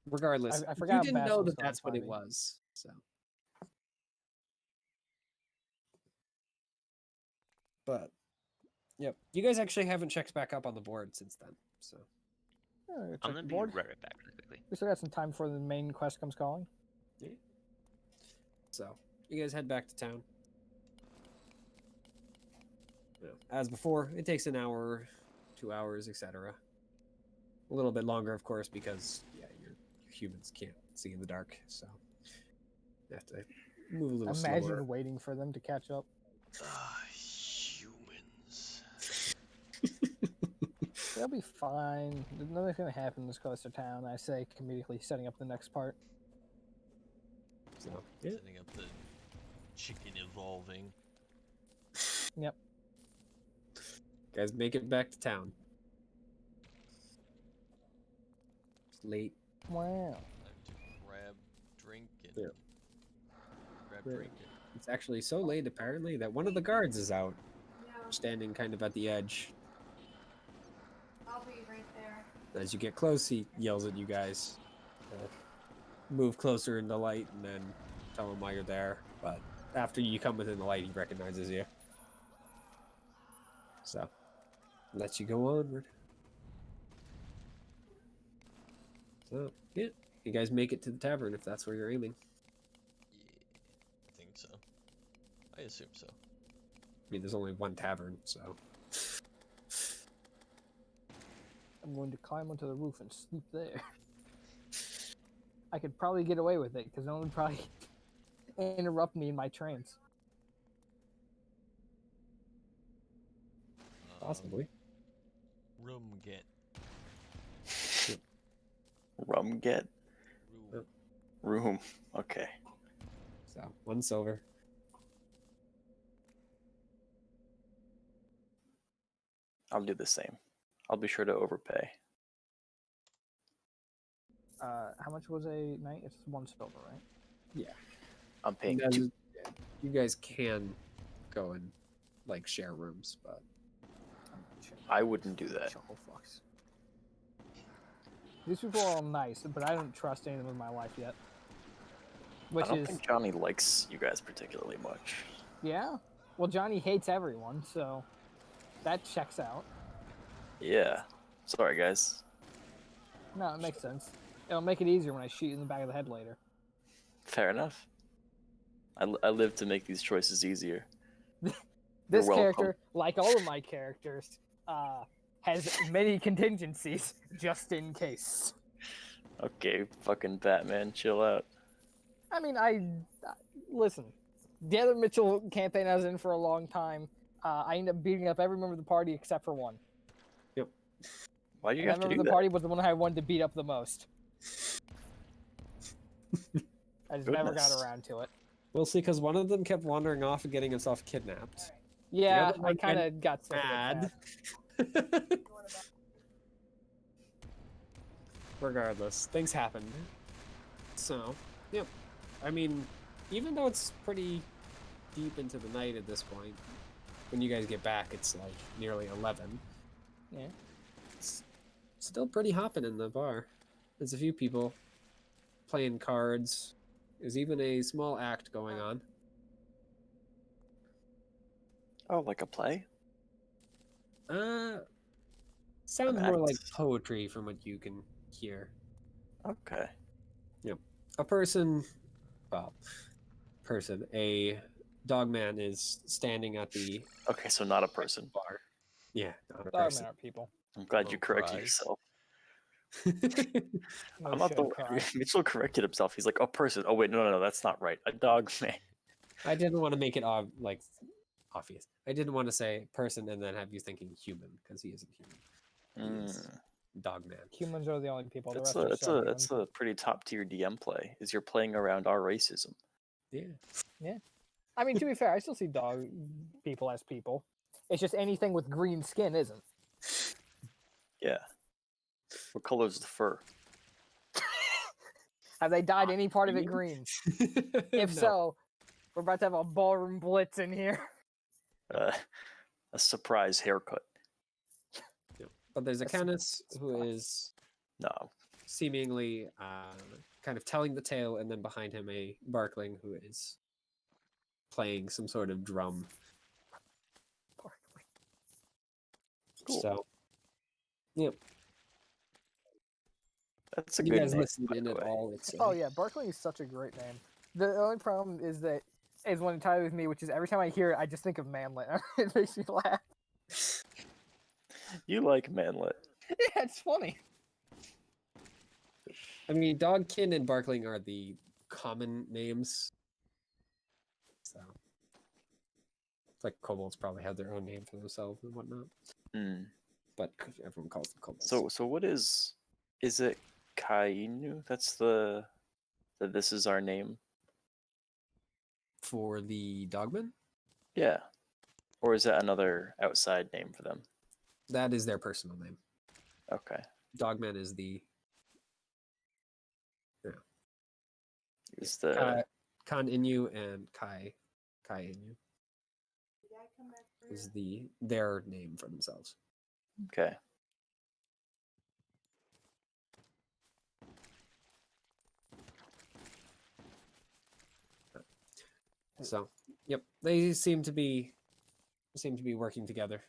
Regardless, I you forgot didn't know basilisk that that's what it funny. was. So, but yep, you guys actually haven't checked back up on the board since then. So I'm check gonna the be board. right back really quickly. We still got some time before the main quest comes calling. yeah. So you guys head back to town. Yeah. As before, it takes an hour, 2 hours, etc. A little bit longer, of course, because yeah, your humans can't see in the dark. So have to move a little Imagine slower. waiting for them to catch up. Humans. They'll be fine. Nothing's gonna happen this close to town. I say comedically setting up the next part. So yeah, Setting up the chicken evolving. Yep. guys, make it back to town. It's late. Wow. Time to grab, drink, and Yeah. grab, Yeah. drink, and It's actually so late apparently that one of the guards is out, standing kind of at the edge. I'll be right there. As you get close, he yells at you guys. Move closer in the light and then tell him why you're there. But after you come within the light, he recognizes you. So, lets you go onward. So, yeah. You guys make it to the tavern if that's where you're aiming. yeah, I think so. I assume so. I mean, there's only one tavern, so. I'm going to climb onto the roof and sleep there. I could probably get away with it because no one would probably interrupt me in my trance. Possibly. Room get. Rum get Room. room. Okay. So, 1 silver. I'll do the same. I'll be sure to overpay. How much was a night? It's 1 silver, right? Yeah. I'm paying You two. guys, you guys can go and, like, share rooms, but. I wouldn't do that. Chuckle fucks. These people are all nice, but I don't trust any of them in my life yet. Which I don't is, think Johnny likes you guys particularly much. yeah. Well, Johnny hates everyone, so that checks out. Yeah. Sorry, guys. No, it makes sense. It'll make it easier when I shoot you in the back of the head later. Fair enough. I live to make these choices easier. This welcome. character, like all of my characters, has many contingencies just in case. Okay, fucking Batman, chill out. I mean, listen. The other Mitchell campaign I was in for a long time, I ended up beating up every member of the party except for one. Why do you And have that to member do of the that? party was the one I wanted to beat up the most. I just never got Goodness. around to it. We'll see, because one of them kept wandering off and getting himself kidnapped. Yeah, other I one kind went of got sick of mad. that. Regardless, things happened. So, yep. I mean, even though it's pretty deep into the night at this point, when you guys get back, it's like nearly 11. Yeah. It's still pretty hopping in the bar. There's a few people playing cards. There's even a small act going on. Oh, like a play? Sounds An more act? like poetry from what you can hear. Okay. A person, a dogman is standing at the Okay, so not a person. bar. Yeah, not a Dogmen person. are people. I'm glad No you corrected prize. yourself. No I'm not shed the cry. Mitchell corrected himself. He's like, a person. Oh wait, no, that's not right. A dog man. I didn't want to make it obvious. I didn't want to say person and then have you thinking human, because he isn't human. He is dogman. Humans are the only people. The That's rest a are that's subhuman. a pretty top tier DM play. Is you're playing around our racism. Yeah. I mean, to be fair, I still see dog people as people. It's just anything with green skin isn't. Yeah. What color is the fur? Have they dyed any part of it Green? green? If No. so, we're about to have a ballroom blitz in here. A surprise haircut. But there's a That's Canis who surprise. is No. seemingly kind of telling the tale, and then behind him a Barkling who is playing some sort of drum. Cool. So, yep. That's a You good guys name, listened by in the at way. all? It's Oh yeah, Barkley is such a great name. The only problem is one entirely with me, which is every time I hear it, I just think of Manlet. It makes me laugh. You like Manlet. Yeah, it's funny. I mean, Dogkin and Barkling are the common names Like kobolds probably have their own name for themselves and whatnot, Hmm. but everyone calls them kobolds. So what is it Kainu? That's that this is our name? For the dogmen, Yeah. Or is that another outside name for them? that is their personal name. Okay. Dogman is the Is the Kan Inu and Kai Inu is their name for themselves. okay. So, yep, they seem to be working together.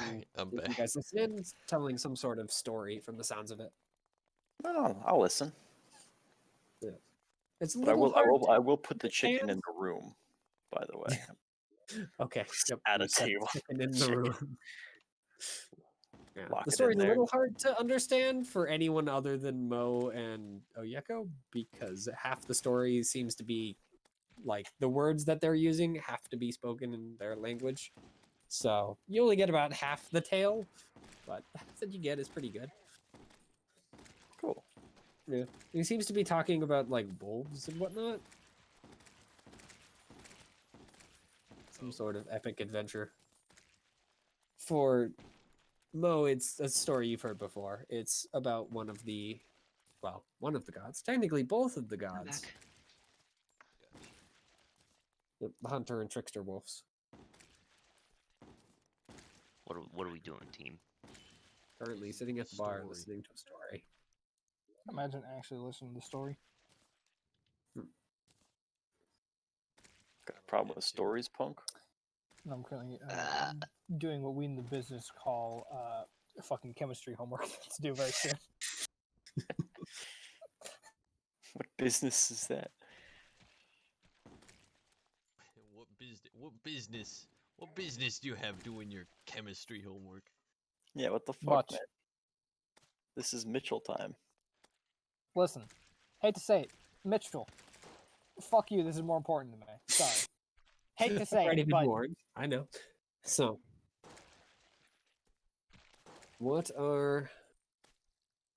Alright, I'm If you back. guys listen in, it's telling some sort of story from the sounds of it. No, I'll listen. It's a But I little will I hard. will I will put the chicken in understand. the room, by the way. Okay. Yep. At You a set the table. chicken in the Chicken. room. Yeah. Lock The it in story's a there. little hard to understand for anyone other than Mo and Oyeko because half the story seems to be like the words that they're using have to be spoken in their language. So you only get about half the tale, but the half that you get is pretty good. Cool. Yeah. He seems to be talking about like wolves and whatnot. Some sort of epic adventure. For Mo, it's a story you've heard before. It's about one of the gods. Technically, both of the I'm gods. back. The hunter and trickster wolves. What are we doing, team? Currently sitting at the bar Story. listening to a story. Imagine actually listening to the story. Got a problem with stories, punk? And I'm currently doing what we in the business call fucking chemistry homework to do very soon. What business is that? What business do you have doing your chemistry homework? Yeah, what the fuck, Much. man? This is Mitchell time. Listen, hate to say it, Mitchell. Fuck you. This is more important to me. Sorry. Hate to say Already it, been but warned. I know. So, what are?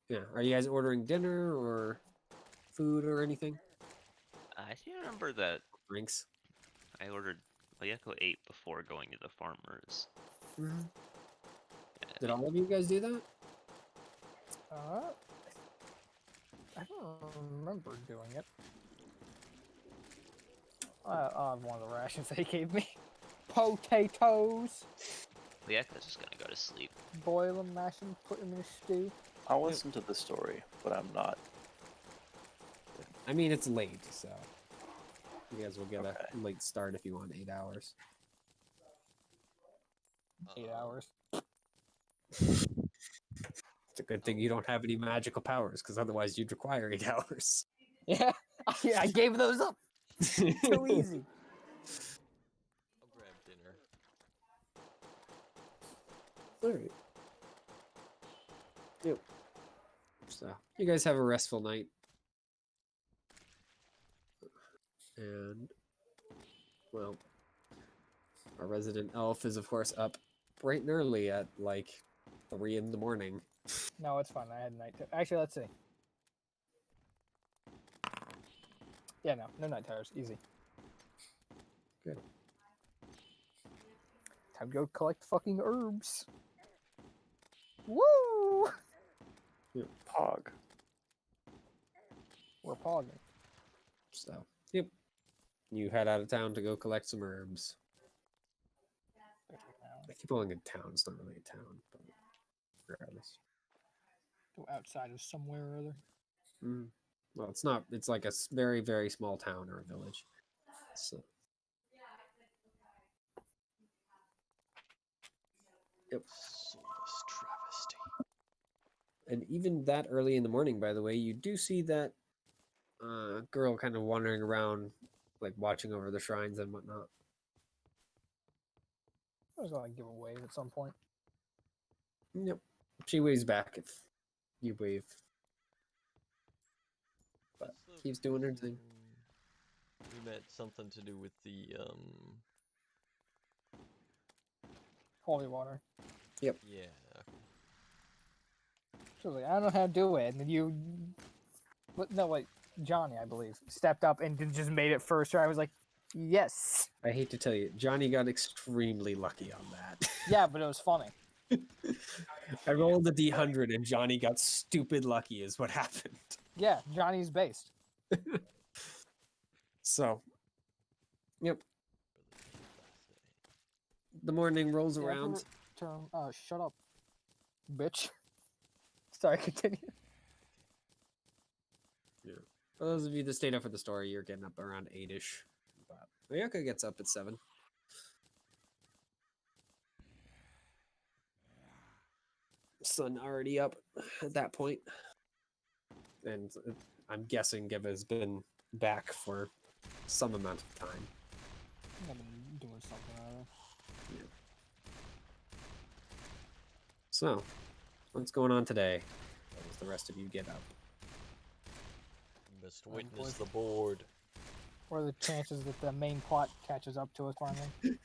Yeah, are you guys ordering dinner or food or anything? I seem to remember that Drinks. I ordered Oyeko ate before going to the farmers. Did all of you guys do that? I don't remember doing it. I have one of the rations they gave me. Potatoes. Oyeko's just gonna go to sleep. Boil them, mash them, put them in a stew. I'll listen to the story, but I'm not. I mean, it's late, so you guys will get Okay. a late start if you want 8 hours. 8 hours. It's a good thing you don't have any magical powers, because otherwise you'd require 8 hours. Yeah, I gave those up. Too easy. I'll grab dinner. Alright. Yep. So, you guys have a restful night. And, well, our resident elf is, of course, up bright and early at, like, 3 in the morning. No, it's fine. I had night. Actually, let's see. Yeah, no night terrors. Easy. Good. Time to go collect fucking herbs. Woo! Pog. We're pogging. So, yep. You head out of town to go collect some herbs. I keep calling it town. It's not really a town, but regardless. Go outside of somewhere or other. Well, it's not. It's like a very, very small town or a village. So. Yep. Soulless travesty. And even that early in the morning, by the way, you do see that girl kind of wandering around, like watching over the shrines and whatnot. I was gonna give a wave at some point. Yep. She waves back if you wave. But What's the keeps doing her thing. reason meant something to do with the Holy water. Yeah. She was like, I don't know how to do it. And then you, no, wait, Johnny, I believe, stepped up and just made it first try. I was like, yes. I hate to tell you, Johnny got extremely lucky on that. Yeah, but it was funny. I rolled the D100 and Johnny got stupid lucky is what happened. Yeah, Johnny's based. So, yep. The morning rolls Yeah, around. term, shut up, bitch. Sorry, continue. Yeah. For those of you that stayed up for the story, you're getting up around 8-ish. But Mayaka gets up at 7. Sun already up at that point. And I'm guessing Giva has been back for some amount of time. I've been doing something or other. So, what's going on today? As the rest of you get up. You must witness the board. What are the chances that the main plot catches up to us finally?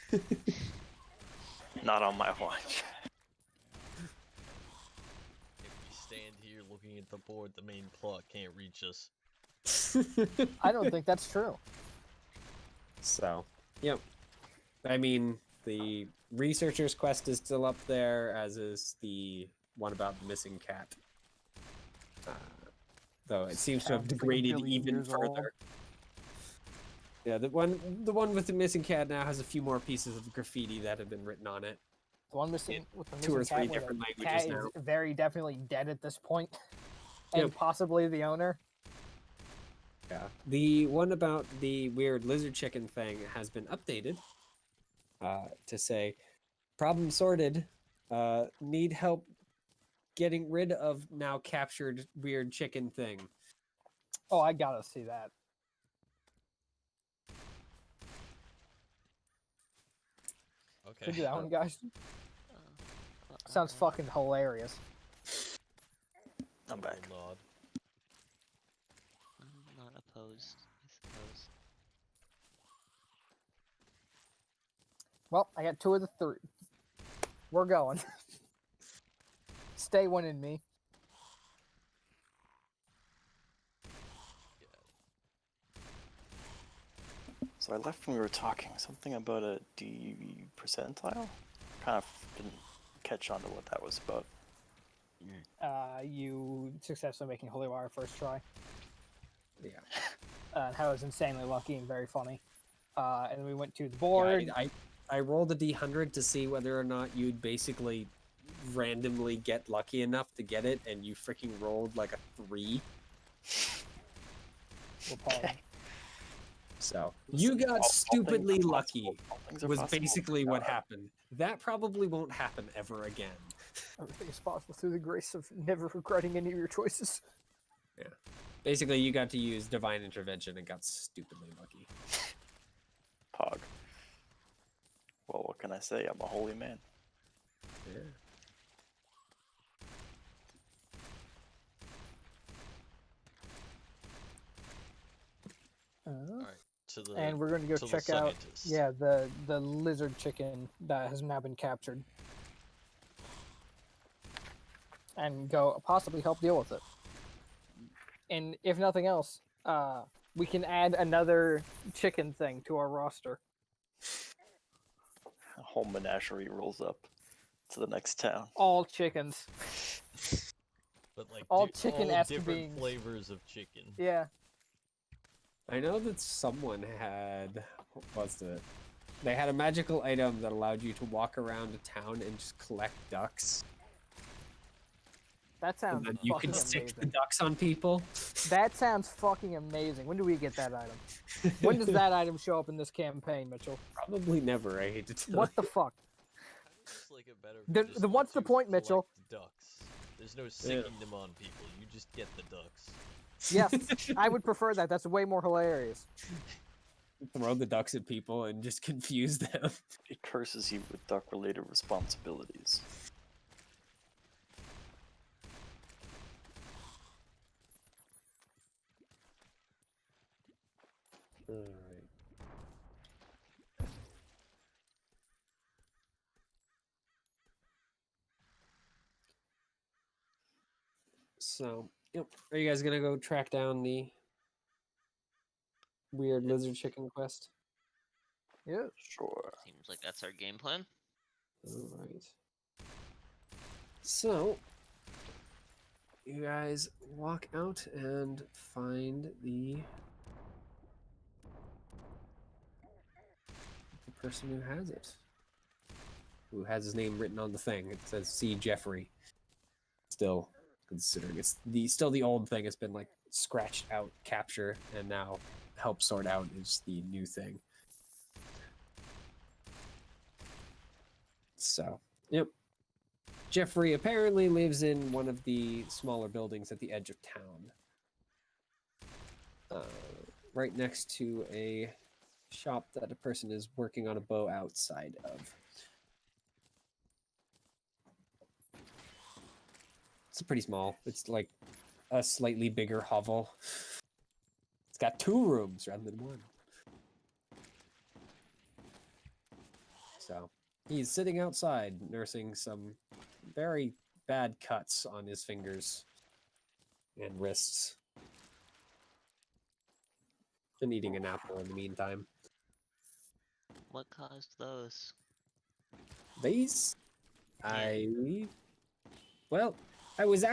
Not on my watch. If we stand here looking at the board, the main plot can't reach us. I don't think that's true. So, yep. I mean, the researcher's quest is still up there, as is the one about the missing cat. Though it seems to have Sounds like a degraded billion even years old. further. Yeah, the one with the missing cat now has a few more pieces of graffiti that have been written on it. The one missing with the 2 or missing 3 cat, where different the languages cat now. is very definitely dead at this point, and Yep. possibly the owner. Yeah. The one about the weird lizard chicken thing has been updated to say, problem sorted. Need help getting rid of now captured weird chicken thing. Oh, I gotta see that. Okay. Could do that one, guys. Uh, Sounds fucking hilarious. I'm back. Nod. I'm not opposed, I suppose. Well, I got 2 of the 3. We're going. Stay winning me. So I left when we were talking. Something about a D percentile? Kind of didn't catch on to what that was about. You successfully making Holy Water first try. Yeah. How it was insanely lucky and very funny. And we went to the board. Yeah, I rolled a D100 to see whether or not you'd basically randomly get lucky enough to get it, and you freaking rolled like a 3. We'll pause. So you Listen, got all stupidly things are lucky. possible. All things are Was possible. basically what happened. That probably won't happen ever again. Everything is possible through the grace of never regretting any of your choices. Basically, you got to use divine intervention and got stupidly lucky. Pog. Well, what can I say? I'm a holy man. Yeah. Alright, to the And we're going to go to the check out, scientist. yeah, the lizard chicken that has now been captured, and go possibly help deal with it. And if nothing else, we can add another chicken thing to our roster. A whole menagerie rolls up to the next town. All chickens. But like all all chicken-esque different beings. flavors of chicken. Yeah. I know that someone had, what was it? They had a magical item that allowed you to walk around a town and just collect ducks. That And sounds then you fucking could stick the amazing. ducks on people. That sounds fucking amazing. When do we get that item? When does that item show up in this campaign, Mitchell? Probably never, I hate to tell What you. the fuck? It's like a better. What's the point, Mitchell? Ducks. There's no singing them on people. You just get the ducks. Yes, I would prefer that. That's way more hilarious. Throw the ducks at people and just confuse them. It curses you with duck-related responsibilities. Alright. So, yep. Are you guys gonna go track down the weird lizard chicken quest? Yeah. Sure. Seems like that's our game plan. All right. So, you guys walk out and find the person who has it. Who has his name written on the thing. It says C. Jeffrey. Still considering it's still the old thing. It's been like scratched out capture, and now help sort out is the new thing. So, yep. Jeffrey apparently lives in one of the smaller buildings at the edge of town. Right next to a shop that a person is working on a bow outside of. It's pretty small. It's like a slightly bigger hovel. It's got 2 rooms rather than 1. So he's sitting outside nursing some very bad cuts on his fingers and wrists. And eating an apple in the meantime. What caused those? These? Yeah. Well, I was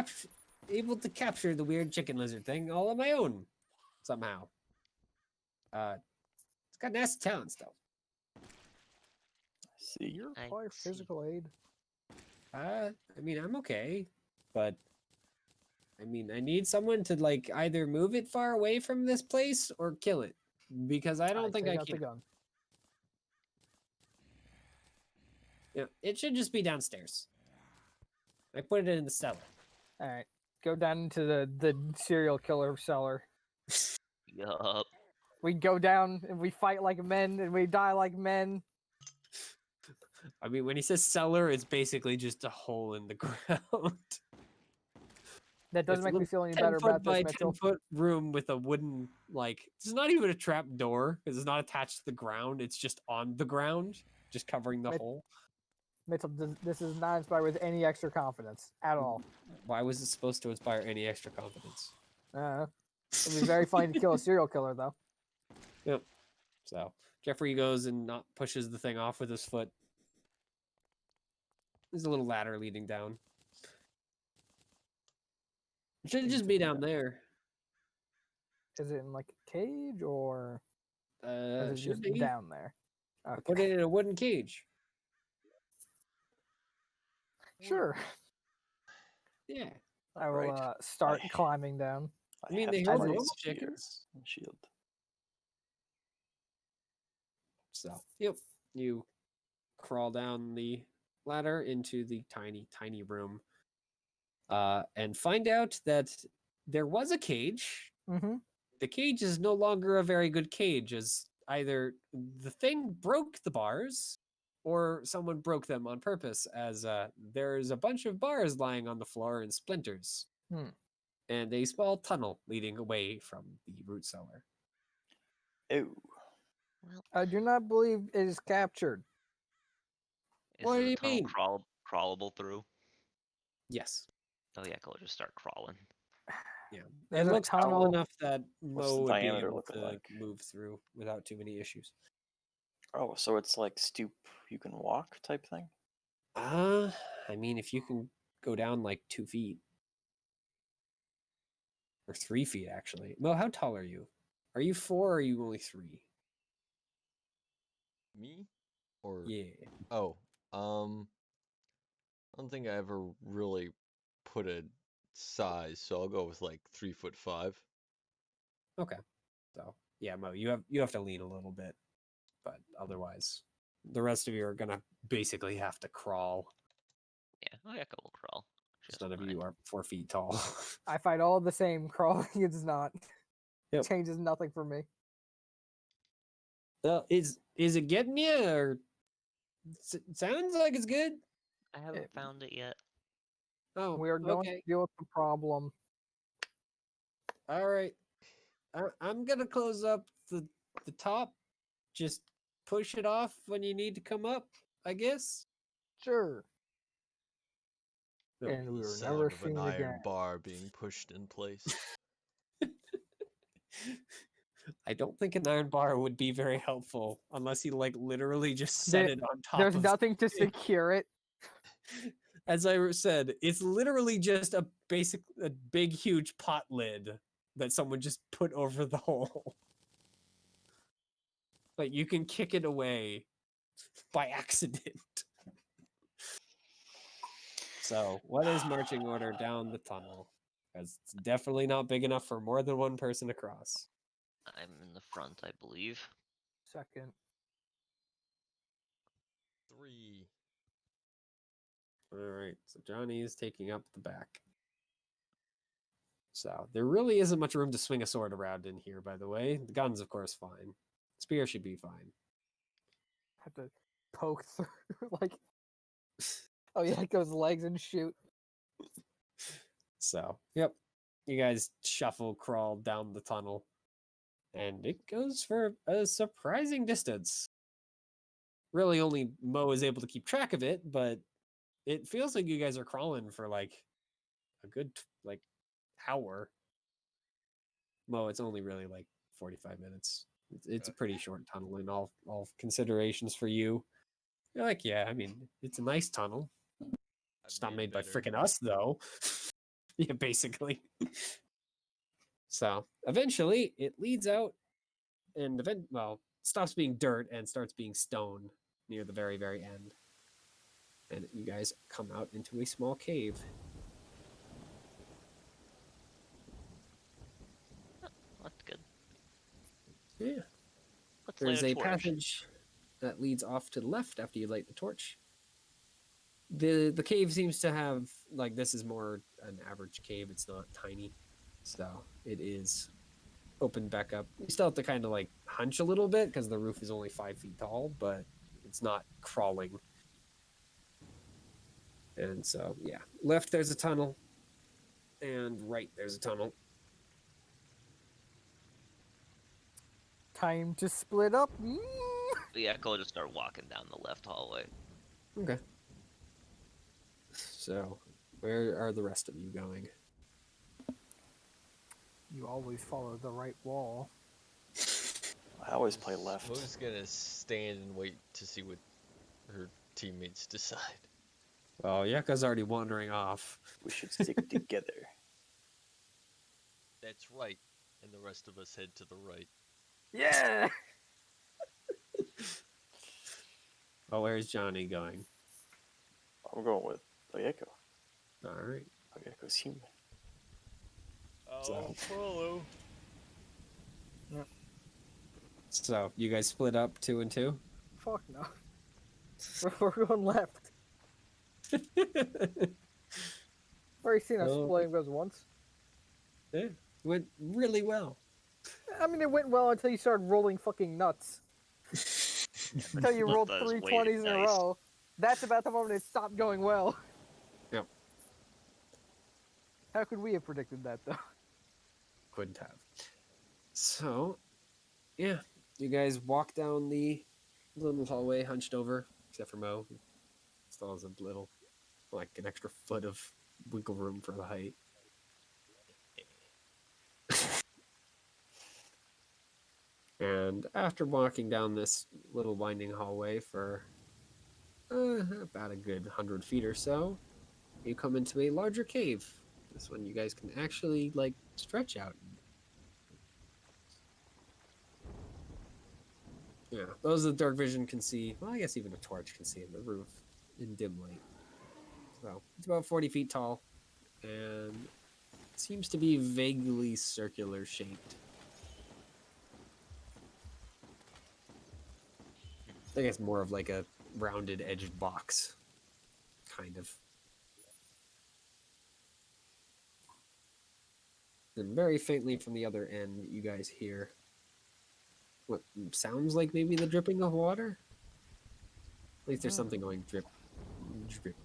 able to capture the weird chicken lizard thing all on my own, somehow. It's got nasty talents, though. See? You I require see. physical aid. I mean, I'm okay, but I mean, I need someone to like either move it far away from this place or kill it, because I don't think take I out the can. gun. Yeah, it should just be downstairs. I put it in the cellar. All right, go down into the serial killer cellar. Yup. We go down and we fight like men and we die like men. I mean, when he says cellar, it's basically just a hole in the ground. That doesn't It's a make me little feel any 10 better foot about this, by Mitchell. 10-foot room with a wooden, like, it's not even a trap door because it's not attached to the ground. It's just on the ground, just covering the hole. Mitchell, this is not inspired with any extra confidence at all. Why was it supposed to inspire any extra confidence? It'd be very funny to kill a serial killer, though. Yep. So Jeffrey goes and not pushes the thing off with his foot. There's a little ladder leading down. It should just be down there. Is it in like a cage or is it Should just be. down there? I put it in a wooden cage. Sure. Yeah. I will Right. start climbing down. I mean, they have have Tarnisher normal spear chickens. and shield. So, yep. You crawl down the ladder into the tiny, tiny room and find out that there was a cage. Mm-hmm. The cage is no longer a very good cage, as either the thing broke the bars or someone broke them on purpose, as there's a bunch of bars lying on the floor in splinters and a small tunnel leading away from the root cellar. Ew. Well, I do not believe it is captured. is What do the you tunnel mean? crawlable through? Yes. Oh yeah, go just start crawling. Yeah. There's It a looks tall tunnel. enough that What's Mo the would be diameter able looking to like? move through without too many issues. Oh, so it's like stoop you can walk type thing? I mean, if you can go down like 2 feet or 3 feet, actually. Mo, how tall are you? Are you 4 or are you only 3? Me? Or Yeah. oh, I don't think I ever really put a size, so I'll go with like 3'5". Okay. So yeah, Mo, you have to lean a little bit, but otherwise, the rest of you are gonna basically have to crawl. Yeah, oh yeah, we'll crawl. Just none of you are 4 feet tall. I fight all the same. Crawling is not. Yep. Changes nothing for me. Is it getting you, or sounds like it's good? I haven't found it yet. Oh, We are going okay. to deal with the problem. All right. I'm gonna close up the top. Just push it off when you need to come up, I guess. Sure. No. And we The were sound never of an seen iron again. bar being pushed in place. I don't think an iron bar would be very helpful unless he like literally just set it on top There's of nothing to something. secure it. As I said, it's literally just a big huge pot lid that someone just put over the hole. Like you can kick it away by accident. So, what is marching order down the tunnel? Because it's definitely not big enough for more than one person to cross. I'm in the front, I believe. Second. 3. All right, so Johnny is taking up the back. So there really isn't much room to swing a sword around in here, by the way. The gun's, of course, fine. Spear should be fine. Have to poke through, like, oh yeah, it goes legs and shoot. So, yep. You guys shuffle, crawl down the tunnel. And it goes for a surprising distance. Really, only Mo is able to keep track of it, but it feels like you guys are crawling for like a good, like, hour. Mo, it's only really like 45 minutes. It's a pretty short tunnel in all considerations for you. You're like, yeah, I mean, it's a nice tunnel. It's not made by freaking us, though. Yeah, basically. So eventually, it leads out, and stops being dirt and starts being stone near the very, very end. And you guys come out into a small cave. That's good. Yeah. Let's light There's a a torch. passage that leads off to the left after you light the torch. The cave seems to have, like, this is more an average cave. It's not tiny. So it is opened back up. You still have to kind of like hunch a little bit because the roof is only 5 feet tall, but it's not crawling. And so, yeah, left there's a tunnel, and right there's a tunnel. Time to split up. The Echo will just start walking down the left hallway. Okay. So, where are the rest of you going? You always follow the right wall. I always play left. Mo's gonna stand and wait to see what her teammates decide. Well, Yeka's already wandering off. We should stick together. That's right. And the rest of us head to the right. Yeah. Oh, where's Johnny going? I'm going with Oyeko. All right. Oyeko's human. I'll follow. So, you guys split up 2 and 2? Fuck no. We're going left. Already seen us Oh. splitting those once. Yeah, went really well. I mean, it went well until you started rolling fucking nuts. Until you Split rolled those 3 weighted 20s in a dice. row. That's about the moment it stopped going well. Yep. How could we have predicted that, though? Couldn't have. So, yeah, you guys walk down the little hallway, hunched over, except for Mo. Still has a little, like an extra foot of wiggle room for the height. And after walking down this little winding hallway for about a good 100 feet or so, you come into a larger cave. This one you guys can actually, like, stretch out. Yeah, those with dark vision can see, well, I guess even a torch can see in the roof in dim light. So, it's about 40 feet tall, and it seems to be vaguely circular shaped. I guess more of like a rounded edged box, kind of. And very faintly from the other end, you guys hear what sounds like maybe the dripping of water. At least there's something going drip, drip,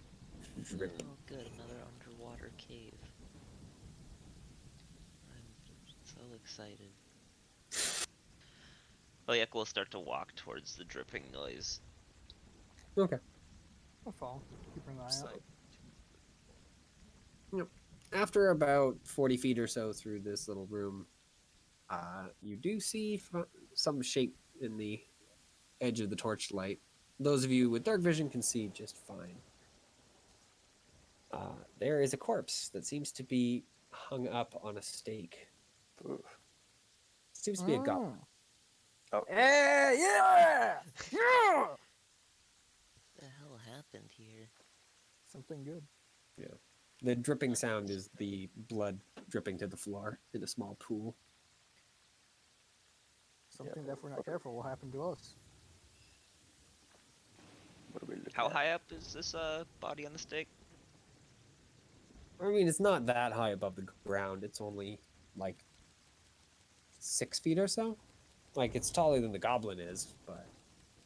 drip. Oh, good, another underwater cave. I'm so excited. Oyeko will start to walk towards the dripping noise. Okay. I'll follow. Keep an eye out. Side. Yep. After about 40 feet or so through this little room, you do see some shape in the edge of the torchlight. Those of you with dark vision can see just fine. There is a corpse that seems to be hung up on a stake. Ooh. Seems to be a goblin. Oh, Yeah! The hell happened here? Something good. Yeah. The dripping sound is the blood dripping to the floor in a small pool. Something that if we're not careful will happen to us. what are we looking How at? high up is this body on the stake? I mean, it's not that high above the ground. It's only like 6 feet or so. Like, it's taller than the goblin is, but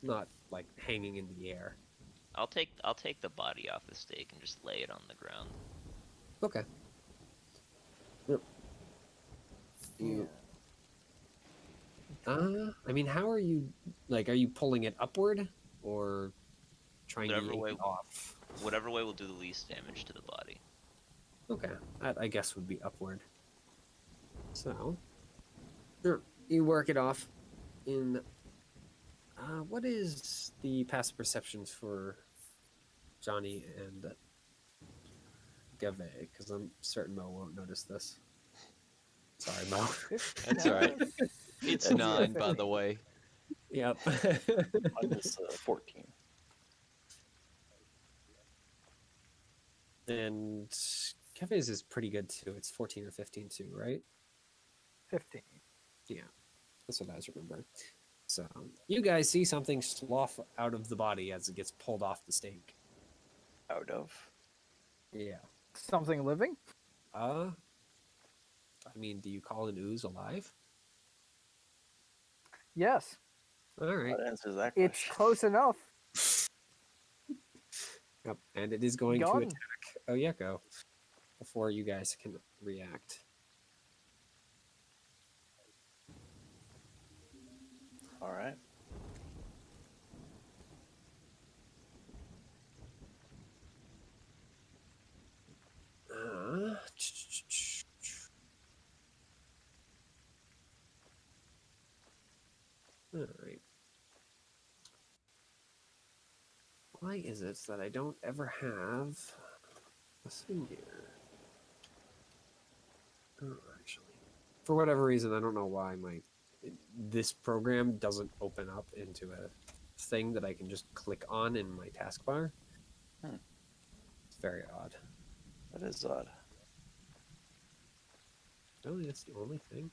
not like hanging in the air. I'll take the body off the stake and just lay it on the ground. Okay. Yep. You, I mean, how are you, like, are you pulling it upward or trying to Whatever yank way, it off? whatever way will do the least damage to the body. Okay, that I guess would be upward. So, sure, you work it off in. What is the passive perceptions for Johnny and Gave? Because I'm certain Mo won't notice this. Sorry, Mo. That's all right. It's That's 9, by 15. the way. Yep. Mine is 14. And Keve's is pretty good too. It's 14 or 15 too, right? 15. Yeah, that's what I was remembering. So you guys see something slough out of the body as it gets pulled off the stake. Out of. Yeah. Something living? I mean, do you call an ooze alive? Yes. All right. That answers that It's question. close enough. Yep. And it is going to Gone. attack Oyeko before you guys can react. All right. Uh, all right. Why is it that I don't ever have a thing here? Oh, actually, for whatever reason, I don't know why this program doesn't open up into a thing that I can just click on in my taskbar. Hmm. It's very odd. That is odd. Really, that's the only thing.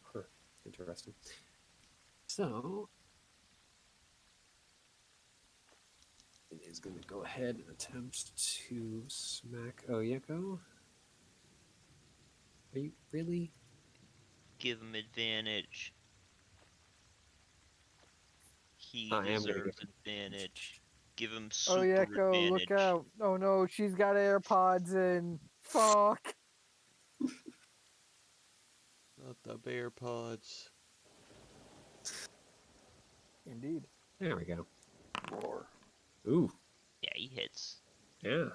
Huh. Interesting. So it is going to go ahead and attempt to smack Oyeko. Are you really? Give him advantage. He I am going to give deserves advantage. Give him Oh, super yeah, go. Look advantage. out. Oh, no. She's got AirPods in. Fuck. Not the bear pods. Indeed. There we go. Roar. Ooh, Yeah, he hits. yeah. You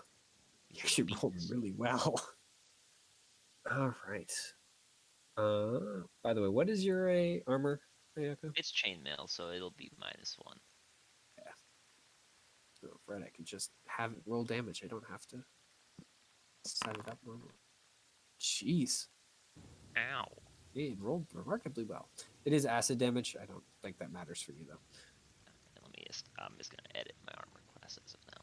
He's a actually rolled beast. really well. All right. By the way, what is your armor, Oyeko? It's chainmail, so it'll be -1. So, Fred, I can just have it roll damage. I don't have to set it up normally. Jeez. Ow. It rolled remarkably well. It is acid damage. I don't think that matters for you, though. I'm just gonna edit my armor class as of now.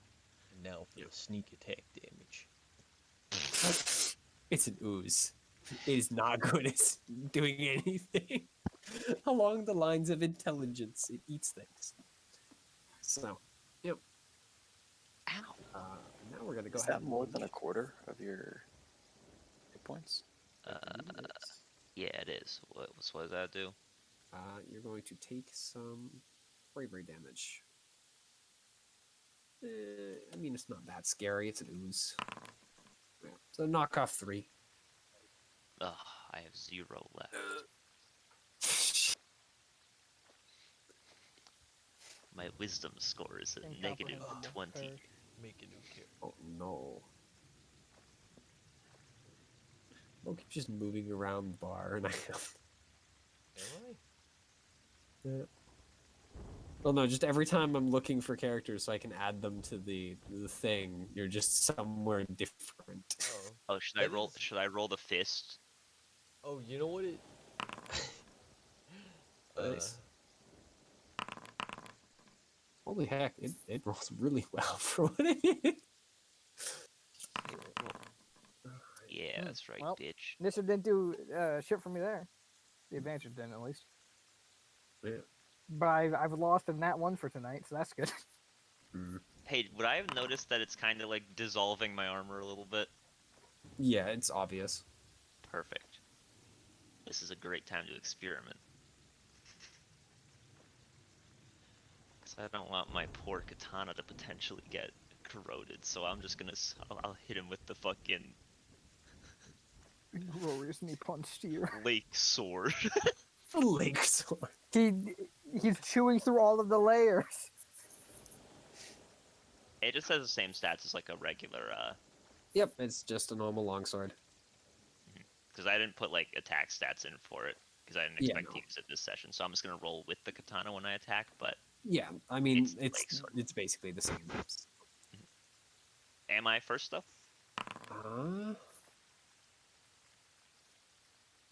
And now for the sneak attack damage. It's an ooze. It is not good at doing anything along the lines of intelligence. It eats things. So, yep. Ow. Now we're going to go Is ahead that and more than a quarter of your hit points? I believe it is. Yeah, it is. What does that do? You're going to take some bravery damage. I mean, it's not that scary. It's an ooze. Yeah. So knock off 3. Ugh, I have 0 left. My wisdom score is a Incomprehensible. -20. Make a new character. Oh no. I'll keep just moving around the bar, and I Am I? Yeah. Well, no, just every time I'm looking for characters so I can add them to the thing, you're just somewhere different. Oh. Oh, should I That roll? is- Should I roll the fist? Oh, you know what it... Nice. Holy heck, it rolls really well for what it is. Yeah, that's right, Well, bitch. This didn't do shit for me there. The advantage didn't, at least. Yeah. But I've lost in that one for tonight, so that's good. Hey, would I have noticed that it's kind of like dissolving my armor a little bit? Yeah, it's obvious. Perfect. This is a great time to experiment. Because I don't want my poor katana to potentially get corroded, so I'm just gonna. I'll hit him with the fucking Glorious knee punch to you. lake sword. The lake sword. He's chewing through all of the layers. It just has the same stats as like a regular. Yep, it's just a normal longsword. Because I didn't put like attack stats in for it because I didn't Yeah, expect no. to use it this session. So I'm just gonna roll with the katana when I attack. But Yeah, I mean It's the lake sword. it's basically the same. am I first though?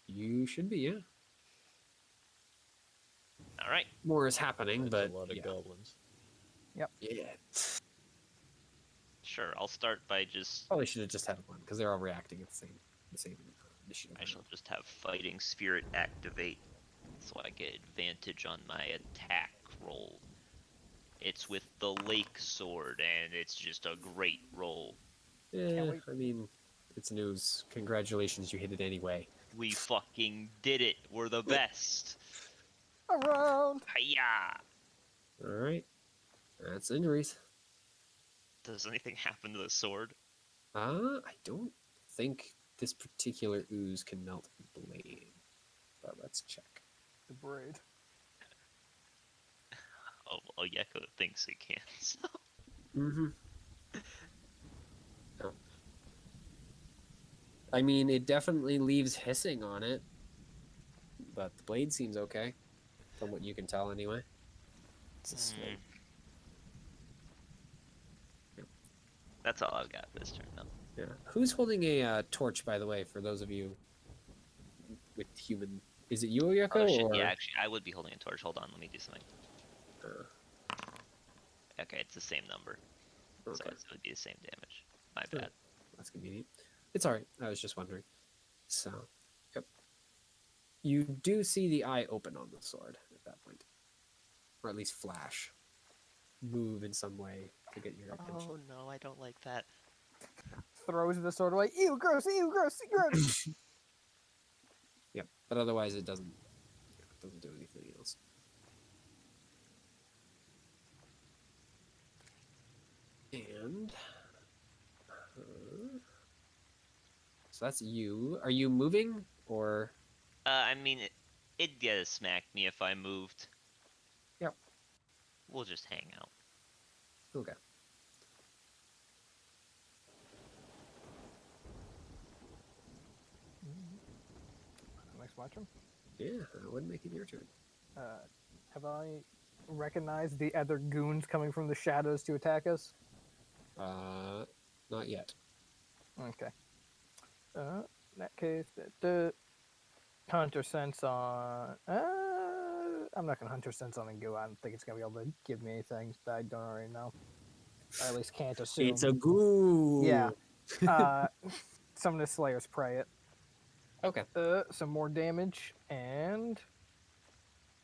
You should be, yeah. All right. More is happening, That's but a lot of yeah. goblins. Yeah. Sure. I'll start by just. Probably should have just had one because they're all reacting at the same initiative. I shall just have fighting spirit activate, so I get advantage on my attack roll. It's with the lake sword, and it's just a great roll. Yeah, wait. I mean, it's news. Congratulations, you hit it anyway. We fucking did it. We're the best. Around. Hiya! All right, that's injuries. Does anything happen to the sword? I don't think this particular ooze can melt a blade, but let's check. The braid. Oh, well, Yeko thinks it can. So. Mm-hmm. Oh. I mean, it definitely leaves hissing on it, but the blade seems okay, from what you can tell anyway. It's a slate. That's all I've got this turn, though. Yeah. Who's holding a torch, by the way, for those of you with human... Is it you, Yoko? Oh shit! Or... Yeah, actually, I would be holding a torch. Hold on, let me do something. Okay, it's the same number, so Okay. it would be the same damage. My Sure. bad. That's convenient. It's all right. I was just wondering. So, yep. You do see the eye open on the sword at that point, or at least flash, move in some way to get your attention. Oh no, I don't like that. Throws the sword away. Ew, gross, ew, gross, gross. Yep. But otherwise, it doesn't do anything else. And so that's you. Are you moving or? I mean, it'd get smacked me if I moved. Yep. We'll just hang out. Okay. Next my turn. Yeah, I would make it your turn. Have I recognized the other goons coming from the shadows to attack us? Not yet. Okay. In that case, hunter sense on. I'm not gonna hunter sense on a goo. I don't think it's gonna be able to give me anything that I don't already know. Or at least can't assume. It's a goo. Yeah. Some of the Slayer's pray it. Okay. Some more damage and.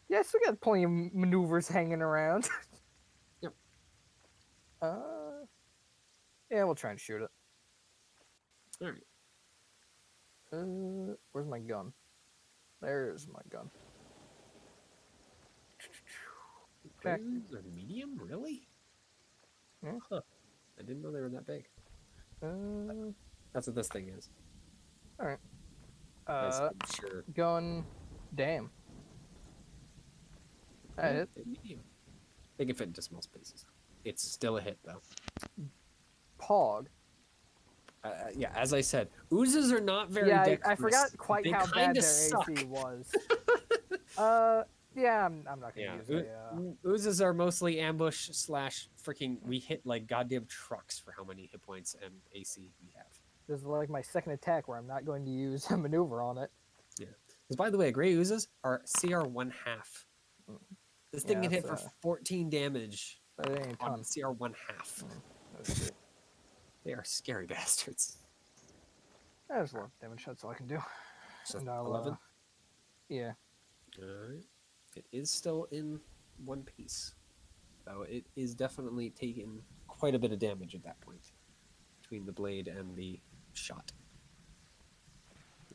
Yeah, I still got plenty of maneuvers hanging around. Yep. Yeah, we'll try and shoot it. All right. Where's my gun? There's my gun. Check. Those are medium, really? Yeah. Huh. I didn't know they were that big. Uh, That's what this thing is. all right. I'm sure. Gun. Damn. That hit. Medium. They can fit into small spaces. It's still a hit, though. Pog. Yeah, as I said, oozes are not very Yeah, dexterous. I forgot quite They how bad kinda their suck. AC was. Yeah, I'm not gonna Yeah, use a. oozes are mostly ambush slash freaking. We hit like goddamn trucks for how many hit points and AC we have. This is like my second attack where I'm not going to use a maneuver on it. Yeah, because by the way, gray oozes are CR 1/2. This thing Yeah, can hit that's, for 14 damage that ain't a on ton. CR 1/2. Let's see. They are scary bastards. There's a lot of damage. That's all I can do. So And I'll, 11. yeah. Alright. It is still in one piece. So it is definitely taking quite a bit of damage at that point between the blade and the shot.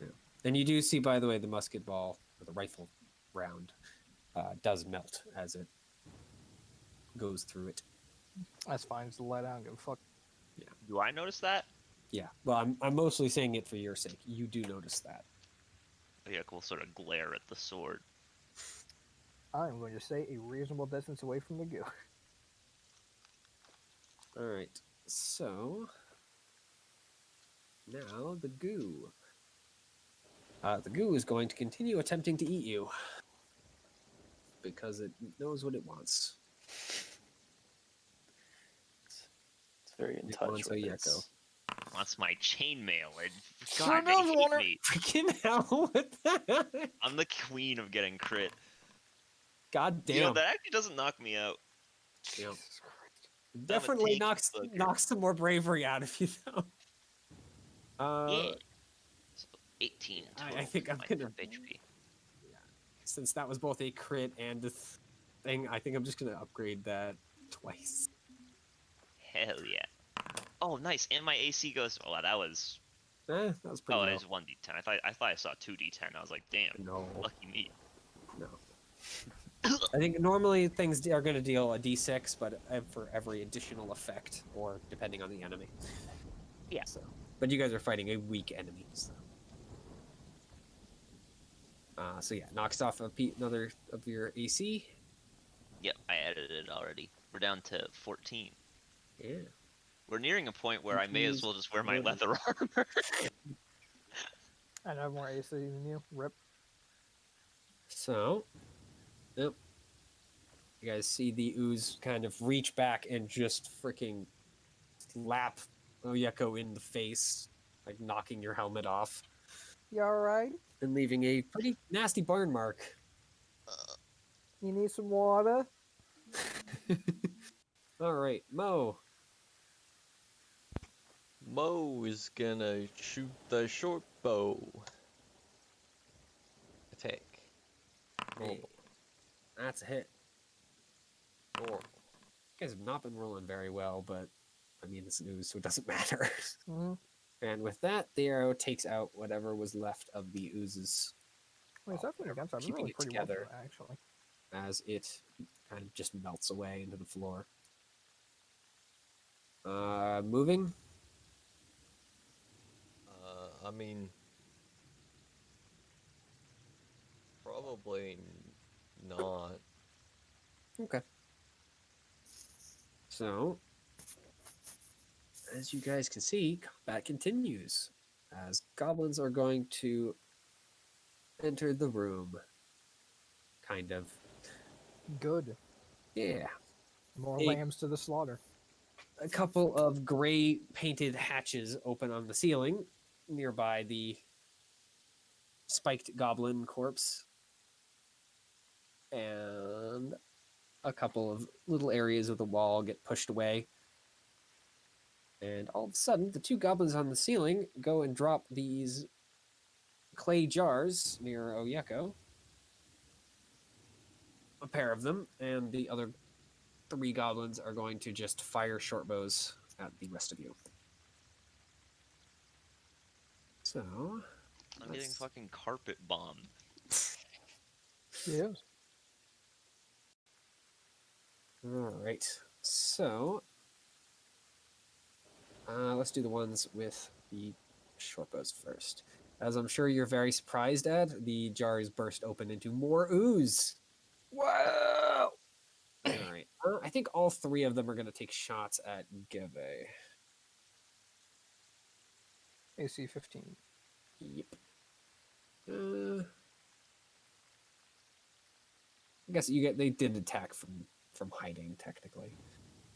Yeah. And you do see, by the way, the musket ball or the rifle round does melt as it goes through it. That's fine. Just let out and go fuck. Do I notice that? Yeah. Well, I'm mostly saying it for your sake. You do notice that. Yeah, we'll sort of glare at the sword. I'm going to stay a reasonable distance away from the goo. All right. So now the goo. The goo is going to continue attempting to eat you because it knows what it wants. It's very in It touch wants with a its. Yeko. That's my chainmail. Sure God, they does, hate Warner. me. Freaking hell! What the heck? I'm the queen of getting crit. God damn! You know, that actually doesn't knock me out. Yeah. Jesus Christ. Definitely tanky knocks bugger. some more bravery out of you though. Yeah. So 18 in total. I think I'm my gonna. HP. Since that was both a crit and a thing, I think I'm just gonna upgrade that twice. Hell yeah. Oh, nice. And my AC goes. Oh, that was. That was pretty Oh, low. it was 1d10. I thought I saw 2d10. I was like, damn. No, Lucky me. no. I think normally things are going to deal a d6, but for every additional effect, or depending on the enemy. Yeah. So, but you guys are fighting a weak enemy, so. So yeah, knocks off another of your AC. Yep, I edited it already. We're down to 14. Yeah. We're nearing a point where I may as well just wear my Continues leather armor. I have more AC than you. Rip. So, yep. You guys see the ooze kind of reach back and just freaking slap Oyeko in the face, like knocking your helmet off You alright? and leaving a pretty nasty burn mark. You need some water? All right, Mo. Mo is gonna shoot the short bow. Attack. Hey, that's a hit. Normal. You guys have not been rolling very well, but I mean, it's news, so it doesn't matter. Mm-hmm. And with that, the arrow takes out whatever was left of the oozes. I mean, it's definitely against. I've been Keeping rolling it pretty well together. today, actually. As it kind of just melts away into the floor. Moving. I mean, probably not. Okay. So, as you guys can see, combat continues as goblins are going to enter the room. Kind of. Good. Yeah. More Hey. lambs to the slaughter. A couple of gray painted hatches open on the ceiling nearby the spiked goblin corpse. And a couple of little areas of the wall get pushed away. And all of a sudden, the two goblins on the ceiling go and drop these clay jars near Oyeko. A pair of them, and the other three goblins are going to just fire short bows at the rest of you. So, I'm getting fucking carpet bombed. Yes. all right. So, let's do the ones with the short bows first. As I'm sure you're very surprised at, the jars burst open into more ooze. Wow! All right. I think all three of them are going to take shots at Geve. AC 15. Yep. I guess they did attack from hiding technically,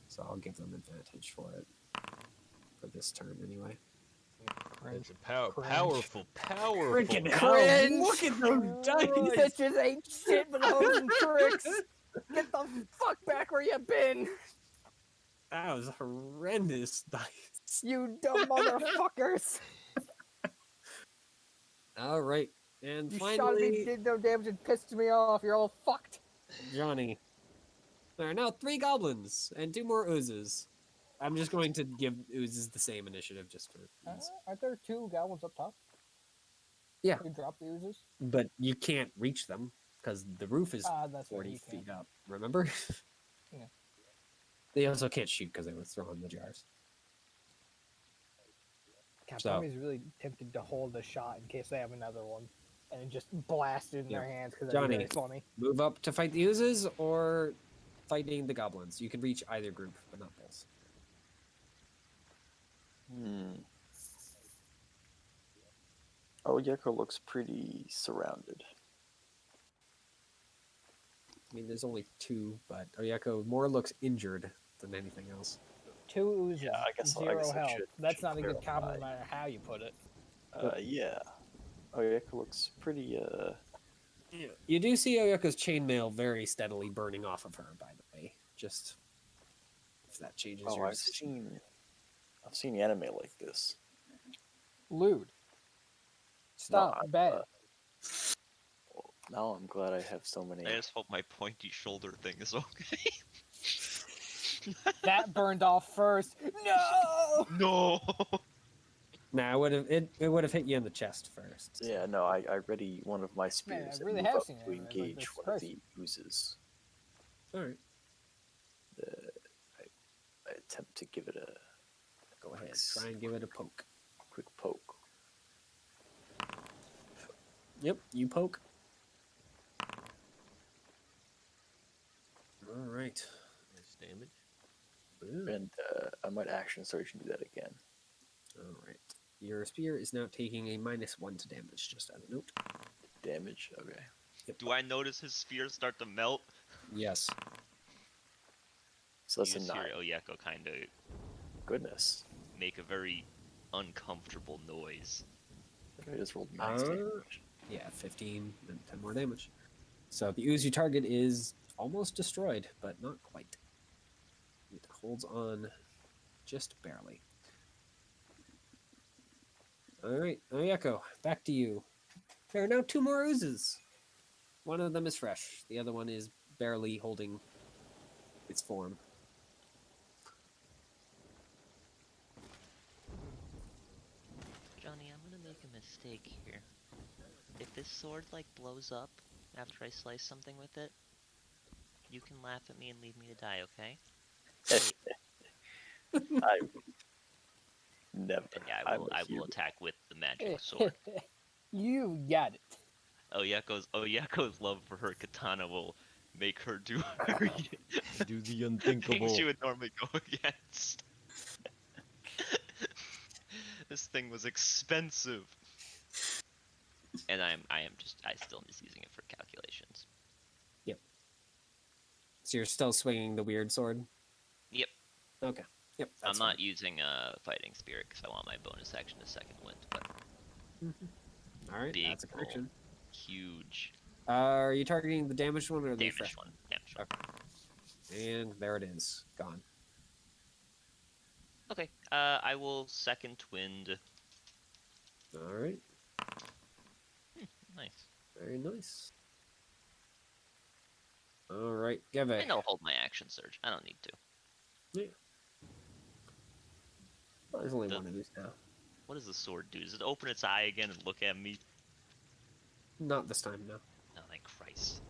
so I'll give them advantage for it for this turn anyway. That's a Cringe. powerful. Freaking hell! Cringe! Look at those dice. Bitches ain't shit but hoes and tricks. Get the fuck back where you been, That was horrendous dice. you dumb motherfuckers. All right, and You shot me, finally, did no damage, and pissed me off. You're all fucked. Johnny. There are now 3 goblins and 2 more oozes. I'm just going to give oozes the same initiative just for ease. Aren't there 2 goblins up top? Yeah. Who dropped the oozes? But you can't reach them because the roof is That's right, 40 you can't. feet up. Remember? Yeah. They also can't shoot because they were throwing the jars. God, So- Tommy's really tempted to hold the shot in case they have another one, and just blast it in their hands because that's Johnny. very funny. Move up to fight the oozes or fighting the goblins. You can reach either group, but not both. Oh, Yeko looks pretty surrounded. I mean, there's only 2, but Oyeko more looks injured than anything else. 2 oozes, Yeah, I guess I 0 health. should That's not a good clarify. comment no matter how you put it. Yeah. Oh, Yeko looks pretty. Yeah. You do see Oyoko's chainmail very steadily burning off of her, by the way. Just if that changes Oh, your I've decision. seen anime like this. Lewd. Stop. I'm Bad. Well, now I'm glad I have so many. I just hope my pointy shoulder thing is okay. That burned off first. No. No. Nah, it would have hit you in the chest first. so. Yeah, no, I ready one of my spears I really and move have up seen to anime like engage this. one of Christ. the oozes. All right. I attempt to give it a Go ahead. Try and give it a poke. quick poke. Yep, you poke. All right. Nice damage. Ooh. And I might action surge and do that again. All right. Your spear is now taking a -1 to damage, just as a note. Damage. Okay. Do I notice his spheres start to melt? Yes. So that's You a just 9. hear Oyeko kind of Goodness. make a very uncomfortable noise. I just rolled max damage. Yeah, 15 and 10 more damage. So the ooze you target is almost destroyed, but not quite. It holds on just barely. All right, Oyeko, back to you. There are now 2 more oozes. One of them is fresh. The other one is barely holding its form. Johnny, I'm gonna make a mistake here. If this sword like blows up after I slice something with it, you can laugh at me and leave me to die, okay? I never. Yeah, I'm a I will hero. attack with the magic sword. You got it. Oyako's love for her katana will make her do Do the things unthinkable. she would normally go against. This thing was expensive. And I still am just using it for calculations. So you're still swinging the weird sword? Yep. Okay. Yep. I'm not using fighting spirit because I want my bonus action to second wind, but All right, big that's a correction. huge Are you targeting the damaged one or the damage fresh one. Damage one. Okay. And there it is. Gone. Okay. I will second wind. All right. Nice. Very nice. All right, Geve. And I'll hold my action surge. I don't need to. Well, there's only The- one of these now. What does the sword do? Does it open its eye again and look at me? Not this time, no. Oh, thank Christ.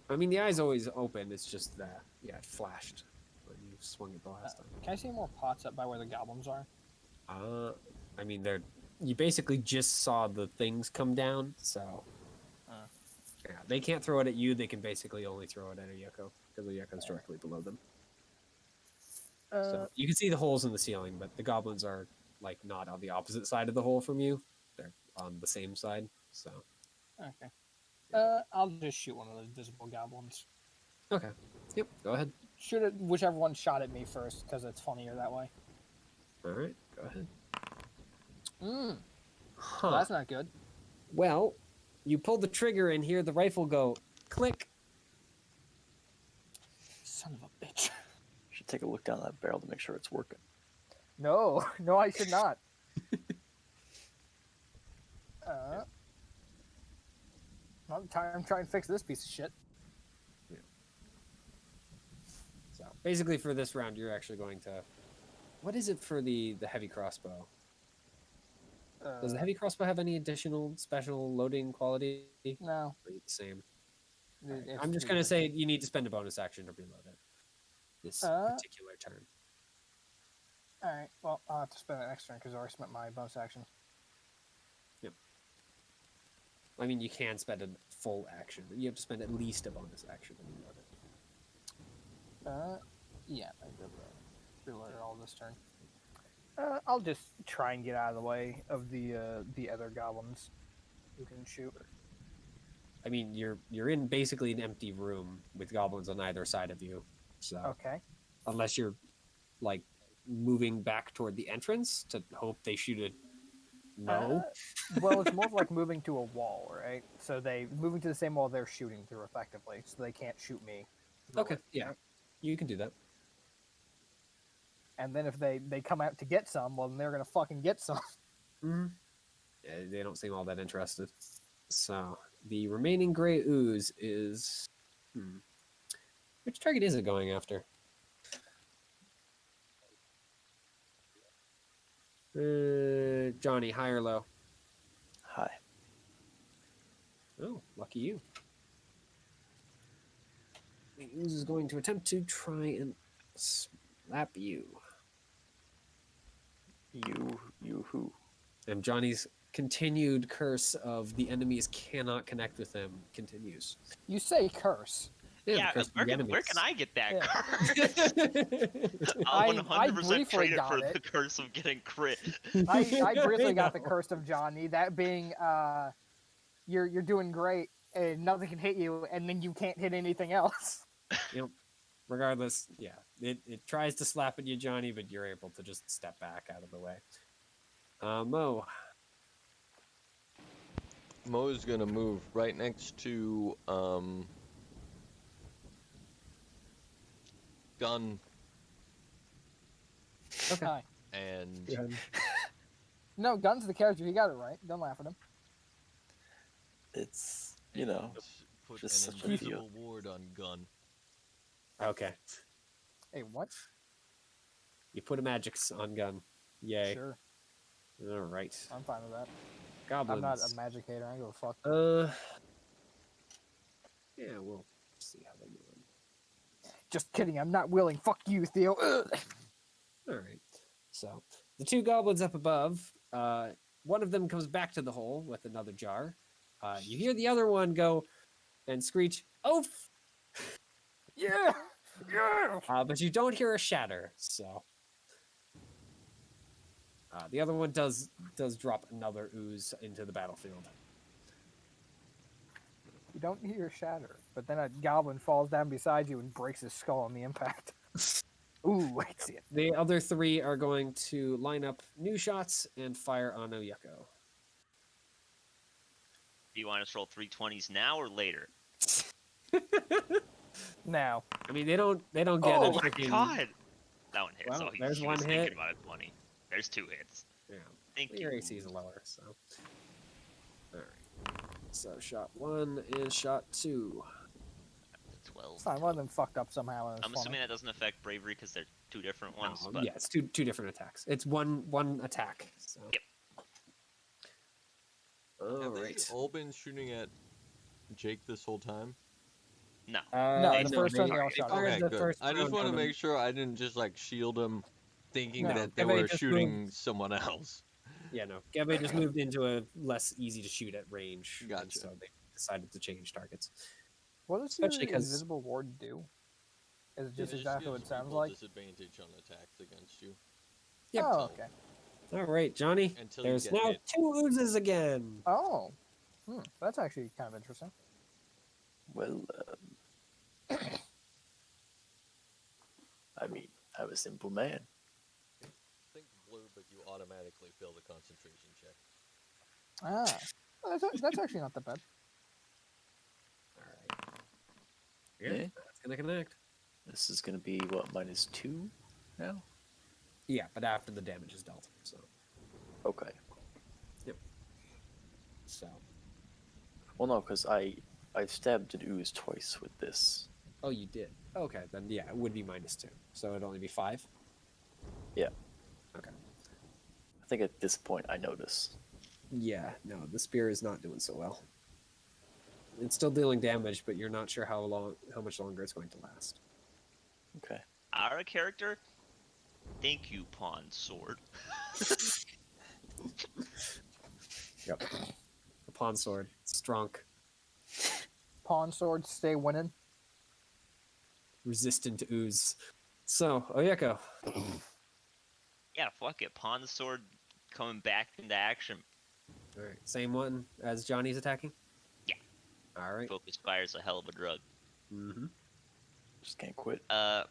I mean, the eye's always open. It's just that, yeah, it flashed when you swung it the last time. Can I see more pots up by where the goblins are? I mean, you basically just saw the things come down, so yeah, they can't throw it at you. They can basically only throw it at Oyeko because Oyeko's directly below them. So you can see the holes in the ceiling, but the goblins are like not on the opposite side of the hole from you. They're on the same side. So Okay. I'll just shoot one of those visible goblins. okay, yep, go ahead. Shoot it, whichever one shot at me first, because it's funnier that way. All right, go ahead. Well, Huh. that's not good. Well, you pull the trigger and hear the rifle go click. Son of a bitch. Should take a look down that barrel to make sure it's working. No, no, I should not. Not the time I'm trying to fix this piece of shit. So basically, for this round, you're actually going to. What is it for the heavy crossbow? Does the heavy crossbow have any additional special loading quality? No. Or are you the same? Right. It's I'm just pretty gonna good. say you need to spend a bonus action to reload it. This particular turn. Alright, well, I'll have to spend an extra because I already spent my bonus action. Yep. I mean, you can spend a full action, but you have to spend at least a bonus action to reload it. Yeah, I did reload it all this turn. I'll just try and get out of the way of the other goblins who can shoot. I mean, you're in basically an empty room with goblins on either side of you. So Okay. unless you're like moving back toward the entrance to hope they shoot it. No. Well, it's more of like moving to a wall, right? So they moving to the same wall they're shooting through effectively, so they can't shoot me. Okay. Yeah. You can do that. And then if they come out to get some, well, then they're gonna fucking get some. Mm-hmm. Yeah, they don't seem all that interested. So the remaining gray ooze is. Which target is it going after? Johnny, high or low? Hi. Oh, lucky you. The ooze is going to attempt to try and slap you. You who? And Johnny's continued curse of the enemies cannot connect with him continues. You say curse. Yeah, the curse of where the can enemies. I get that Yeah. curse? I 100% briefly trade it got for it. the curse of getting crit. I briefly got the know. curse of Johnny. That being, you're doing great, and nothing can hit you, and then you can't hit anything else. You know, regardless, yeah, it tries to slap at you, Johnny, but you're able to just step back out of the way. Mo. Mo's gonna move right next to Gun Okay. Hi. and Go ahead. No, Gun's the character. You got it right. Don't laugh at him. It's you know. put just an such an idiot. invisible ward on Gun. Okay. Hey, what? You put a magics on gun. Yay. Sure, All right. I'm fine with that. Goblins. I'm not a magic hater. I don't give a fuck. Yeah, we'll see how they're doing. Just kidding. I'm not willing. Fuck you, Theo. Ugh. All right. So the two goblins up above, one of them comes back to the hole with another jar. You hear the other one go and screech, "Oof!" Yeah. Yeah. But you don't hear a shatter. So the other one does drop another ooze into the battlefield. You don't hear a shatter, but then a goblin falls down beside you and breaks his skull on the impact. Ooh, I see it. The other three are going to line up new shots and fire on Oyuko. Do you want us to roll 320s now or later? Now, I mean, they don't get Oh a my freaking. god! That one hit. Well, so he there's was one thinking hit. about a 20. There's 2 hits. Yeah. Thank Your you. AC is lower, so. All right. So shot 1 and shot 2. 12. it's fine. One of them fucked up somehow. And it was I'm funny. assuming that doesn't affect bravery because they're 2 different ones. No, but yeah, it's two different attacks. It's one attack. So. Yep. All Have they right. all been shooting at Jake this whole time? no. No, the first they one they all shot fired Okay, the good. first I just round want to on make sure I didn't just like shield them, thinking No, that they Geve were just shooting moved. someone else. Yeah, no. Geve just moved into a less easy to shoot at range. and Gotcha. So they decided to change targets. What does Especially your 'cause- invisible ward do? Is it just It exactly what it gives sounds people like? disadvantage on attacks against you. Yep. Oh, So- okay. All right, Johnny. Until you There's get now hit. 2 oozes again. Oh, that's actually kind of interesting. Well, I mean, I'm a simple man. Think blue, but you automatically fail the concentration check. Ah, that's actually not that bad. All right. Yeah. That's gonna connect. This is gonna be what, -2 now? Yeah, but after the damage is dealt. So. Okay. So. Well, no, because I stabbed an ooze twice with this. Oh, you did. Okay, then yeah, it would be -2. So it'd only be 5. Yeah. Okay. I think at this point I notice. Yeah, no, the spear is not doing so well. It's still dealing damage, but you're not sure how much longer it's going to last. Okay. Our character, thank you, Pawn Sword. Yep. The pawn sword, strong, Pawn swords stay winning. resistant to ooze. So, Oyeko. Yeah, fuck it. Pawn Sword coming back into action. All right, same one as Johnny's attacking. Yeah. All right. Focus fire is a hell of a drug. Mm-hmm. Just can't quit.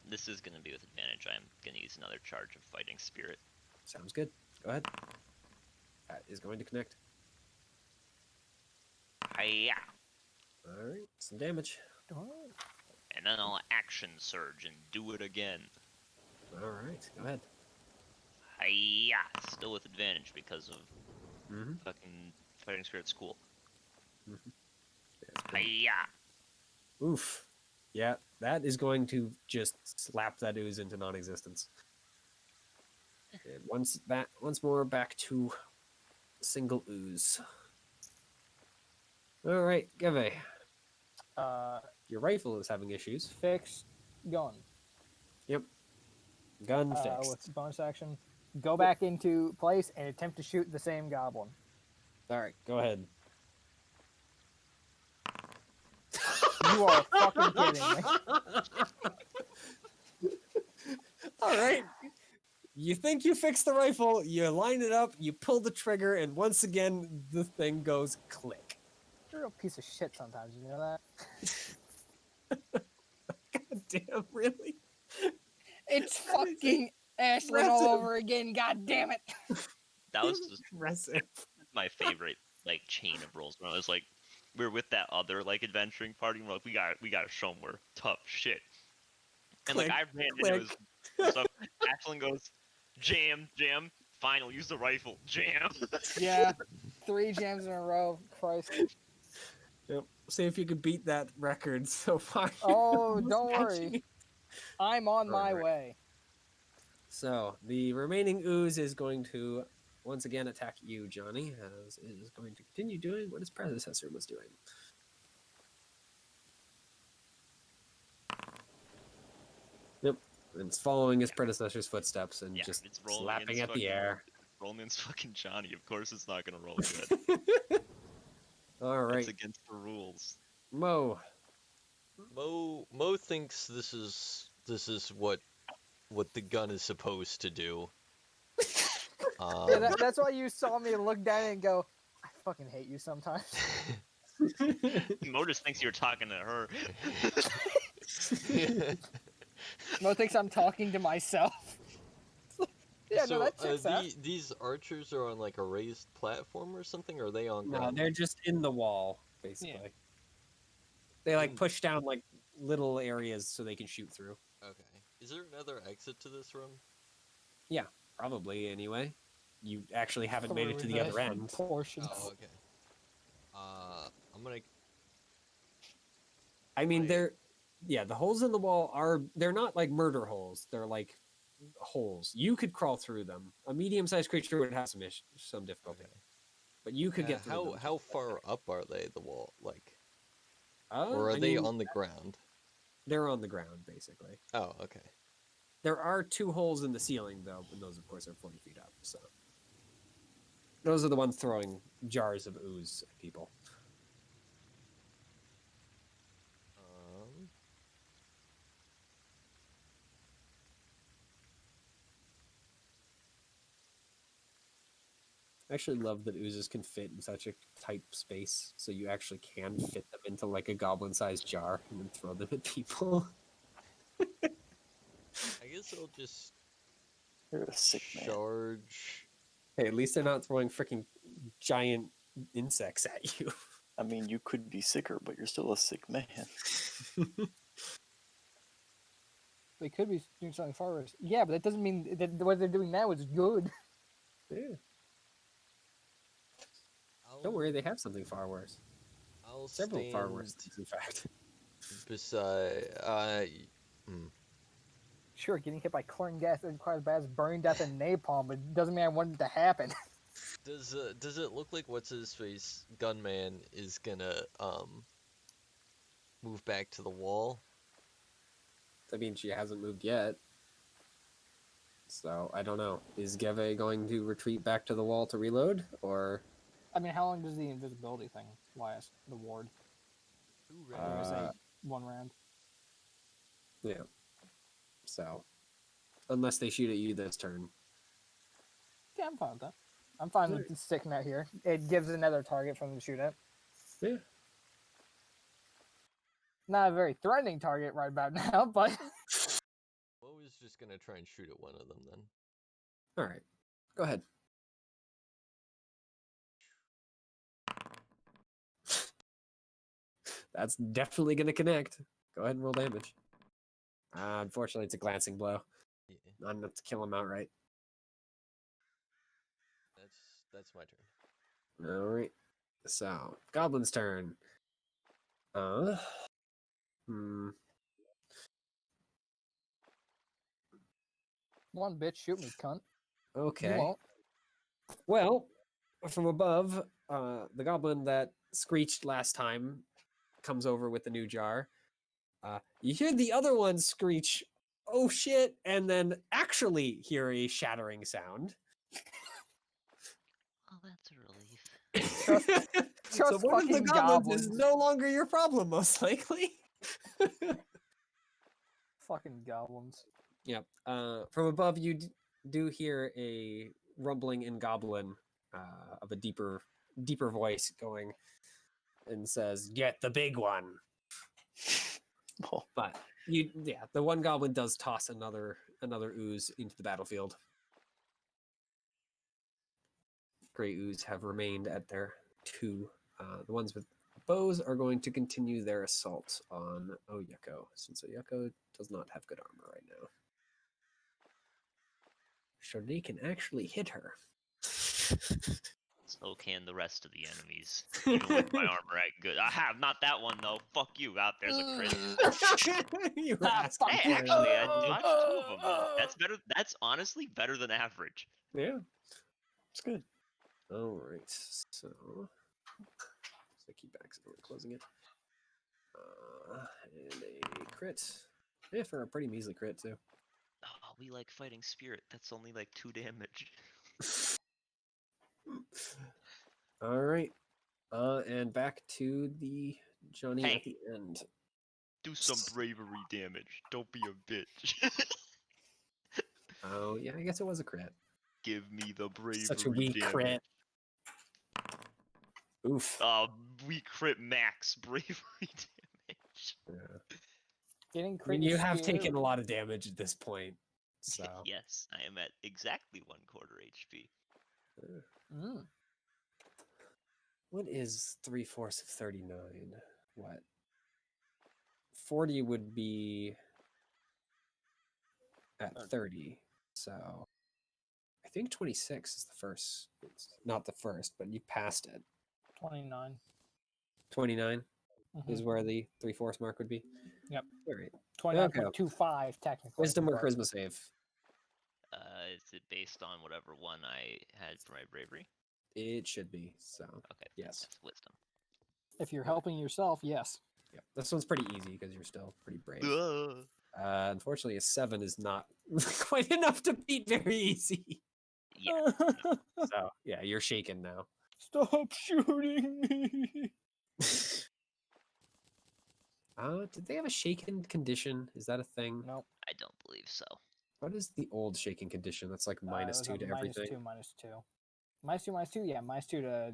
This is gonna be with advantage. I'm gonna use another charge of Fighting Spirit. Sounds good. Go ahead. That is going to connect. Hiya! All right, some damage. And then I'll action surge and do it again. All right, go ahead. Hiya! Still with advantage because of Mm-hmm. fucking Fighting Spirit's cool. That's great. Hiya! Oof. Yeah, that is going to just slap that ooze into non-existence. And once more back to single ooze. All right, Gave. Your rifle is having issues. Fixed gun. Yep. Gun With fixed. bonus action, go back into place and attempt to shoot the same goblin. All right, go ahead. You are fucking kidding me. All right. You think you fixed the rifle, you line it up, you pull the trigger, and once again, the thing goes click. You're a real piece of shit sometimes, you know that? God damn, really? It's That is fucking Ashlyn all impressive. over again, god damn it. That was just Impressive. my favorite like chain of rolls. When I was like, we were with that other like adventuring party. And we're like, we gotta show them we're tough shit. And like Click, I ran click. into his stuff. Ashlyn goes, jam. Final, use the rifle. Jam. Yeah, 3 jams in a row. Christ. Yep. See if you could beat that record so far. Oh, Most don't worry. matching. I'm on my Alright. way. So the remaining ooze is going to once again attack you, Johnny, as it is going to continue doing what its predecessor was doing. Yep. And it's following his predecessor's footsteps and Yeah, just it's rolling slapping in at the fucking- air. Roman's fucking Johnny. Of course, it's not gonna roll good. All It's right, against the rules. Mo. Mo thinks this is what the gun is supposed to do. Yeah, that's why you saw me look down and go, I fucking hate you sometimes. Mo just thinks you're talking to her. Mo thinks I'm talking to myself. Yeah, so, no, that checks out. these archers are on like a raised platform or something, or are they on No, ground? they're just in the wall, basically. They like push down like little areas so they can shoot through. Okay. Is there another exit to this room? Yeah, probably anyway. You actually haven't made it to Through the other end. Portions. Oh, okay. I'm gonna. I mean, Right. the holes in the wall they're not like murder holes. They're like holes. You could crawl through them. A medium-sized creature would have some difficulty, Okay. but you could get through them. How far up are they? The wall, like, Uh, or are I they mean, on the ground? They're on the ground, basically. Oh, okay. There are 2 holes in the ceiling, though, and those, of course, are 40 feet up. So those are the ones throwing jars of ooze at people. I actually love that oozes can fit in such a tight space, so you actually can fit them into like a goblin-sized jar and then throw them at people. I guess I'll just You're a sick man. charge. Hey, at least they're not throwing freaking giant insects at you. I mean, you could be sicker, but you're still a sick man. They could be doing something far worse. Yeah, but that doesn't mean that what they're doing now is good. Yeah. I'll, Don't worry, they have something far worse. I'll Several far worse stand things, in fact. beside. Sure, getting hit by chlorine gas requires bad as burn death and napalm, but it doesn't mean I want it to happen. Does it look like what's his face gunman is gonna move back to the wall? I mean, she hasn't moved yet. So, I don't know. Is Geve going to retreat back to the wall to reload? Or. I mean, how long does the invisibility thing last? The ward? 2 I'm gonna rounds. say 1 round. Yeah. So. Unless they shoot at you this turn. Yeah, I'm fine with that. I'm fine with sticking out here. It gives another target for them to shoot at. Yeah. Not a very threatening target right about now, but Well, was just gonna try and shoot at one of them then. Alright. Go ahead. That's definitely going to connect. Go ahead and roll damage. Unfortunately, it's a glancing blow. Yeah, Not enough to kill him outright. that's my turn. Alright. So, Goblin's turn. Hmm. one bitch, shoot me, cunt. You Okay. won't. Well, from above, the goblin that screeched last time comes over with the new jar. You hear the other one screech, "Oh shit," and then actually hear a shattering sound. Oh, that's a relief. So Trust one of the fucking goblins is goblins. no longer your problem, most likely. Fucking goblins. Yep. From above, you do hear a rumbling in goblin of a deeper voice going and says, "Get the big one." Oh, But the one goblin does toss another ooze into the battlefield. Gray ooze have remained at their 2. The ones with bows are going to continue their assault on Oyeko, since Oyeko does not have good armor right now. So they can actually hit her. So can the rest of the enemies. Even with my armor at good. I have not that one though. Fuck you. Out there's a crit. You were asking Hey, for it. actually, I dodged 2 of them though. That's better. That's honestly better than average. Yeah. it's good. All right. So I keep accidentally closing it. And a crit. Yeah, for a pretty measly crit too. Oh, we like fighting spirit. That's only like 2 damage. All right. And back to the Johnny Hey. at the end. Do some bravery damage. Don't be a bitch. Oh yeah, I guess it was a crit. Give me the bravery Such a weak damage. crit. Oof. We crit max bravery damage. Yeah. Getting I crit mean, you is have scary. taken a lot of damage at this point. So Yes, I am at exactly 1/4 HP. Mm. what is 3/4 of 39? What? 40 would be at 30. So I think 26 is the first. It's not the first, but you passed it. 29. 29 Mhm. is where the 3/4 mark would be. Yep. All right. 29.25 technically. Wisdom or but- charisma save? Is it based on whatever one I had for my bravery? It should be. So Okay, yes. that's wisdom. If you're helping yourself, yes. Yeah. This one's pretty easy because you're still pretty brave. Ugh. Unfortunately, a 7 is not quite enough to beat very easy. Yeah. So yeah, you're shaken now. Stop shooting me. Did they have a shaken condition? Is that a thing? Nope. I don't believe so. What is the old shaken condition? That's like It was -2 a to everything. -2, -2. -2, yeah, -2 to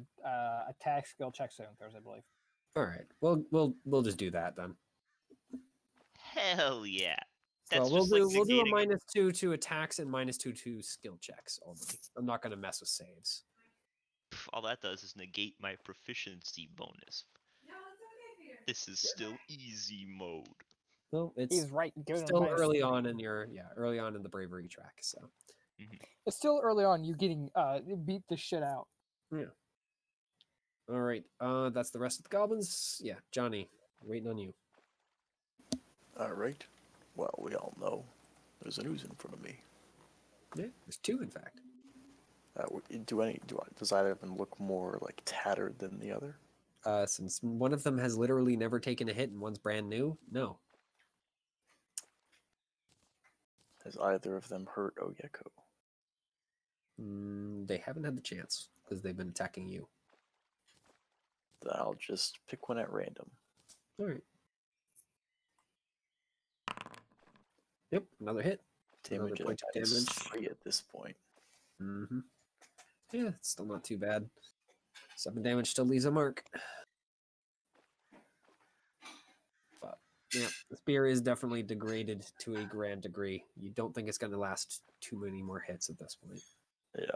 attack, skill check, saving throws, I believe. All right. We'll just do that then. Hell yeah. So That's we'll just like do a negating it. -2 to attacks and -2 to skill checks only. I'm not gonna mess with saves. All that does is negate my proficiency bonus. No, it's okay, Peter. This is still easy mode. Well, it's He's right. Give him still early -3. on in your early on in the bravery track. So It's still early on. You getting beat the shit out. all right. That's the rest of the goblins. Yeah, Johnny, waiting on you. All right. Well, we all know there's an ooze in front of me. Yeah, there's 2 in fact. Does either of them look more like tattered than the other? Since one of them has literally never taken a hit and one's brand new, no. Has either of them hurt Oyeko? They haven't had the chance because they've been attacking you. Then I'll just pick one at random. All right. Yep, another hit. Another Damage point of at damage. 3 at this point. Mm-hmm. Yeah, it's still not too bad. 7 damage still leaves a mark. But yeah, the spear is definitely degraded to a grand degree. You don't think it's going to last too many more hits at this point. Yeah.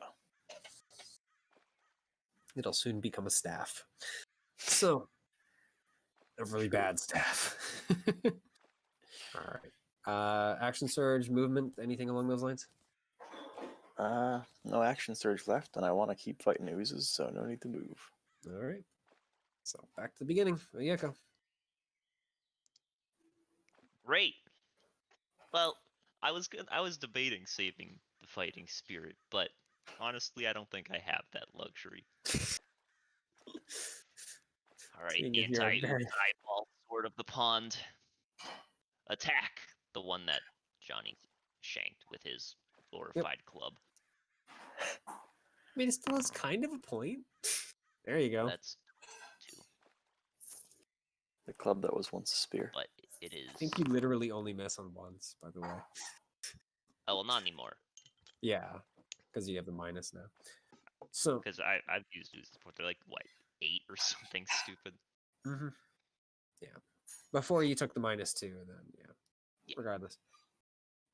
It'll soon become a staff. So, a really bad staff. All right. Action surge, movement, anything along those lines? No action surge left, and I want to keep fighting oozes, so no need to move. All right. So back to the beginning. Oyeko. Great. Well, I was debating saving the fighting spirit, but honestly, I don't think I have that luxury. All right, Seeing as you're a very- anti-eyeball sword of the pond. Attack the one that Johnny shanked with his glorified club. I mean, it still has kind of a point. There you go. That's 2, The club that was once a spear. but it is. I think you literally only miss on once, by the way. Oh well, not anymore. Yeah, because you have the minus now. So, Because I've used oozes before. They're like what 8 or something stupid. yeah, before you took the -2, then yeah. Yeah. Regardless,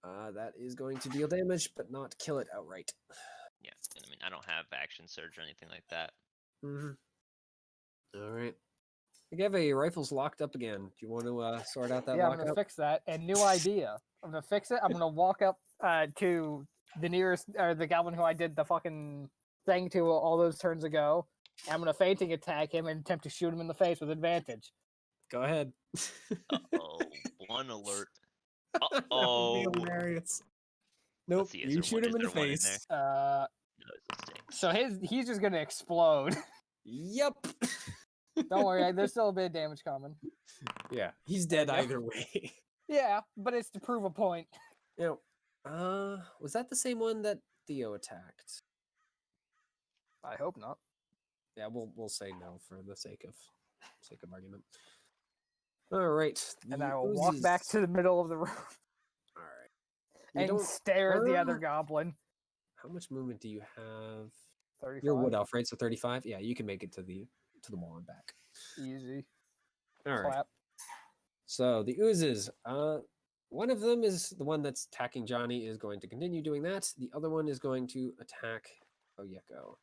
that is going to deal damage, but not kill it outright. Yeah, and I mean I don't have action surge or anything like that. All right. I have a rifles locked up again. Do you want to sort out that Yeah, I'm gonna lockup? fix that. And new idea. I'm gonna fix it. I'm gonna walk up to the nearest, or the goblin who I did the fucking thing to all those turns ago. And I'm gonna fainting attack him and attempt to shoot him in the face with advantage. Go ahead. Uh-oh, one alert. That would Uh-oh. be hilarious. Nope, see, is you there shoot one- him is in the there one in face. there? No, it's a mistake. So he's just gonna explode. Yep. Don't worry, there's still a bit of damage coming. Yeah, he's dead There you either way. Yeah, but it's to prove a point. You know, was that the same one that Theo attacked? I hope not. Yeah, we'll say no for the sake of argument. All right, And the I will walk back oozes- to the middle of the room All right, you and don't. stare at the other uh, goblin. How much movement do you have? 35. You're wood elf, right? So 35. Yeah, you can make it to the wall and back. Easy. All right. Clap. So the oozes. One of them is the one that's attacking Johnny. Is going to continue doing that. The other one is going to attack Oyeko.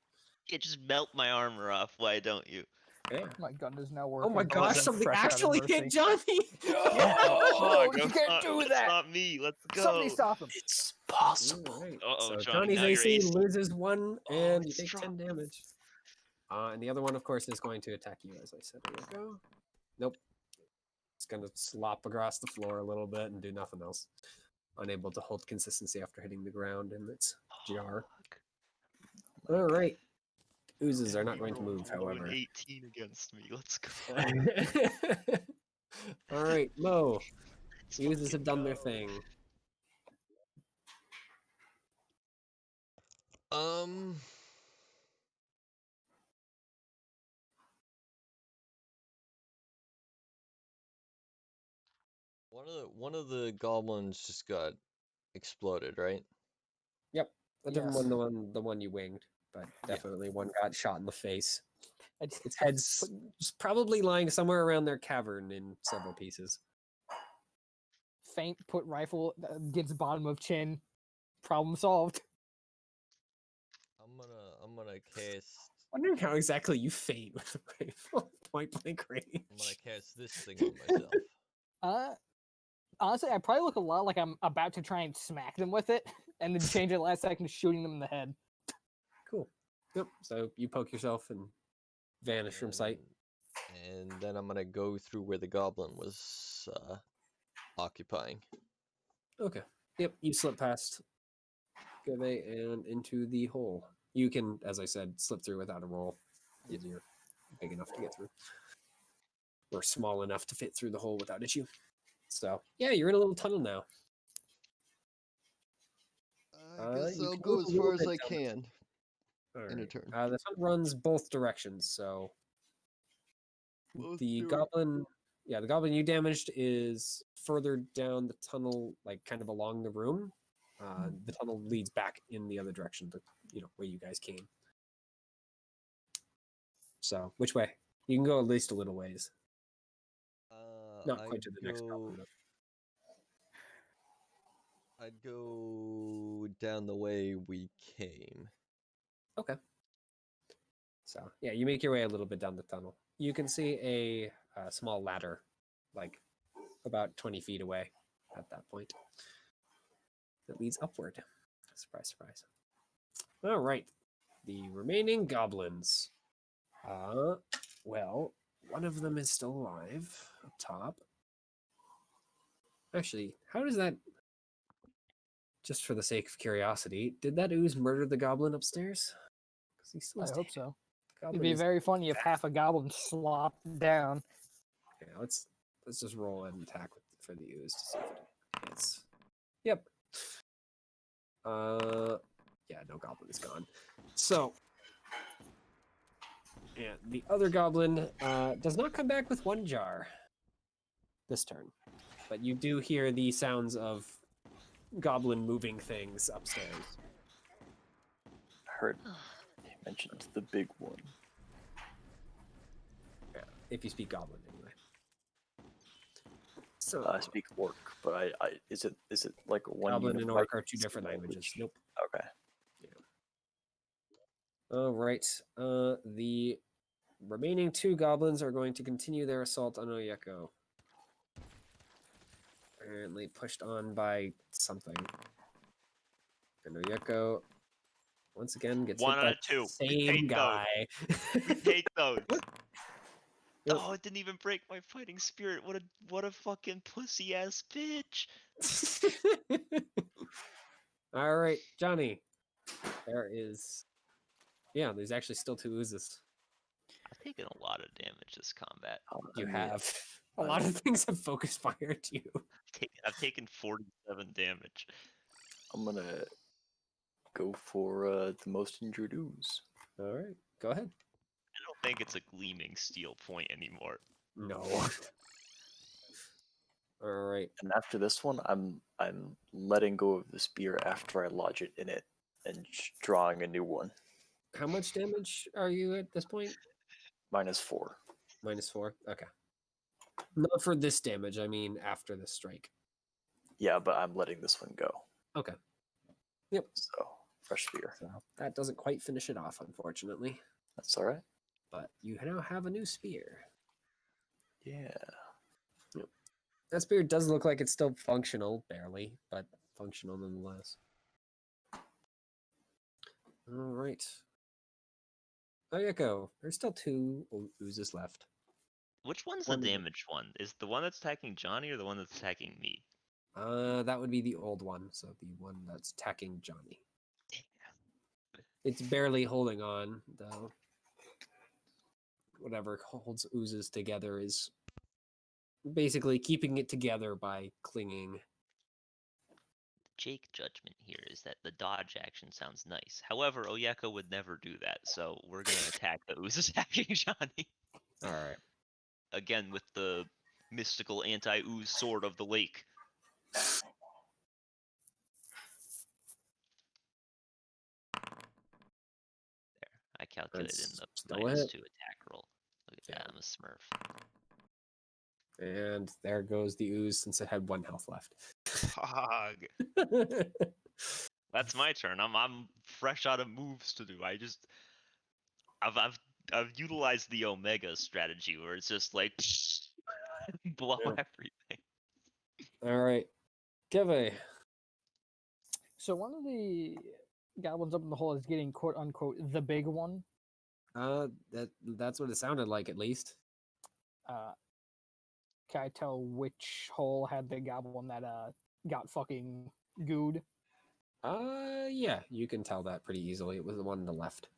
Yeah, just melt my armor off. Why don't you? Yeah. My gun is now Oh working. my gosh! that's Something fresh out of actually mercy. hit Johnny. Yeah. Oh, you can't do it's that. not me. Let's go. Somebody stop him. It's possible. All right. Uh-oh, So Johnny, Johnny's now your AC AC. loses 1, and you it's take 10 strong. damage. And the other one, of course, is going to attack you, as I said. There you go. Nope. It's going to slop across the floor a little bit and do nothing else. Unable to hold consistency after hitting the ground in its jar. Fuck. All right. Oozes are And not he going to rolled move, below an however. 18 against me. Let's go. All right, Mo. Let's The oozes fucking have done their go. thing. One of the goblins just got exploded, right? Yep. A different Yes. one, the one you winged. but Yeah. definitely one got shot in the face. I just Its head's just probably lying somewhere around their cavern in several pieces. faint, put rifle against bottom of chin. Problem solved. I'm gonna cast Wondering how exactly you faint with a rifle point blank range. I'm gonna cast this thing on myself. Honestly, I probably look a lot like I'm about to try and smack them with it, and then change it last second, shooting them in the head. Cool. Yep. So you poke yourself and vanish from sight. And then I'm gonna go through where the goblin was occupying. Okay. Yep. You slip past Gove and into the hole. You can, as I said, slip through without a roll. Because you're big enough to get through. Or small enough to fit through the hole without issue. So yeah, you're in a little tunnel now. I guess You I'll can go move as a little far as bit I down the can All in a right. turn. The tunnel runs both directions, so Both the do it. goblin, the goblin you damaged is further down the tunnel, like kind of along the room. The tunnel leads back in the other direction, to where you guys came. So which way? You can go at least a little ways. Not quite to the next goblin. Though. I'd go down the way we came. Okay. So yeah, you make your way a little bit down the tunnel. You can see a small ladder, like about 20 feet away at that point, that leads upward. Surprise, surprise. All right. The remaining goblins. Well, one of them is still alive up top. Actually, how does that, just for the sake of curiosity, did that ooze murder the goblin upstairs? Because he still I is hope standing. so. The It'd goblin be is... very funny if half a goblin slopped down. Yeah, let's just roll an attack for the ooze to see if it hits. Yep. Yeah, no, goblin is gone. So, and the other goblin does not come back with one jar this turn, but you do hear the sounds of goblin moving things upstairs. I heard he mentioned the big one. Yeah, if you speak goblin anyway. So I speak orc, but I is it like one goblin and unified orc are two different languages. Nope. Okay. All right. The remaining two goblins are going to continue their assault on Oyeko. Apparently pushed on by something. And Oyeko once again gets One hit by out of two. the We same take those. guy. We take those. Yep. Oh, it didn't even break my fighting spirit. What a fucking pussy ass bitch. All right, Johnny. There's actually still two oozes. I've taken a lot of damage this combat. You I mean, have. A lot of things have focus fired you. I've taken 47 damage. I'm gonna go for the most injured ooze. All right, go ahead. I don't think it's a gleaming steel point anymore. No. All right. And after this one, I'm letting go of the spear after I lodge it in it and drawing a new one. How much damage are you at this point? -4. -4. Okay. Not for this damage. I mean, after the strike. Yeah, but I'm letting this one go. Okay. Yep. So fresh spear. So that doesn't quite finish it off, unfortunately. That's all right. But you now have a new spear. Yeah. Yep. That spear does look like it's still functional, barely, but functional nonetheless. All right. Oyeko, there's still two oozes left. Which one's One the of them. damaged one? Is the one that's attacking Johnny or the one that's attacking me? That would be the old one, so the one that's attacking Johnny. It's barely holding on, though. Whatever holds oozes together is basically keeping it together by clinging. Jake judgment here is that the dodge action sounds nice. However, Oyeko would never do that, so we're gonna attack the who's attacking Johnny. All right. Again with the mystical anti-ooze sword of the lake. I calculated in That's the still -2 it. attack roll. Look at Yeah. that, I'm a smurf. And there goes the ooze since it had 1 health left. Hog. That's my turn. I'm fresh out of moves to do. I've utilized the Omega strategy where it's just like blow Yeah. everything. All right. Keve. So one of the goblins up in the hole is getting quote unquote the big one. That's what it sounded like, at least. Can I tell which hole had the goblin that got fucking gooed? Yeah, you can tell that pretty easily. It was the one on the left.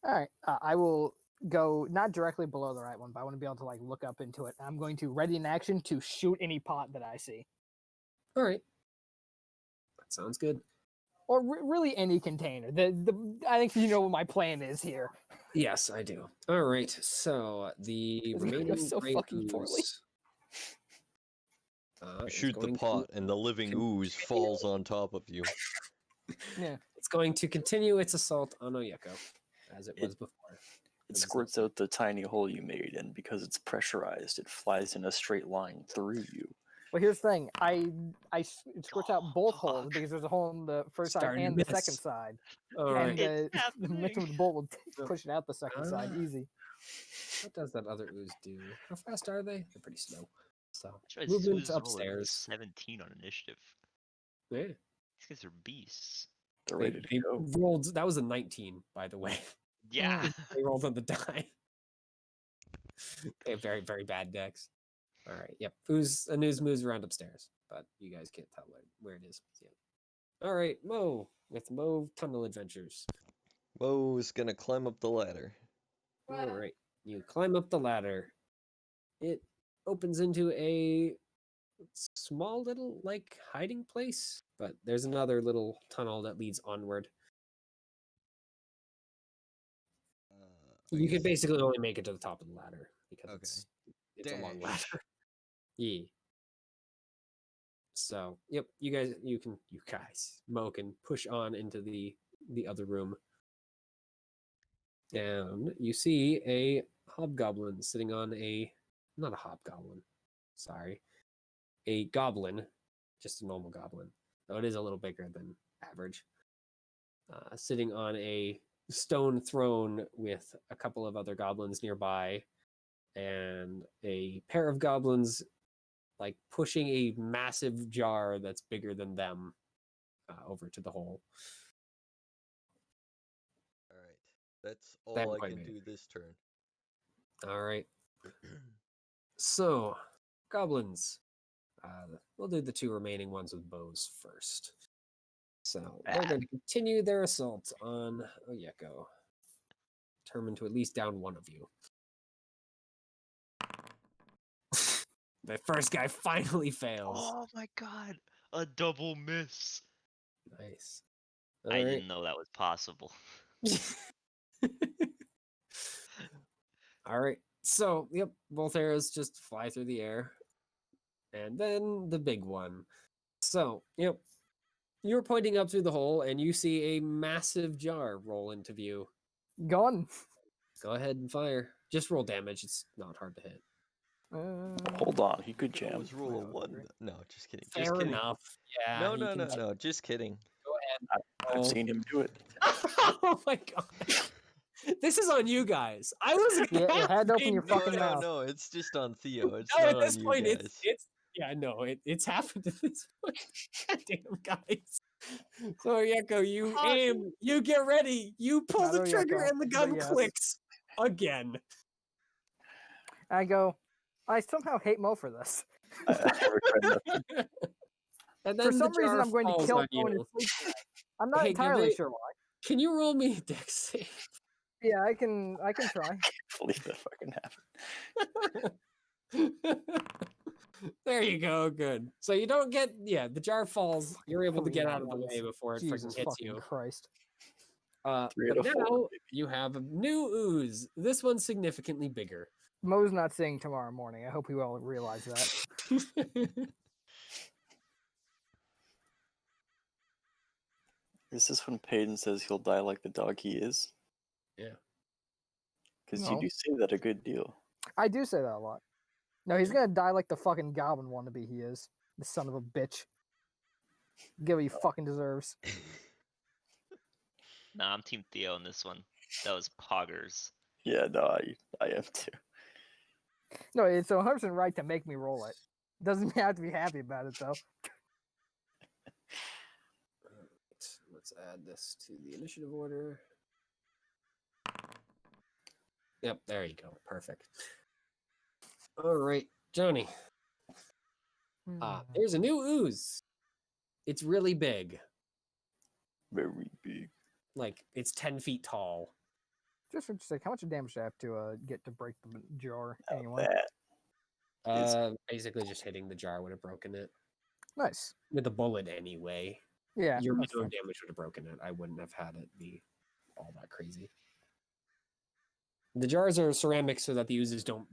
All right, I will go not directly below the right one, but I want to be able to like look up into it. I'm going to ready in action to shoot any pot that I see, All right. That sounds good. or really any container. I think you know what my plan is here. Yes, I do. All right. So the This is gonna go remaining so gray fucking poorly. ooze. You is shoot the going to pot, and the living ooze continue- falls on top of you. Yeah, It's going to continue its assault on Oyeko, as it was before. It squirts out the tiny hole you made, and because it's pressurized, it flies in a straight line through you. well here's the thing. It squirts out both holes Fuck. because there's a hole on the first side Starting to and the miss. second side, All and right. the happening. momentum of the bolt will push it out the second side Ah. easy. What does that other ooze do? How fast are they? They're pretty slow. So Try movement Sue's rolling upstairs. 17 on initiative. Yeah. These guys are beasts. They're They, ready to they go. rolled. That was a 19, by the way. Yeah. They rolled on the die. They have very, very bad decks. All right. Yep. A news moves around upstairs, but you guys can't tell where it is. Yeah. All right. Mo with Mo Tunnel Adventures. Mo's gonna climb up the ladder. All right. You climb up the ladder. It opens into a small little like hiding place, but there's another little tunnel that leads onward. I You can guess- basically only make it to the top of the ladder because Okay. it's a long Dash. ladder. Yeah. So, yep, you guys Mo can push on into the other room. And you see a hobgoblin sitting on not a hobgoblin. Sorry. A goblin, just a normal goblin. Though it is a little bigger than average. Sitting on a stone throne with a couple of other goblins nearby and a pair of goblins like pushing a massive jar that's bigger than them over to the hole. All right. That's They haven't all I quite can made do it. this turn. All right. So, goblins. We'll do the 2 remaining ones with bows first. So they're going to continue their assault on Oyeko. Determined to at least down one of you. The first guy finally fails. Oh my god. A double miss. Nice. I didn't know that was possible. All right. So, yep, both arrows just fly through the air. And then the big one. So, yep, you're pointing up through the hole and you see a massive jar roll into view. Gone. Go ahead and fire. Just roll damage. It's not hard to hit. Hold on, he could You can jam. always roll a Well, 1. No, just kidding. Fair Just kidding. enough. Yeah. No, you no, can no, just no. Just kidding. Go ahead. I've seen him do it. Oh my god. This is on you guys. I wasn't Yeah, you had to open your No, fucking no, mauth. no. It's just on Theo. It's No, not at this on you point, guys. it's yeah, no, it's happened at this point. God damn, guys. So Yeko, you aim, you get ready, you pull Not the trigger, Oyeko, and the but gun yes. clicks again. I go, I somehow hate Mo for this. I regret nothing. And For then some the reason, jar I'm going to falls kill on Mo in you. his sleep. I'm not Hey, give entirely it- sure why. Can you roll me a dex save? Yeah, I can try. I can't believe that fucking happened. There you go. Good. So you don't get the jar falls. You're able to Fucking get nat out of the ones. way before it Jesus freaking hits fucking you. Christ. 3 But out of 4. now you have a new ooze. This one's significantly bigger. Mo's not seeing tomorrow morning. I hope we all realize that. Is this when Payton says he'll die like the dog he is? Yeah. Because No. you do say that a good deal. I do say that a lot. No, he's gonna die like the fucking goblin wannabe he is. The son of a bitch. Get what he fucking deserves. Nah, I'm Team Theo in this one. That was poggers. Yeah, no, I am too. No, it's 100% right to make me roll it. Doesn't mean I have to be happy about it though. Alright, let's add this to the initiative order. Yep, there you go. Perfect. All right, Johnny. There's a new ooze. It's really big. Very big. Like, it's 10 feet tall. Just for sake, how much damage do I have to get to break the jar? Now Anyone? that Basically just hitting the jar would have broken it. Nice. With a bullet anyway. Yeah. Your that's minimum fine. damage would have broken it. I wouldn't have had it be all that crazy. The jars are ceramic so that the oozes don't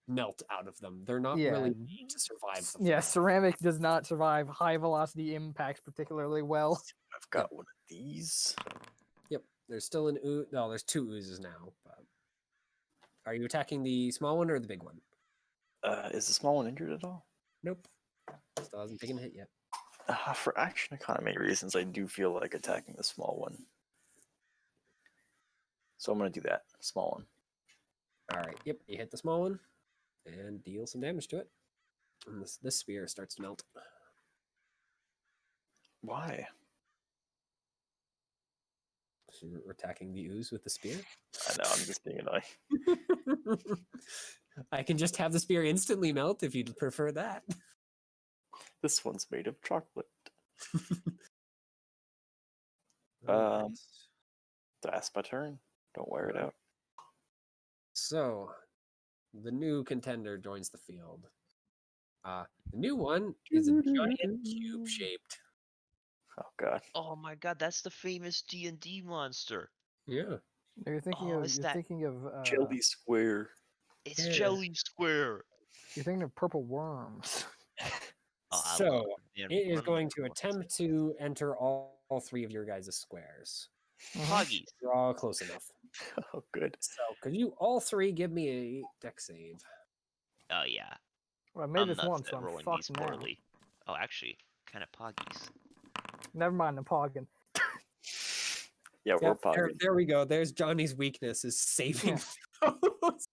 melt out of them. They're not Yeah. really made to survive the Yeah, fire. ceramic does not survive high velocity impacts particularly well. I've got one of these. Yep. There's still an ooze. No, there's two oozes now. But... Are you attacking the small one or the big one? Is the small one injured at all? Nope. Still hasn't taken a hit yet. For action economy reasons, I do feel like attacking the small one. So I'm gonna do that. Small one. All right. Yep. You hit the small one and deal some damage to it. And this spear starts to melt. Why? So you're attacking the ooze with the spear. I know, I'm just being annoying. I can just have the spear instantly melt if you'd prefer that. This one's made of chocolate. Alright. That's my turn. Don't wear it out. So, the new contender joins the field. The new one is a giant cube shaped. Oh god. Oh my god, that's the famous D&D monster. Yeah. No, you're thinking Oh, of is you're that- thinking of Jelly square. It's Yeah. Jelly Square. you're thinking of purple worms. Oh, I So, love it. Man, it is run going the to purple attempt to enter all three of your guys' squares. Poggies. You're all close enough. Oh good. So, could you all three give me a deck save? Oh yeah. Well, I made I'm this nuts once, at so I'm rolling fucked these now. poorly. Oh, actually, kind of Poggies. Never mind the poggin. Yeah, we're Yep, pogging. there we go. There's Johnny's weakness is saving throws.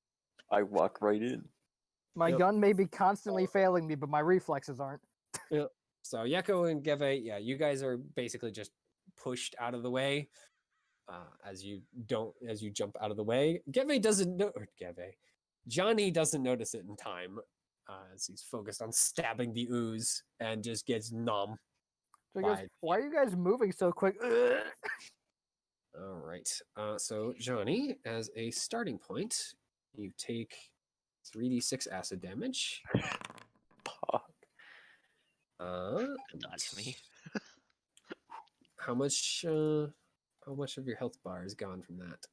I walk right in. My Yep. gun may be constantly failing me, but my reflexes aren't. So Yeko and Geve, yeah, you guys are basically just pushed out of the way as you jump out of the way. Geve doesn't know, or Geve, Johnny doesn't notice it in time as he's focused on stabbing the ooze and just gets numb. So he goes, Fine. why are you guys moving so quick? All right. So Johnny, as a starting point, you take 3d6 acid damage. Pog. Good dodge me. How much of your health bar is gone from that?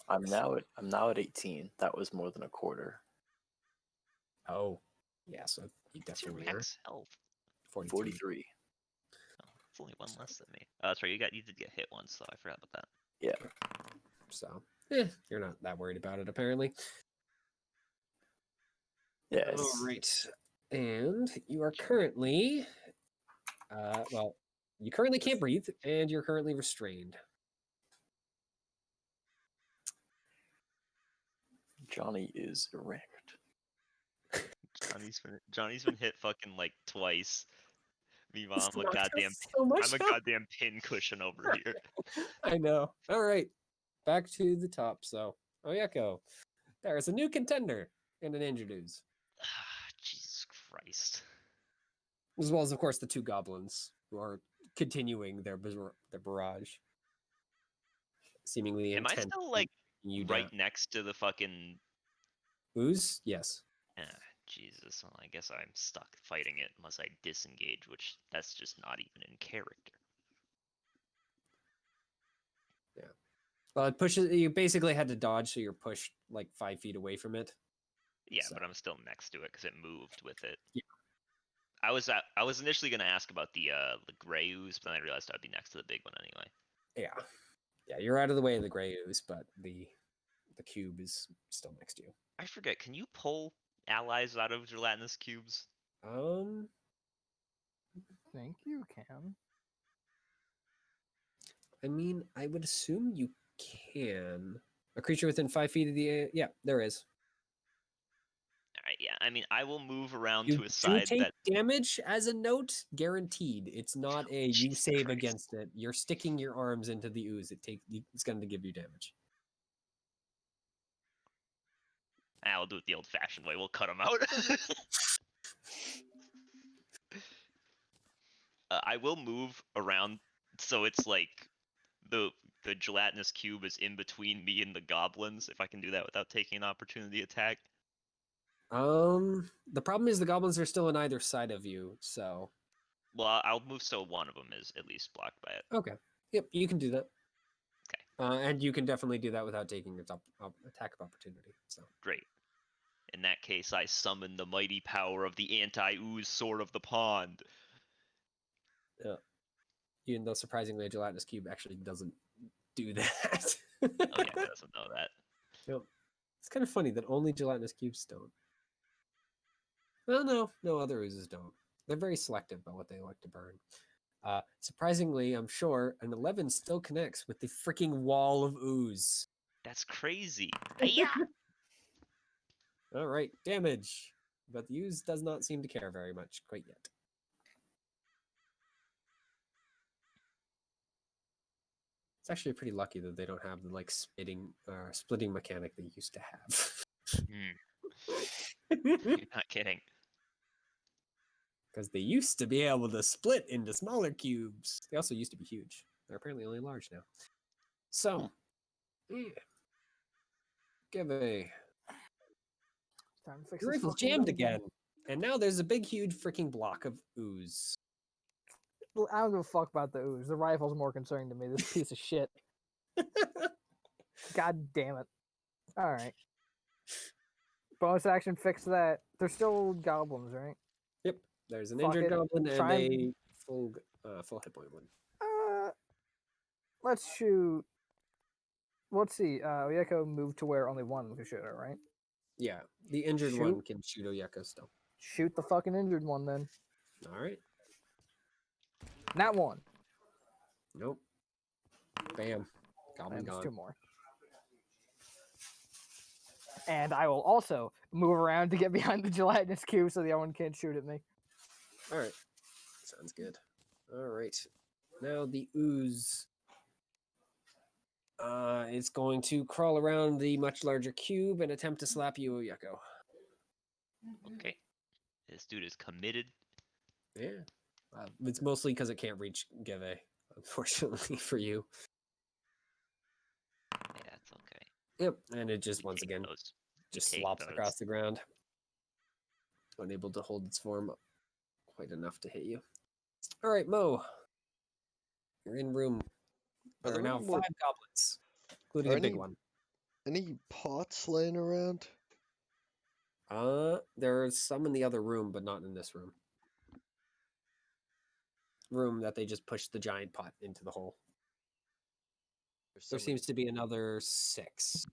I'm now at 18. That was more than a quarter. Oh, yeah. So you What's your definitely are max health? 43. 43. Oh, it's only one less than me. Oh, that's right. You did get hit once, though. I forgot about that. Yeah. So you're not that worried about it apparently. Yes. All right. And you are currently, you currently can't breathe, and you're currently restrained. Johnny is erect. Johnny's been hit fucking like twice. Meanwhile, I'm a goddamn So much I'm a health. goddamn pincushion over here. I know. All right. Back to the top. So, Oyeko, there is a new contender and an injured ooze, Jesus Christ. as well as, of course, the two goblins who are continuing their barrage. Seemingly Am I intent still on like taking you right down. next to the fucking? Ooze? Yes. Jesus. Well, I guess I'm stuck fighting it unless I disengage, which that's just not even in character. Well, it pushes. You basically had to dodge, so you're pushed like 5 feet away from it. Yeah, So- but I'm still next to it because it moved with it. Yeah. I was initially gonna ask about the gray ooze, but then I realized I'd be next to the big one anyway. Yeah. Yeah, you're out of the way of the gray ooze, but the the cube is still next to you. I forget. Can you pull allies out of gelatinous cubes? Think you can. I mean, I would assume you can. A creature within 5 feet of the yeah, there is. All right, yeah. I mean, I will move around You to a do side take that. damage as a note, guaranteed. It's not a you Jesus save Christ. against it. You're sticking your arms into the ooze. It's going to give you damage. We'll do it the old-fashioned way. We'll cut them out. I will move around so it's like the gelatinous cube is in between me and the goblins. If I can do that without taking an opportunity attack. The problem is the goblins are still on either side of you, so Well, I'll move so one of them is at least blocked by it. okay. Yep, you can do that. Okay. And you can definitely do that without taking its attack of opportunity. So Great. In that case, I summon the mighty power of the anti-ooze sword of the pond. yeah, even though surprisingly, a gelatinous cube actually doesn't do that. Oh yeah, it doesn't know that. Yep. It's kind of funny that only gelatinous cubes don't. Well, no other oozes don't. They're very selective about what they like to burn. Surprisingly, I'm sure an 11 still connects with the freaking wall of ooze. That's crazy. Yeah. All right, damage. But the ooze does not seem to care very much quite yet. It's actually pretty lucky that they don't have the like splitting mechanic they used to have. You're not kidding. Because they used to be able to split into smaller cubes. They also used to be huge. They're apparently only large now. So, yeah. Give a. Time to fix Your this rifle's fucking jammed gun again. And now there's a big, huge freaking block of ooze. I don't give a fuck about the ooze. The rifle's more concerning to me. This piece of shit. God damn it. Alright. Bonus action, fix that. They're still goblins, right? Yep. There's an Fuck injured it. goblin and Try a full hit point one. Let's shoot. Let's see. Oyeko moved to where only one can shoot her, right? Yeah. The injured Shoot. one can shoot Oyeko still. Shoot the fucking injured one then. All right. Not one. Nope. Bam. Goblin And there's gone. two more. And I will also move around to get behind the gelatinous cube so the other one can't shoot at me. All right. Sounds good. All right. Now the ooze is going to crawl around the much larger cube and attempt to slap you, Oyeko. Okay. This dude is committed. Yeah. It's mostly because it can't reach Give, unfortunately for you. Yeah, that's okay. Yep. And it just, We once take again, those. just take slops those. across the ground. Unable to hold its form quite enough to hit you. All right, Mo. You're in room. Are There are there now any 5 more? goblins, including Are a big any one. any pots laying around? There's some in the other room, but not in this room. Room that they just pushed the giant pot into the hole. There seems to be another 6.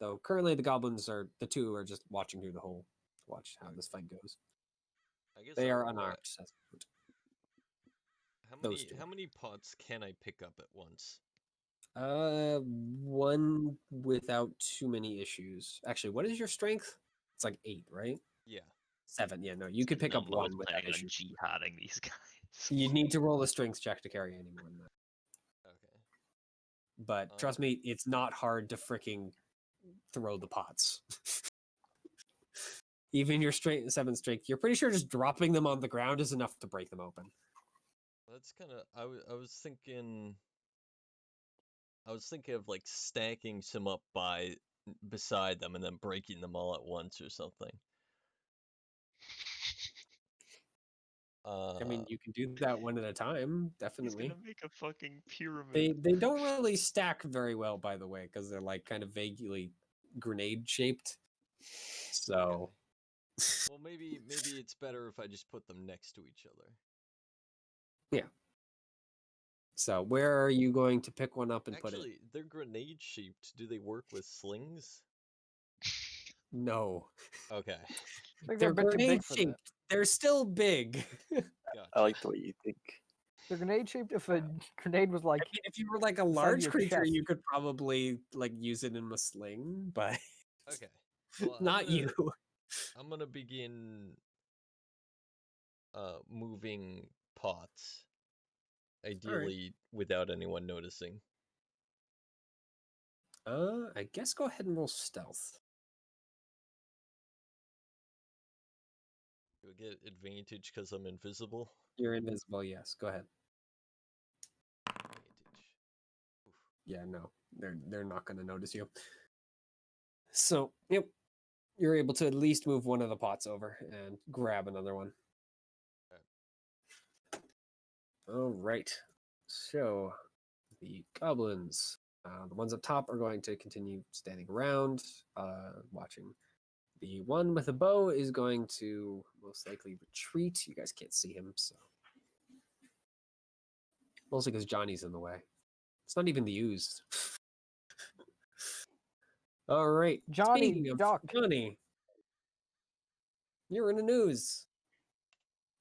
Though currently the 2 are just watching through the hole to watch how this fight goes. I guess They I'll, are unarmed. Those two. How many pots can I pick up at once? One without too many issues. Actually, what is your strength? It's like 8, right? Yeah. 7. Yeah, no, you could pick up Mo's one without planning on issues. jihading these guys. You need to roll a strength check to carry any more than that. Okay. But trust me, it's not hard to freaking throw the pots. Even your 7 strength, you're pretty sure just dropping them on the ground is enough to break them open. That's kind of I was thinking of like stacking some up beside them and then breaking them all at once or something. I mean, you can do that one at a time, definitely. He's gonna make a fucking pyramid. They don't really stack very well, by the way, because they're like kind of vaguely grenade shaped. So, okay. Well, maybe it's better if I just put them next to each other. Yeah. So where are you going to pick one up and put it? Actually, they're grenade shaped. Do they work with slings? No. Okay, I think they're They're a bit too grenade big for that. shaped. They're still big. gotcha. I like the way you think. They're grenade shaped. If a grenade was like, I mean, if you were like a Inside large your creature, chest. you could probably like use it in a sling, but Okay. Well, not you. I'm gonna begin moving pots, ideally without anyone noticing. I guess go ahead and roll stealth. Do I get advantage because I'm invisible? You're invisible, yes. Go ahead. Advantage. Oof. Yeah, no. They're not gonna notice you. So, yep. You're able to at least move one of the pots over and grab another one. All right. So, the goblins, the ones up top are going to continue standing around, watching. The one with a bow is going to most likely retreat. You guys can't see him, so. Mostly because Johnny's in the way. It's not even the ooze. All right. Johnny, Speaking of duck. Johnny, you're in the news.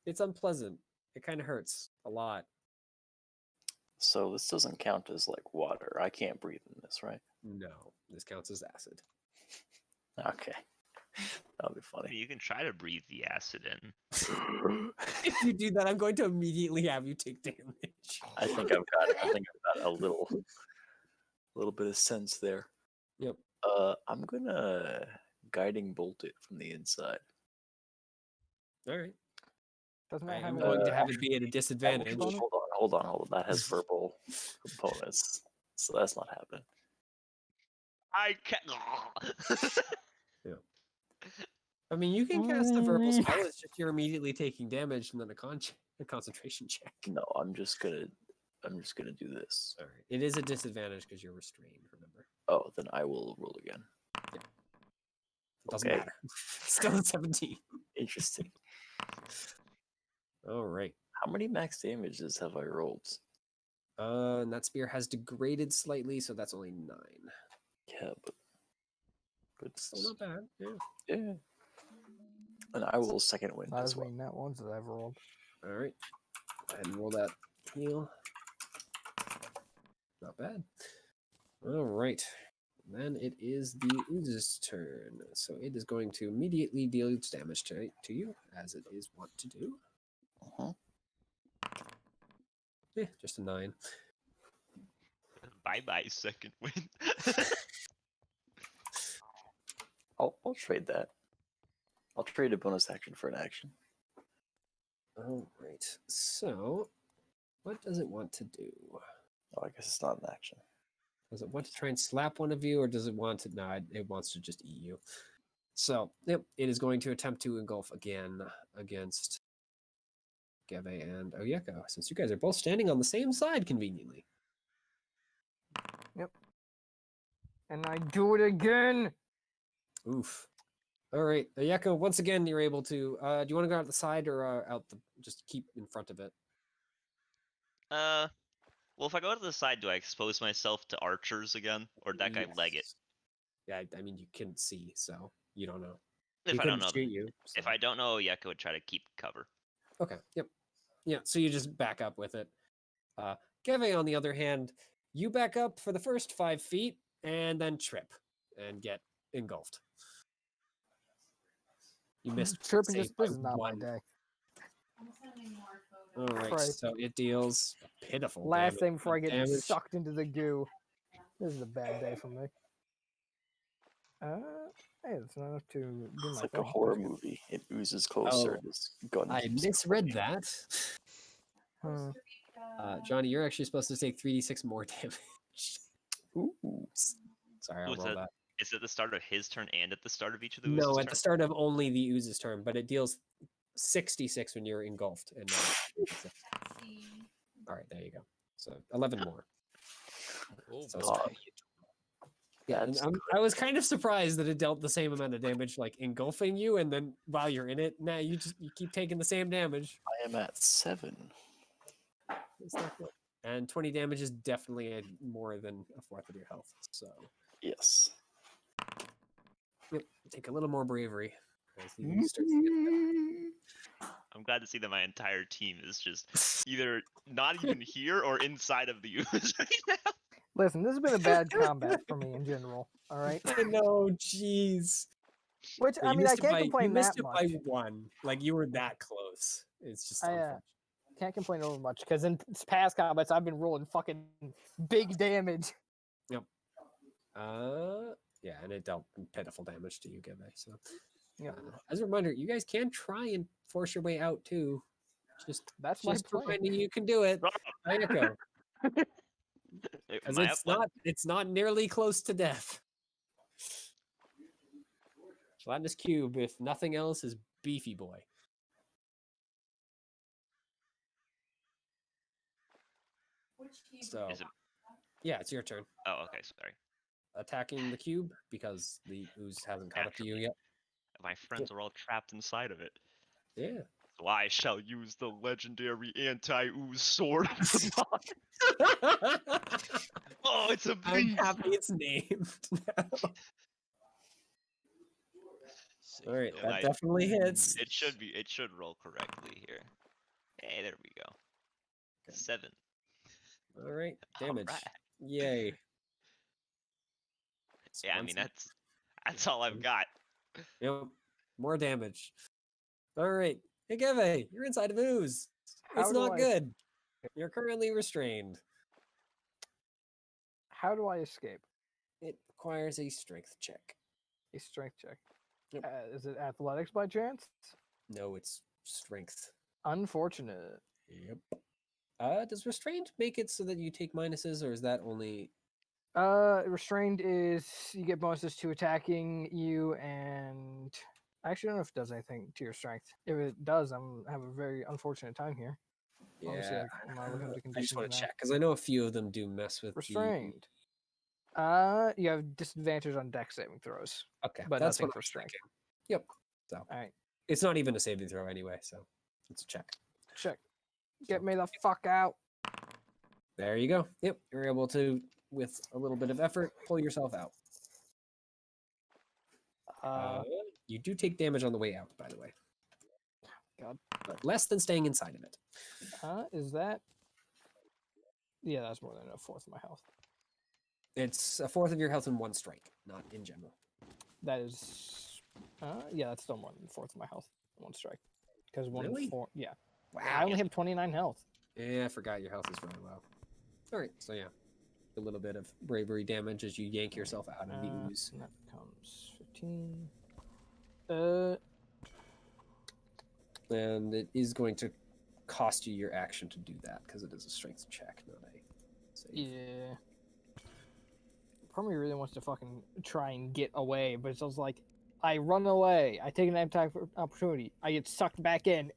It's unpleasant. It kind of hurts a lot. So this doesn't count as like water. I can't breathe in this, right? No, this counts as acid. Okay. That'll be I mean, funny. you can try to breathe the acid in. If you do that, I'm going to immediately have you take damage. I think I've got a little bit of sense there. Yep. I'm gonna guiding bolt it from the inside. All right. Doesn't I that have am a going to have it be at a disadvantage. Actually- Hold on. That has verbal components, so that's not happening. I can't. I mean, you can cast a verbal spell. It's just you're immediately taking damage and then a concentration check. No, I'm just gonna do this. All right. It is a disadvantage because you're restrained. Remember. Oh, then I will roll again. It doesn't Okay. matter. Still at 17. Interesting. All right. How many max damages have I rolled? And that spear has degraded slightly, so that's only 9. Yeah, but Still not bad. Yeah. yeah. And I will second wind Not as as well. many net ones that I've rolled. All right. Go ahead and roll that heal. Not bad. All right. Then it is the ooze's turn. So it is going to immediately deal its damage to you, as it is wont to do. Uh-huh. Yeah, just a 9. Bye bye, second wind. I'll trade that. I'll trade a bonus action for an action. All right. So, what does it want to do? Oh, I guess it's not an action. Does it want to try and slap one of you, or does it want to? No, it wants to just eat you. So, yep, it is going to attempt to engulf again against Geve and Oyeko, since you guys are both standing on the same side conveniently. And I do it again. Oof. All right, Oyeko, once again, you're able to. Do you want to go out the side or out the? Just keep in front of it. Well, if I go to the side, do I expose myself to archers again, or that guy leg it? Yes. Yeah, I mean, you couldn't see, so you don't know. If He I don't couldn't know, shoot you. if so- I don't know, Oyeko would try to keep cover. Okay. Yep. Yeah. So you just back up with it. Geve, on the other hand, you back up for the first 5 feet and then trip and get engulfed. You missed. Chirping save just by this is not my 1. day. I'm sending more All photos. right. Right. So it deals a pitiful Last thing before I get damage. sucked into the goo. This is a bad day for me. Hey, that's not enough to do It's my like a thing. horror That's good. movie. It oozes closer. Oh, This gun. I keeps misread clicking. that. Hmm. Johnny, you're actually supposed to take 3d6 more damage. Ooh. Sorry, I'll Was roll that- that. Is it at the start of his turn and at the start of each of the No, oozes' at the turn? start of only the ooze's turn, but it deals 66 when you're engulfed. And all right, there you go. So 11 more. Oh, So boy. yeah, and That's I was kind of surprised that it dealt the same amount of damage, like engulfing you, and then while you're in it, you keep taking the same damage. I am at 7. It's not good. And 20 damage is definitely more than a fourth of your health. So, Yes. yep, take a little more bravery as the ooze starts to get I'm glad to see that my entire team is just either not even here or inside of the ooze right now. Listen, this has been a bad combat for me in general. All right. I know, jeez. Which Yeah, I you mean, I missed it can't by complain that much. 1. Like you were that close. It's just I unfortunate. can't complain over much because in past combats I've been rolling fucking big damage. Yeah, and it dealt pitiful damage to you, Give. So, Yep. as a reminder, you guys can try and force your way out too. That's my Just plan. reminding you can do it. Ayako. Because Am I up one? it's not nearly close to death. Gelatinous Cube, if nothing else, is beefy boy. Which cube? So Is it? yeah, it's your turn. Oh, okay. Sorry. Attacking the cube because the ooze hasn't caught up to you Naturally. yet. My friends are all trapped inside of it. Yeah. So I shall use the legendary anti-ooze sword. Oh, it's a I'm beast! happy it's named now. All right, And that definitely hits. It should roll correctly here. Hey, there we go. 7. All right, damage. Alright. Yay. Yeah, I mean Sponson. that's all I've got. Yep. More damage. All right. Hey, Geve, you're inside of ooze. How It's do not I- good. You're currently restrained. How do I escape? It requires a strength check. A strength check. Yep. Is it athletics by chance? No, it's strength. Unfortunate. Yep. Does restrained make it so that you take minuses, or is that only? Restrained is you get bonuses to attacking you, and I actually don't know if it does anything to your strength. If it does, I'm have a very unfortunate time here. Obviously, Yeah. I'm not looking at the I just conditions want to now. check because I know a few of them do mess with Restrained. You have disadvantage on dex saving throws, Okay, but that's nothing what I for was strength. thinking. Yep. So All right, it's not even a saving throw anyway, so it's a check. check. Get So, me the fuck out. There you go. Yep, you're able to, with a little bit of effort, pull yourself out. You do take damage on the way out, by the way. God. But less than staying inside of it. Is that? Yeah, that's more than a fourth of my health. It's a fourth of your health in one strike, not in general. That is, yeah, that's still more than a fourth of my health in one strike. Because Really? yeah. Wow. I only have 29 health. Yeah, I forgot your health is really low. All right, so yeah, a little bit of bravery damage as you yank yourself out of the ooze. And that becomes 15. And it is going to cost you your action to do that because it is a strength check, not a save. Yeah. Part of me really wants to fucking try and get away, but it's just like, I run away, I take an attack opportunity, I get sucked back in.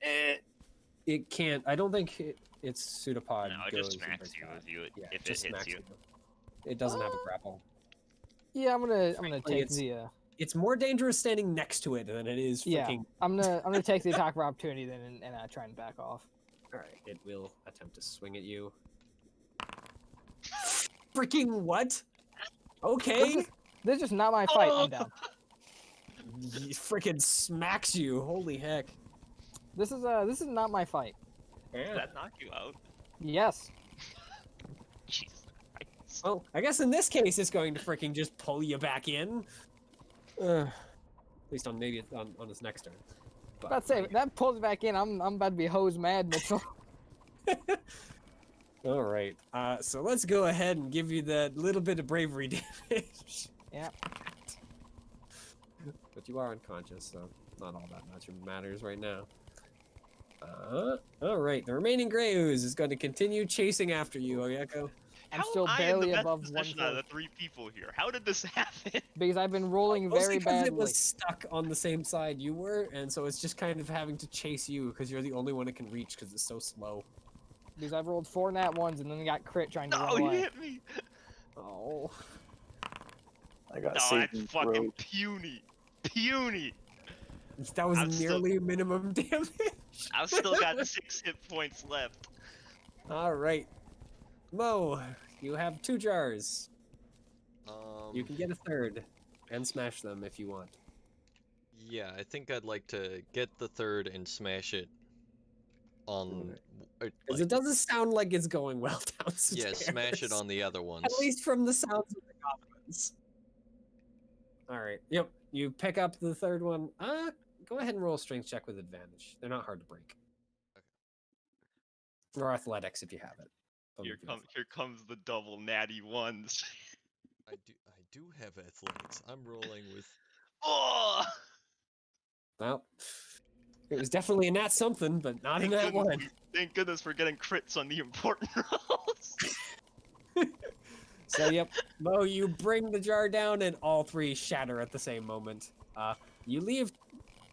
It can't. I don't think its pseudopod No, it goes just smacks into you that. if you Yeah, if it just hits smacks you. It doesn't have a grapple. Yeah, I'm gonna Frankly, take the It's more dangerous standing next to it than it is yeah. freaking. I'm gonna take the attack of opportunity then and try and back off. All right, it will attempt to swing at you. Freaking what? Okay. This is just not my fight. I'm down. He freaking smacks you. Holy heck. This is not my fight. Does Yeah. that knock you out? Yes. Jesus Christ. Well, I guess in this case, it's going to freaking just pull you back in. At least on maybe on this next turn. But, About to say that pulls back in. I'm about to be hose mad, Mitchell. All right. So let's go ahead and give you that little bit of bravery damage. Yeah. But you are unconscious, so not all that much matters right now. All right. The remaining gray ooze is going to continue chasing after you, Oyeko. I'm How still am I in barely the best above position out of 1/4. the 3 people here? How did this happen? Because I've been rolling Mostly very because badly. it was stuck on the same side you were, and so it's just kind of having to chase you because you're the only one it can reach because it's so slow. Because I've rolled 4 nat ones and then got crit trying to No, run he away. hit me. Oh. I got No, saved that's in the fucking road. puny. Puny. That was I'm still- nearly minimum damage. I've still got 6 hit points left. All right. Mo, you have 2 jars. You Um, can get a third and smash them if you want. yeah, I think I'd like to get the third and smash it on, Because like, it doesn't sound like it's going well downstairs. yeah, smash it on the other At ones. least from the sounds of the goblins. All right. Yep. You pick up the third one. Go ahead and roll a strength check with advantage. They're not hard to break. Or athletics if you have it. Here comes the double natty ones. I do have athletics. I'm rolling with. Oh! Well, it was definitely a nat something, but not a nat one. Thank goodness we're getting crits on the important rolls. So yep, Mo, you bring the jar down and all 3 shatter at the same moment. You leave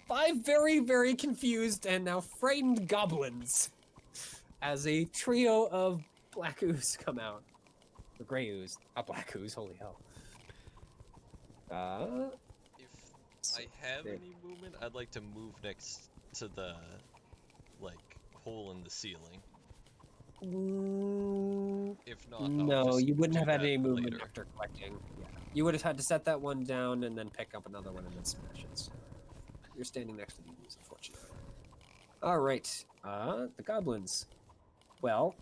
5 very, very confused and now frightened goblins as a trio of black ooze come out. Or gray ooze, not black ooze, holy hell. If I have any movement, I'd like to move next to the, like, hole in the ceiling. If not, no, you wouldn't have had that any movement later. after collecting. Yeah. You would have had to set that one down and then pick up another one and then smash it. So you're standing next to the ooze, unfortunately. All right, the goblins. Well,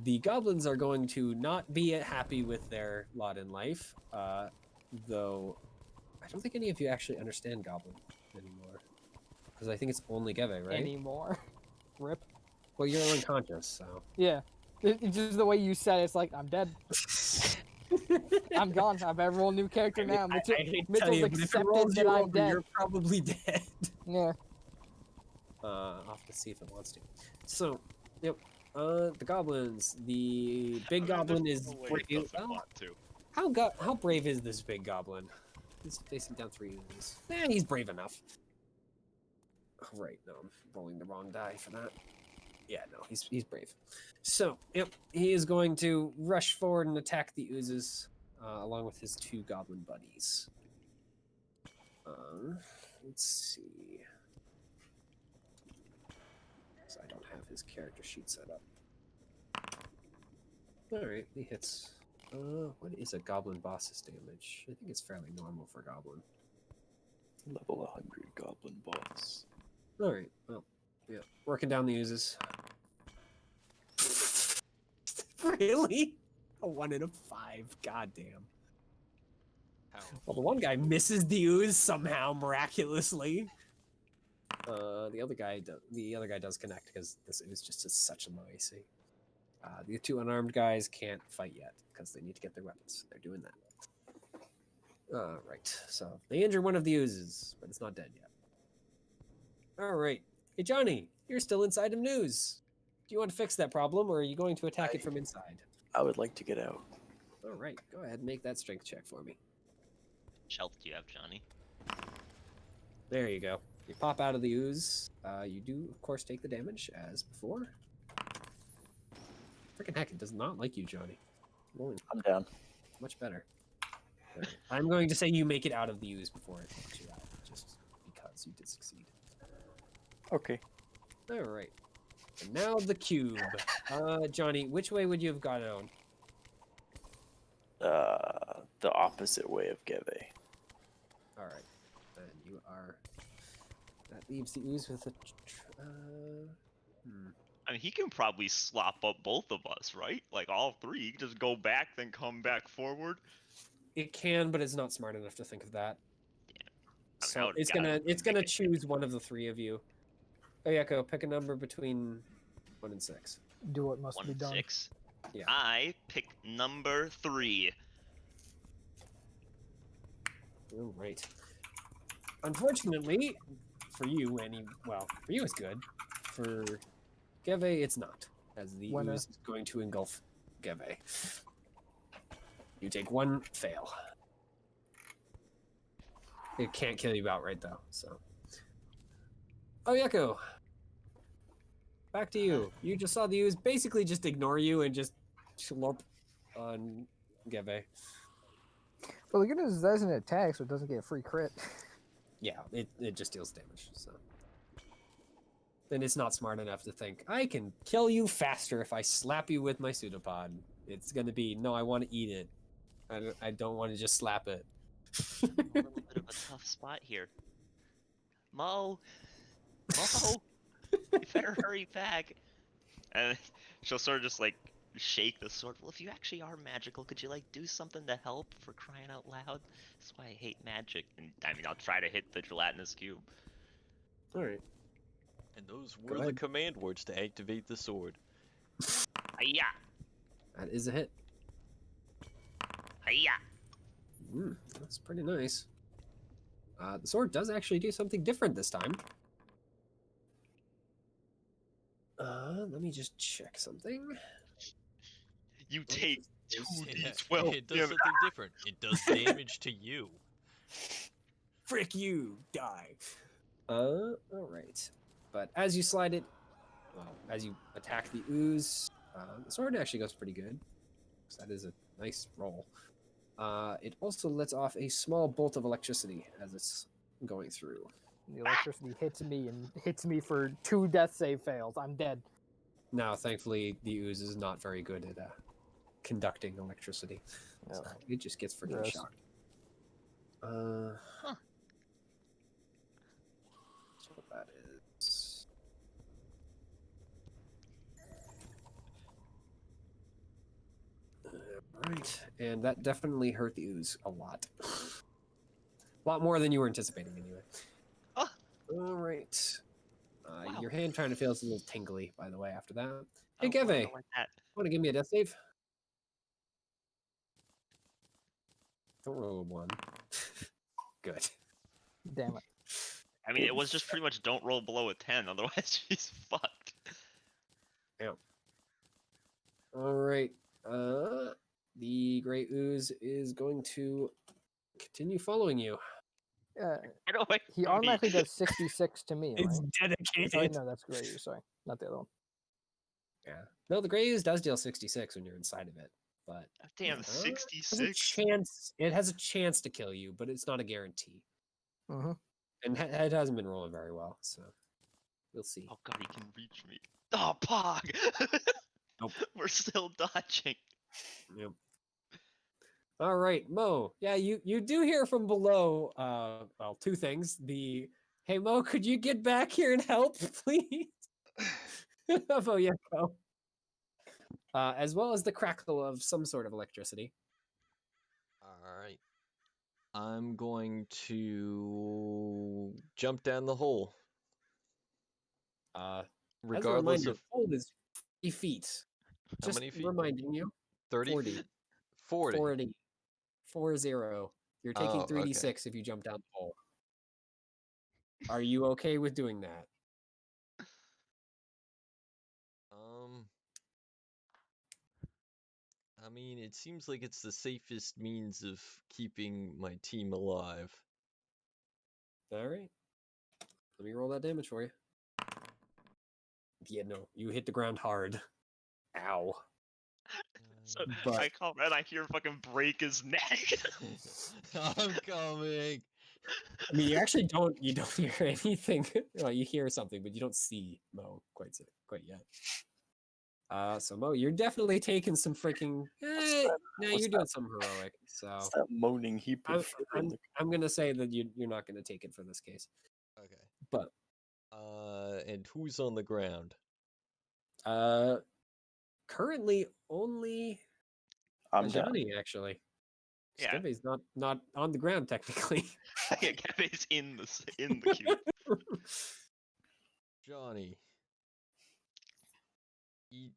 the goblins are going to not be happy with their lot in life, though I don't think any of you actually understand goblin anymore. Because I think it's only Geve, right? Anymore. Rip. Well, you're unconscious, so. Yeah. It's just the way you said it, it's like, I'm dead. I'm gone. I have a whole new character now. I hate to tell Mitchell's you, but if it accepted rolls that you I'm over, dead. you're probably dead. Yeah. I'll have to see if it wants to. So, yep. The goblins. The big goblin is brave. How brave is this big goblin? He's facing down 3 enemies. He's brave enough. Oh, right, no, I'm rolling the wrong die for that. Yeah, no, he's brave. So, yep, he is going to rush forward and attack the oozes, along with his 2 goblin buddies. Let's see. So I don't have his character sheet set up. Alright, he hits. What is a goblin boss's damage? I think it's fairly normal for goblin. Level 100 goblin boss. Alright, well, yeah. Working down the oozes. Really? A 1 in a 5. Goddamn. Well, the one guy misses the ooze somehow, miraculously. The other guy does connect because this ooze just is such a low AC. The 2 unarmed guys can't fight yet because they need to get their weapons. They're doing that. Right. So they injure one of the oozes, but it's not dead yet. All right. Hey, Johnny, you're still inside of news. Do you want to fix that problem, or are you going to attack it from inside? I would like to get out. All right. Go ahead and make that strength check for me. Which health do you have, Johnny? There you go. You pop out of the ooze. You do, of course, take the damage as before. Freaking heck, it does not like you, Johnny. Rolling I'm down. much better. Right. I'm going to say you make it out of the ooze before it knocks you out, just because you did succeed. Okay. All right. And now the cube. Johnny, which way would you have gone out? The opposite way of Geve. All right. Then you are. That leaves the ooze with a. I mean, he can probably slop up both of us, right? Like all 3. He can just go back, then come back forward. It can, but it's not smart enough to think of that. I So mean, it's gonna choose one of the 3 of you. Oyeko, pick a number between 1 and 6. Do what must 1 be and done. 6. Yeah. I pick number 3. All right. Unfortunately, for you, for you it's good. For Geve, it's not, as the Winner. ooze is going to engulf Geve. You take 1 fail. It can't kill you outright, though, so. Oyeko, back to you. You just saw the ooze basically just ignore you and just slurp on Geve. Well, the good news is that doesn't attack, so it doesn't get a free crit. Yeah, it just deals damage, so. Then it's not smart enough to think, I can kill you faster if I slap you with my pseudopod. It's gonna be no. I want to eat it. I don't want to just slap it. A little bit of a tough spot here. Mo, Mo, you better hurry back. And she'll sort of just like shake the sword. Well, if you actually are magical, could you like do something to help, for crying out loud? That's why I hate magic. And I mean, I'll try to hit the gelatinous cube. All right. And those Go were the ahead. command words to activate the sword. Hiya! That is a hit. Hiya! That's pretty nice. The sword does actually do something different this time. Let me just check something. You take Yeah, 2d12 it does damage. something different. It does damage to you. Frick you, die. All right. But as you slide it, well, as you attack the ooze, the sword actually goes pretty good. So that is a nice roll. It also lets off a small bolt of electricity as it's going through. The electricity hits me and hits me for 2 death save fails. I'm dead. Now, thankfully, the ooze is not very good at conducting electricity. So it just gets freaking Gross. shocked. Huh. So what that is. Alright, and that definitely hurt the ooze a lot. A lot more than you were anticipating, anyway. Oh. Alright. Wow. Your hand trying to feels a little tingly, by the way, after that. Hey, Oh, Geve, I don't like that. want to give me a death save? Don't roll a 1. Good. Damn it. I mean, it was just pretty much don't roll below a 10, otherwise she's fucked. Alright. The Grey Ooze is going to continue following you. Get away He from automatically me. does 66 to me, right? dedicated. Oh, wait, no, that's great. Sorry, not the other one. Yeah. No, the Grey Ooze does deal 66 when you're inside of it, but Damn, it has a 66? chance. It has a chance to kill you, but it's not a guarantee. Mm-hmm. And it hasn't been rolling very well, so we'll see. Oh god, he can reach me. Oh, Pog! Nope. We're still dodging. Yep. All right, Mo. Yeah, you do hear from below. Well, 2 things. Hey Mo, could you get back here and help, please? Oh yeah, go. As well as the crackle of some sort of electricity. Alright. I'm going to jump down the hole. As a Regardless reminder, of the hole is 40 feet. how Just many feet? reminding you. 30 40. feet? 40. 40. 40. You're taking Oh, 3d6 okay. if you jump down the hole. Are you okay with doing that? I mean, it seems like it's the safest means of keeping my team alive. All right. Let me roll that damage for you. Yeah, no, you hit the ground hard. Ow. So But I come and I hear fucking break his neck. I'm coming. I mean, you don't hear anything. Well, you hear something, but you don't see Mo quite yet. So Mo, you're definitely taking some freaking. You're doing some heroic. So It's that moaning heap of fur in the I'm gonna say that you're not gonna take it for this case. Okay. But and who's on the ground? currently only I'm down. Johnny actually. Yeah. Skeve's not on the ground technically. Yeah, Kevin's in the cube. Johnny. Eat.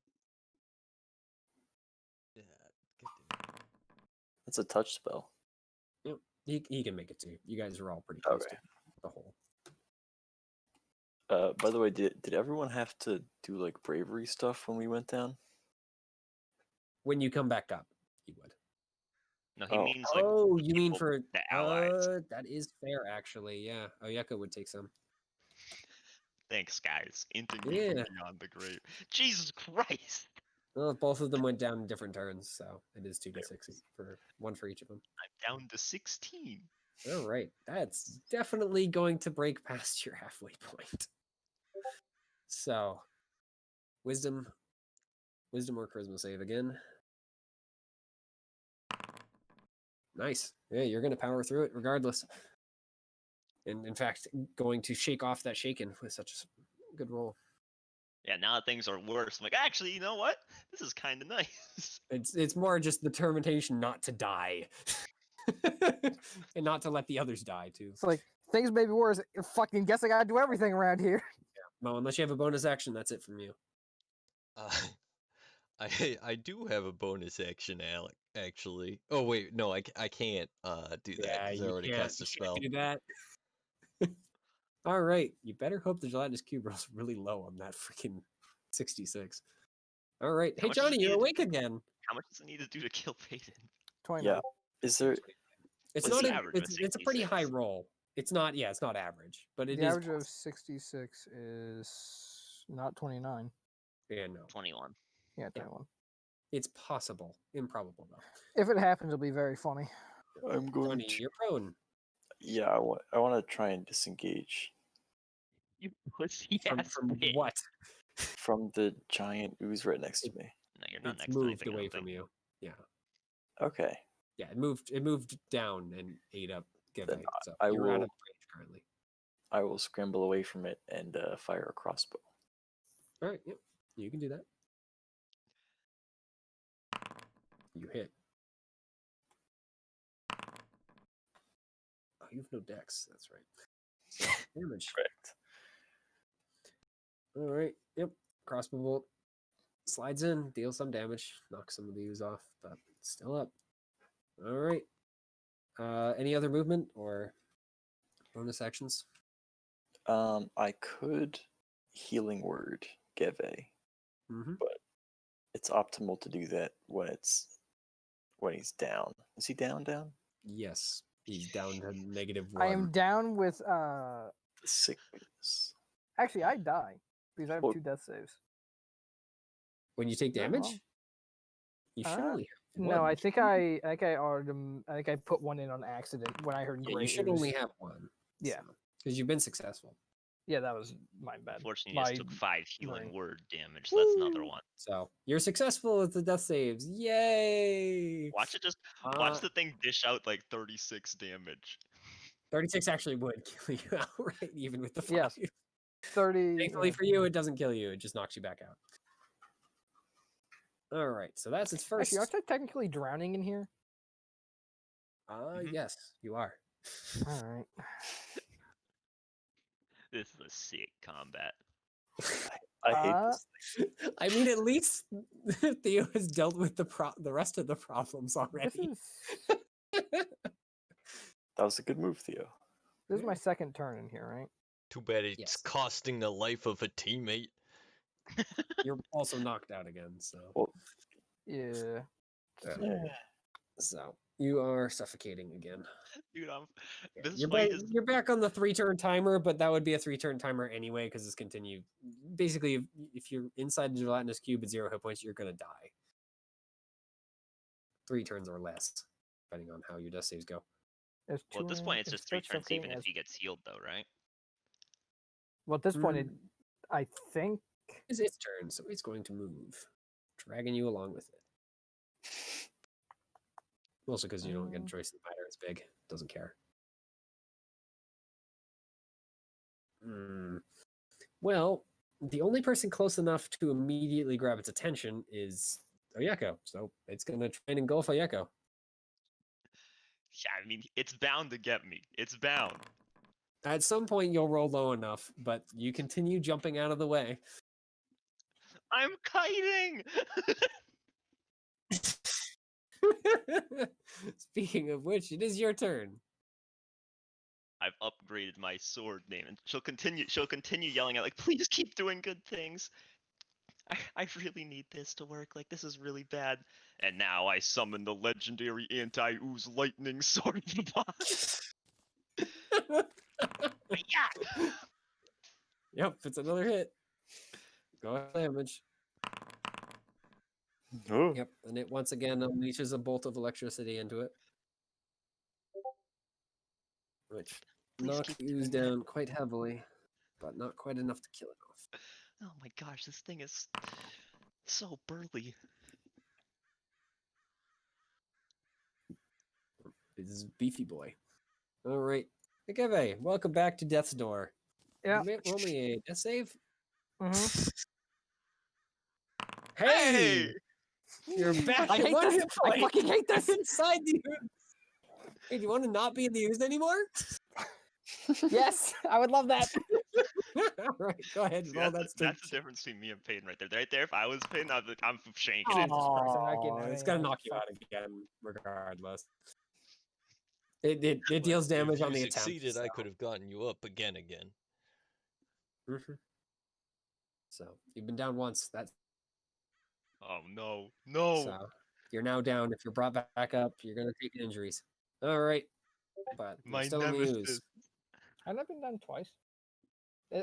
Yeah. Get down. That's a touch spell. Yep, he can make it too. You guys are all pretty close Okay. to the hole. By the way, did everyone have to do like bravery stuff when we went down? When you come back up, you would. No, he Oh. means like Oh, the you mean people- for the allies. That is fair, actually. Yeah, Oyeka would take some. Thanks, guys. Inting me Yeah. from beyond the grave. Jesus Christ! Well, both of them went down in different turns, so it is 2d6 for one for each of them. I'm down to 16. All right, that's definitely going to break past your halfway point. So, wisdom or charisma save again. Nice. Yeah, you're going to power through it regardless. And in fact, going to shake off that shaken with such a good roll. Yeah, now that things are worse, I'm like, actually, you know what? This is kind of nice. It's more just the determination not to die. And not to let the others die, too. It's like, things may be worse. Fucking guess I gotta do everything around here. Well, unless you have a bonus action, that's it from you. I do have a bonus action, Alec. Actually. Oh wait, no, I can't do that Yeah, because I you already can't, cast a you spell. can't do that. All right, you better hope the gelatinous cube rolls really low on that freaking 66. All right, How hey much does Johnny, it you're need to- awake again. How much does it need to do to kill Peyton? 29. Yeah. Is there? It's What's not the a, average of it's a pretty high 66? roll. It's not, yeah, it's not average, but it The is average of possible. 66 is not 29. Yeah, no, 21. Yeah, Yeah. 21. it's possible. Improbable though. If it happens, it'll be very funny. I'm going Johnny, to. you're prone. Yeah, I want to try and disengage You pussy From, ass from bitch. what? from the giant ooze right next to me. No, you're not It's next to moved anything. I away don't from think. you. Yeah, Okay. yeah, it moved down and ate up Give. Then So I you're out of will. range currently. I will scramble away from it and fire a crossbow. All right, yep, you can do that. You hit. Oh, you have no dex. That's right. So, damage. Correct. All right. Yep. Crossbow bolt slides in, deals some damage, knocks some of the ooze off, but it's still up. All right. Any other movement or bonus actions? I could healing word Geve, Mm-hmm. but it's optimal to do that when he's down. Is he down? Yes. He's down to -1. I am down with The sickness. actually I die because I have Well- 2 death saves. When you take Oh, damage, well. you should Uh, only have No, one. I think I put one in on accident when I heard Yeah, you great should ooze. only have one. Yeah. Because you've been successful. Yeah, that was my bad. Unfortunately, you just My took 5 healing brain. word damage. So that's another Woo! one. So you're successful with the death saves. Yay! Watch it just. Uh, Watch the thing dish out like 36 damage. 36 actually would kill you outright, even with the 5. Yes. 30. Thankfully Yeah. for you, it doesn't kill you. It just knocks you back out. All right, so that's its first. Actually, aren't I technically drowning in here? Mhm. Yes, you are. All right. This is a sick combat. I hate this. I mean, at least Theo has dealt with the rest of the problems This already. is That was a good move, Theo. this is my second turn in here, right? Too bad it's Yes. costing the life of a teammate. You're also knocked out again, so Well, Yeah. so you are suffocating again. Dude, this You're fight back, is. you're back on the 3-turn timer, but that would be a 3-turn timer anyway because it's continue. Basically, if you're inside the gelatinous cube at 0 hit points, you're gonna die. 3 turns or less, depending on how your death saves go. There's Well, at this two- point, it's it just 3 starts turns, even suffocating if as- he gets healed, though, right? Well, at this point, I think It's its turn, so it's going to move, dragging you along with it. Also, because you don't get a choice in the matter, it's big, doesn't care. Well, the only person close enough to immediately grab its attention is Oyeko, so it's going to try and engulf Oyeko. Yeah, I mean, it's bound to get me. It's bound. At some point, you'll roll low enough, but you continue jumping out of the way. I'm kiting! Speaking of which, it is your turn. I've upgraded my sword name, and she'll continue yelling out, like, please keep doing good things. I really need this to work. Like, this is really bad. And now I summon the legendary anti-ooze lightning sword of the boss. Yeah! Yep, it's another hit. Go ahead, damage. Oh. Yep, and it once again unleashes a bolt of electricity into it, which Please knocks keep the ooze doing that. down quite heavily, but not quite enough to kill it off. Oh my gosh, this thing is so burly. is Beefy Boy. All right. Ikeve, welcome back to Death's Door. Yeah. Roll me a death save. Mm-hmm. Hey! You're back I at hate one this. hit I point fucking hate this. inside the ooze. Hey, do you want to not be in the ooze anymore? Yes, I would love that. All right, go ahead. See, Roll that's that the difference between me and Peyton right there. Right there, if I was Peyton, I'd be like, I'm shanking it. Jesus Christ, I'm not getting Aw, it's anything gonna out. knock you Fuck. out again, regardless. It Well, deals damage if on you the attempt. succeeded, So. I could have gotten you up again. Mhm. So you've been down once. That's Oh no, no. so you're now down. If you're brought back up, you're gonna take injuries. All right, but you're My still in the nemesis. ooze. I've not been down twice.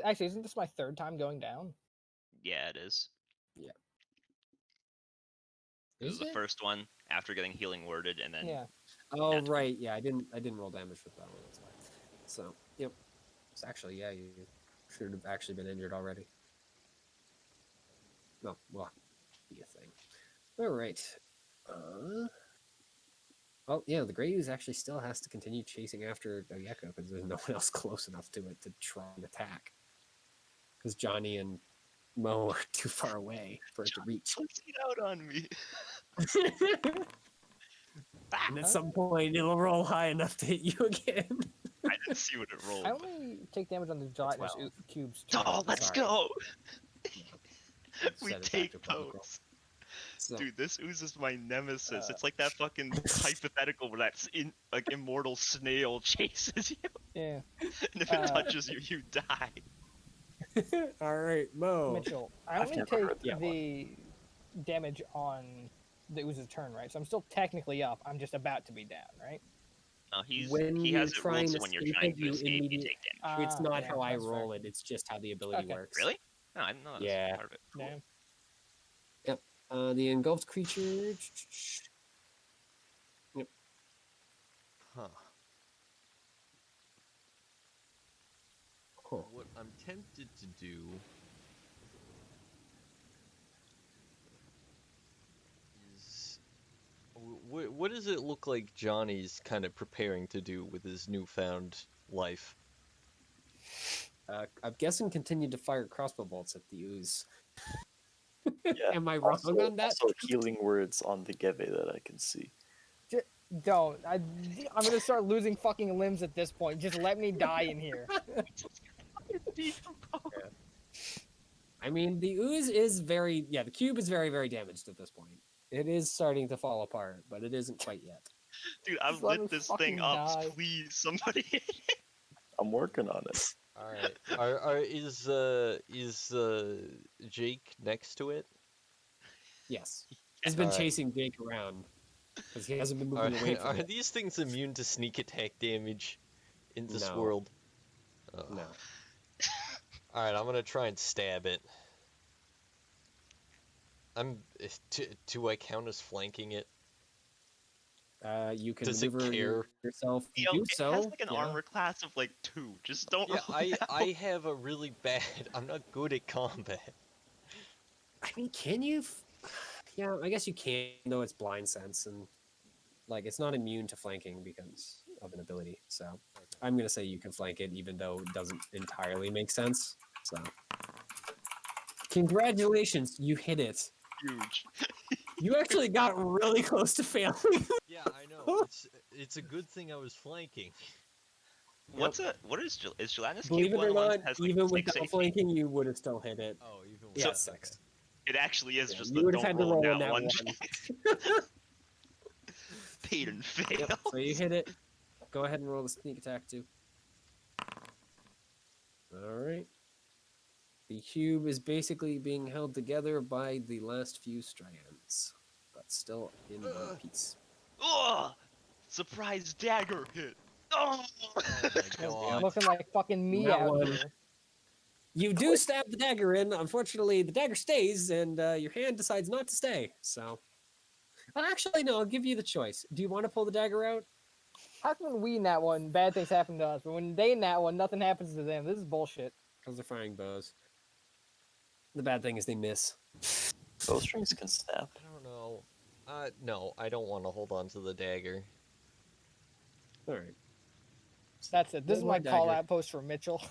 Actually, isn't this my third time going down? Yeah, it is. It was Is the it? first one after getting healing worded, and then Yeah. Oh That's- right, yeah. I didn't roll damage with that one. That's why. So yep. It's actually yeah. You should have actually been injured already. No, well, be a thing. All right. Well, yeah, the Grey Ooze actually still has to continue chasing after Oyeko because there's no one else close enough to it to try and attack. Because Johnny and Mo are too far away for it to reach. Pussied out on me. And at some point, it'll roll high enough to hit you again. I didn't see what it rolled. I only take damage on the gelatinous 12. cubes. Oh, let's Sorry. go. We Set it back take to public roll. those. So, Dude, this ooze is my nemesis. It's like that fucking hypothetical where that like immortal snail chases you, Yeah. and if it touches you, you die. all right, Mo. Mitchell, I I've only never take heard that the damage on the ooze's turn, right? So I'm still technically up. I'm just about to be down, right? no, When he you has it try ruled and so when you're escape trying it, to you escape, you immediately- take damage. It's not yeah, how I that's fair. roll it. It's just how the ability Okay. works. Really? No, I didn't know that was Yeah. part of it. Cool. Damn. The engulfed creature. Yep. Huh. Cool. What I'm tempted to do is, what does it look like Johnny's kind of preparing to do with his newfound life? I'm guessing continue to fire crossbow bolts at the ooze. Yeah. Am I wrong Also, on that? also healing words on the Geve that I can see. Don't. I'm gonna start losing fucking limbs at this point. Just let me die in here. I mean, the ooze is very, the cube is very, very damaged at this point. It is starting to fall apart, but it isn't quite yet. Dude, I've Just let me lit this fucking thing up. die. Please, somebody. I'm working on it. All right. Is Jake next to it? Yes. He's been Alright. chasing Jake around because he hasn't been Are, moving away from are it. these things immune to sneak attack damage in this No. world? Oh. No. Alright, I'm gonna try and stab it. Do I count as flanking it? You can Does it maneuver care? yourself to You know, do it so. has like an yeah. armor class of like 2. Just don't Yeah, roll it out. I have a really bad. I'm not good at combat. I mean, can you? Yeah, I guess you can, though it's blind sense and like it's not immune to flanking because of an ability. So I'm gonna say you can flank it, even though it doesn't entirely make sense. So congratulations, you hit it. Huge. You actually got really close to failing. Yeah, I know. It's a good thing I was flanking. What is gelatinous Believe cube it one or of the ones not, that has like even 6 without AP? flanking, you would have still hit it. Oh, even Yeah, with 6. It actually is Yeah, just you the would have don't had to roll roll in in that that one. one. Paid and fail. Yep, so you hit it. Go ahead and roll the sneak attack too. Alright. The cube is basically being held together by the last few strands, but still in one piece. Ugh! Surprise dagger hit. Oh! Oh my god. Looking like fucking me That out one. here. You do stab the dagger in. Unfortunately, the dagger stays, and your hand decides not to stay. So, actually, no. I'll give you the choice. Do you want to pull the dagger out? How come when we in that one, bad things happen to us, but when they in that one, nothing happens to them? This is bullshit. Because they're firing bows. The bad thing is they miss. Bowstrings can snap. I don't know. No, I don't want to hold on to the dagger. All right. That's it. This is One more my call dagger. out post for Mitchell.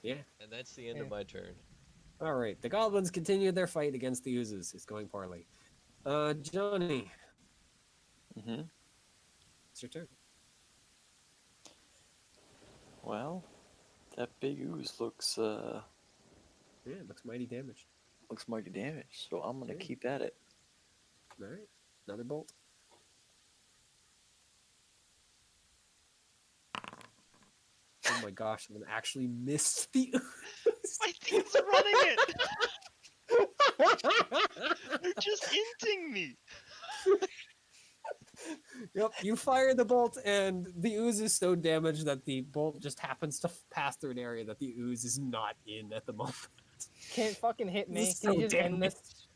Yeah. And that's the end of Yeah. my turn. All right. The goblins continue their fight against the oozes. It's going poorly. Johnny, Mm-hmm. it's your turn. Well, that big ooze looks Yeah, it looks mighty damaged. mighty damaged, so I'm gonna Yeah. keep at it. All right. Another bolt. Oh my gosh, I'm gonna actually miss the ooze. My team's running it. They're just inting me. Yep, you fire the bolt, and the ooze is so damaged that the bolt just happens to pass through an area that the ooze is not in at the moment. Can't fucking hit me. It's Can you so just end this?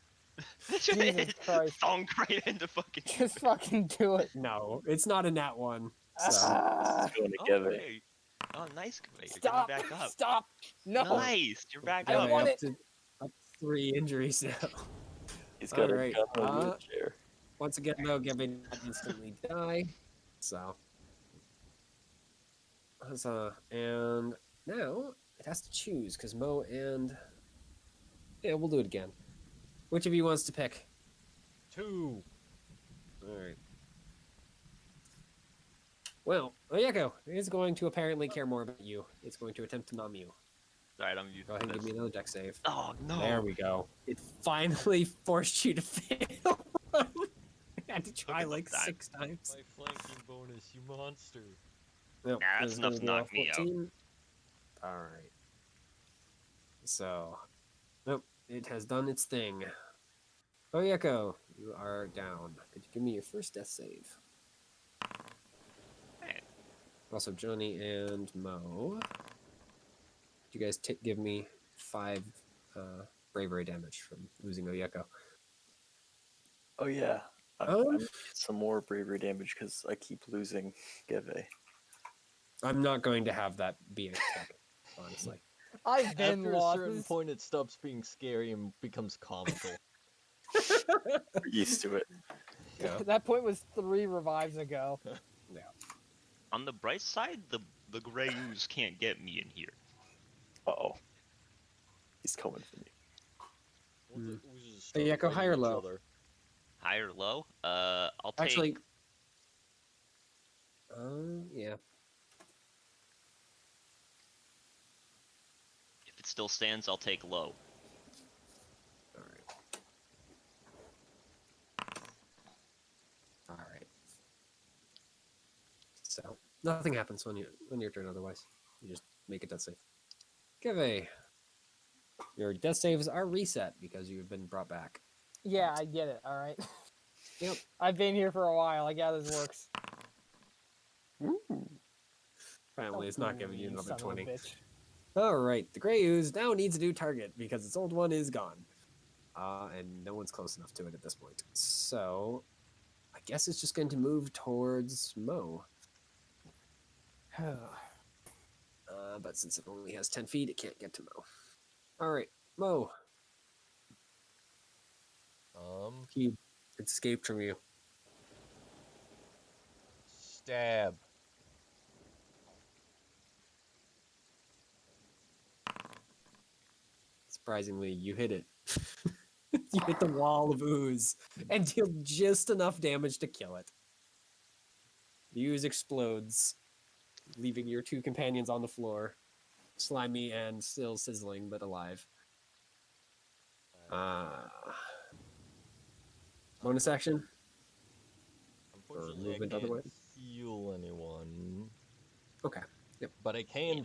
Jesus Christ. Thunk right into fucking. Just fucking do it. No, it's not a nat one. So Ah, It's going to Oh, give it. hey. Oh, nice, Kaveh. You're stop! getting back up. Stop! No! Nice. You're back I don't up. want up it. to up 3 injuries now. He's got All a right. gun in a wheelchair. Once again, though, Gavin did not instantly die. So, and now it has to choose because Mo and yeah, we'll do it again. Which of you wants to pick? 2. All right. Well, Oyeko is going to apparently care more about you. It's going to attempt to numb you. Alright, I'm using Go ahead and give this. me another deck save. Oh, no. There we go. It finally forced you to fail. I had to try at like that. 6 times. My flanking bonus, you monster. Nope, Nah, that's it's enough gonna to do all knock me out. 14. All right. So, nope, it has done its thing. Oyeko, you are down. Could you give me your first death save? Hey. Also, Johnny and Mo. You guys give me 5 bravery damage from losing Oyeko. Oh yeah, I'm Um, gonna get some more bravery damage because I keep losing Geve. I'm not going to have that be a tech, honestly. I've been After a lost. certain point, it stops being scary and becomes comical. We're used to it. Yeah. That point was 3 revives ago. On the bright side, the gray ooze can't get me in here. Uh-oh. He's coming for me. Well, the Hmm. oozes start Yeah, go fighting high or each low? other. High or low? I'll take. Actually, yeah. If it still stands, I'll take low. All right. All right. So nothing happens on your turn. Otherwise, you just make a death save. Give your death saves are reset because you've been brought back. Yeah, I get it. All right. Yep. I've been here for a while. I got this works. Ooh. Apparently, it's not giving you another son 20. Of a bitch. All right. The gray ooze now needs a new target because its old one is gone. And no one's close enough to it at this point. So, I guess it's just going to move towards Mo. But since it only has 10 feet, it can't get to Mo. All right, Mo. It's escaped from you. Stab. Surprisingly, you hit it. You hit the wall of ooze and deal just enough damage to kill it. The ooze explodes, leaving your 2 companions on the floor, slimy and still sizzling, but alive. Bonus action? Unfortunately, movement I can't otherwise? heal anyone. Okay. Yep. But I can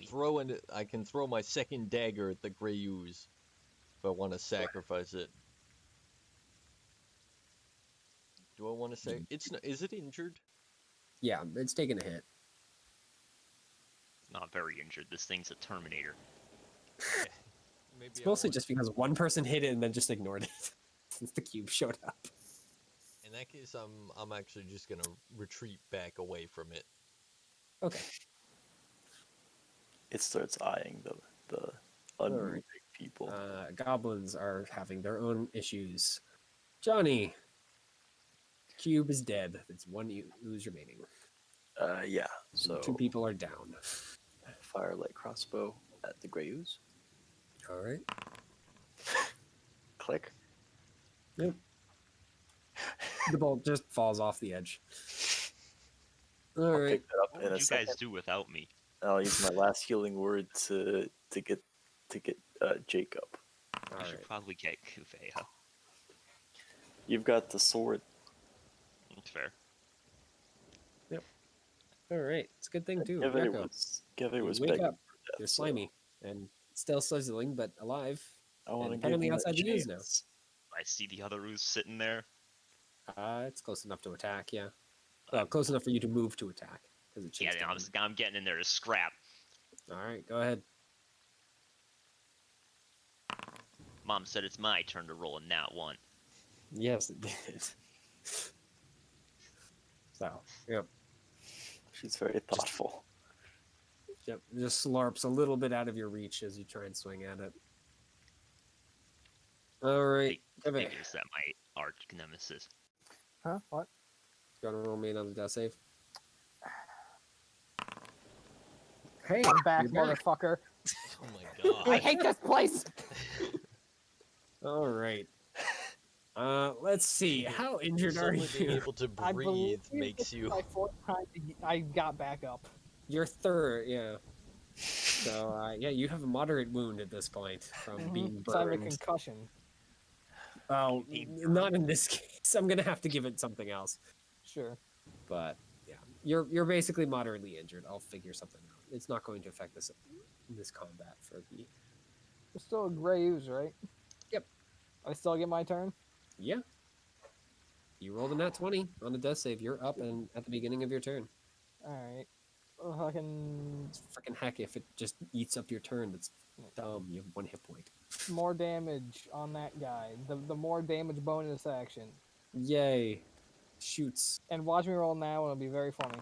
throw my second dagger at the gray ooze if I want to sacrifice it. Do I want to say is it injured? Yeah, it's taken a hit. Not very injured. This thing's a Terminator. Maybe It's mostly just because one person hit it and then just ignored it since the cube showed up. In that case, I'm actually just gonna retreat back away from it. Okay. It starts eyeing the unmoving people. Goblins are having their own issues. Johnny, cube is dead. There's one ooze remaining. Yeah. So 2 people are down. firelight crossbow at the gray ooze. All right. Click. Yep. The bolt just falls off the edge. All I'll right. pick that up What in would a you second. guys do without me? I'll use my last healing word to get Jacob. All I should right. probably get Kuvea. You've got the sword. It's fair. All right. It's a good thing too. Geve Yako, Geve you was wake begging up. for death. You're so slimy and still sizzling, but alive. I want to and give apparently him a outside the ooze now. chance. I see the other ooze sitting there. It's close enough to attack. Yeah. Well, I'm- close enough for you to move to attack because it Yeah, chased down. I'm getting in there to scrap. All right. Go ahead. Mom said it's my turn to roll a nat 1. Yes, it did. So, yep. She's very thoughtful. Yep. Just slurps a little bit out of your reach as you try and swing at it. All right. Geve, Figures that my arch nemesis. Huh? What? you want to roll me another death save? Hey, I'm back, you're back. motherfucker. Oh my I god. hate this place. All right. Let's see. How injured are Suddenly being you? able to I believe breathe makes this is you. my 4th time I got back up. Your third, yeah. So, yeah, you have a moderate wound at this point from being So I have a burned. concussion. Oh, Being not in this case. I'm gonna have to give it something else. Sure. But yeah, you're basically moderately injured. I'll figure something out. It's not going to affect this combat for the. There's still a gray ooze, right? Yep. I still get my turn? Yeah. You rolled a nat 20 on a death save. You're up and at the beginning of your turn. Alright. Fucking It's freaking heck if it just eats up your turn. That's dumb. You have 1 hit point. more damage on that guy. The more damage bonus action. Yay. Shoots. And watch me roll now, it'll be very funny.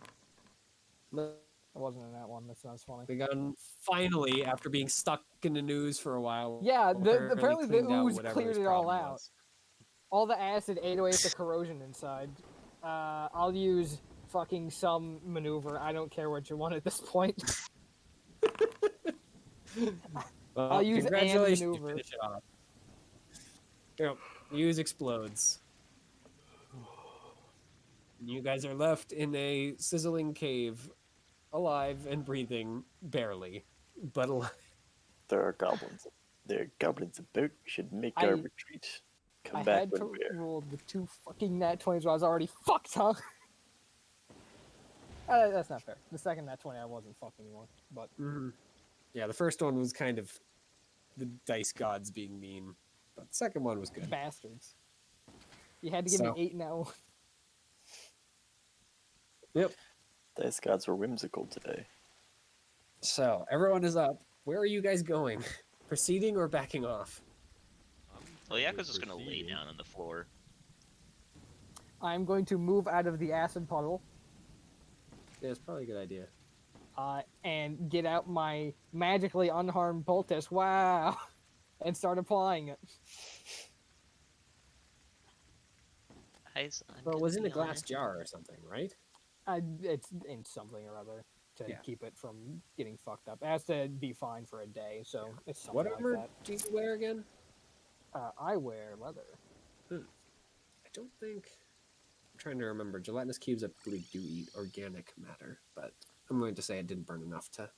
No, It wasn't in that one, that's not as funny. the gun finally, after being stuck in the news for a while. Yeah, apparently the cleaned out ooze whatever cleared his it all problem out. was. All the acid ate away at the corrosion inside. I'll use fucking some maneuver. I don't care what you want at this point. Well, I'll use and congratulations, you maneuver. finish it off. Yep, use explodes. You guys are left in a sizzling cave, alive and breathing, barely, but alive. There are goblins. There are goblins about. We should make I- our retreat. Come I back had when to we're. roll the 2 fucking nat 20s where I was already fucked, huh? That's not fair. The second nat 20 I wasn't fucked anymore. But Yeah, the first one was kind of the dice gods being mean, but the second one was good. bastards. You had to give So- me 8 now. Yep. Dice gods were whimsical today. So everyone is up. Where are you guys going? Proceeding or backing off? Well, Yako's just gonna lay down on the floor. I'm going to move out of the acid puddle Yeah, it's probably a good idea. and get out my magically unharmed poultice. Wow! And start applying it. Guys, I'm Well, it gonna was in be a glass honest. jar or something, right? It's in something or other to Yeah. keep it from getting fucked up. It has to be fine for a day, so it's something What like armor that. do you wear again? I wear leather. I don't think. I'm trying to remember. Gelatinous cubes, I believe, do eat organic matter, but I'm going to say it didn't burn enough to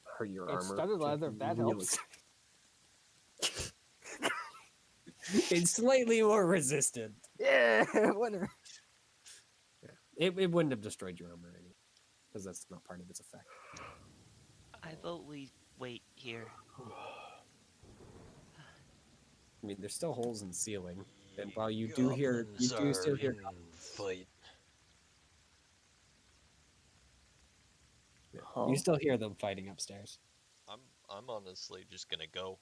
hurt your It's armor. studded which is leather, if that really- helps. It's slightly more resistant. Yeah, winner. It wouldn't have destroyed your armor any, because that's not part of its effect. I vote we wait here. I mean, there's still holes in the ceiling, and while you do hear, you do Goblins still are hear. in fight. Huh? You still hear them fighting upstairs. I'm honestly just gonna go.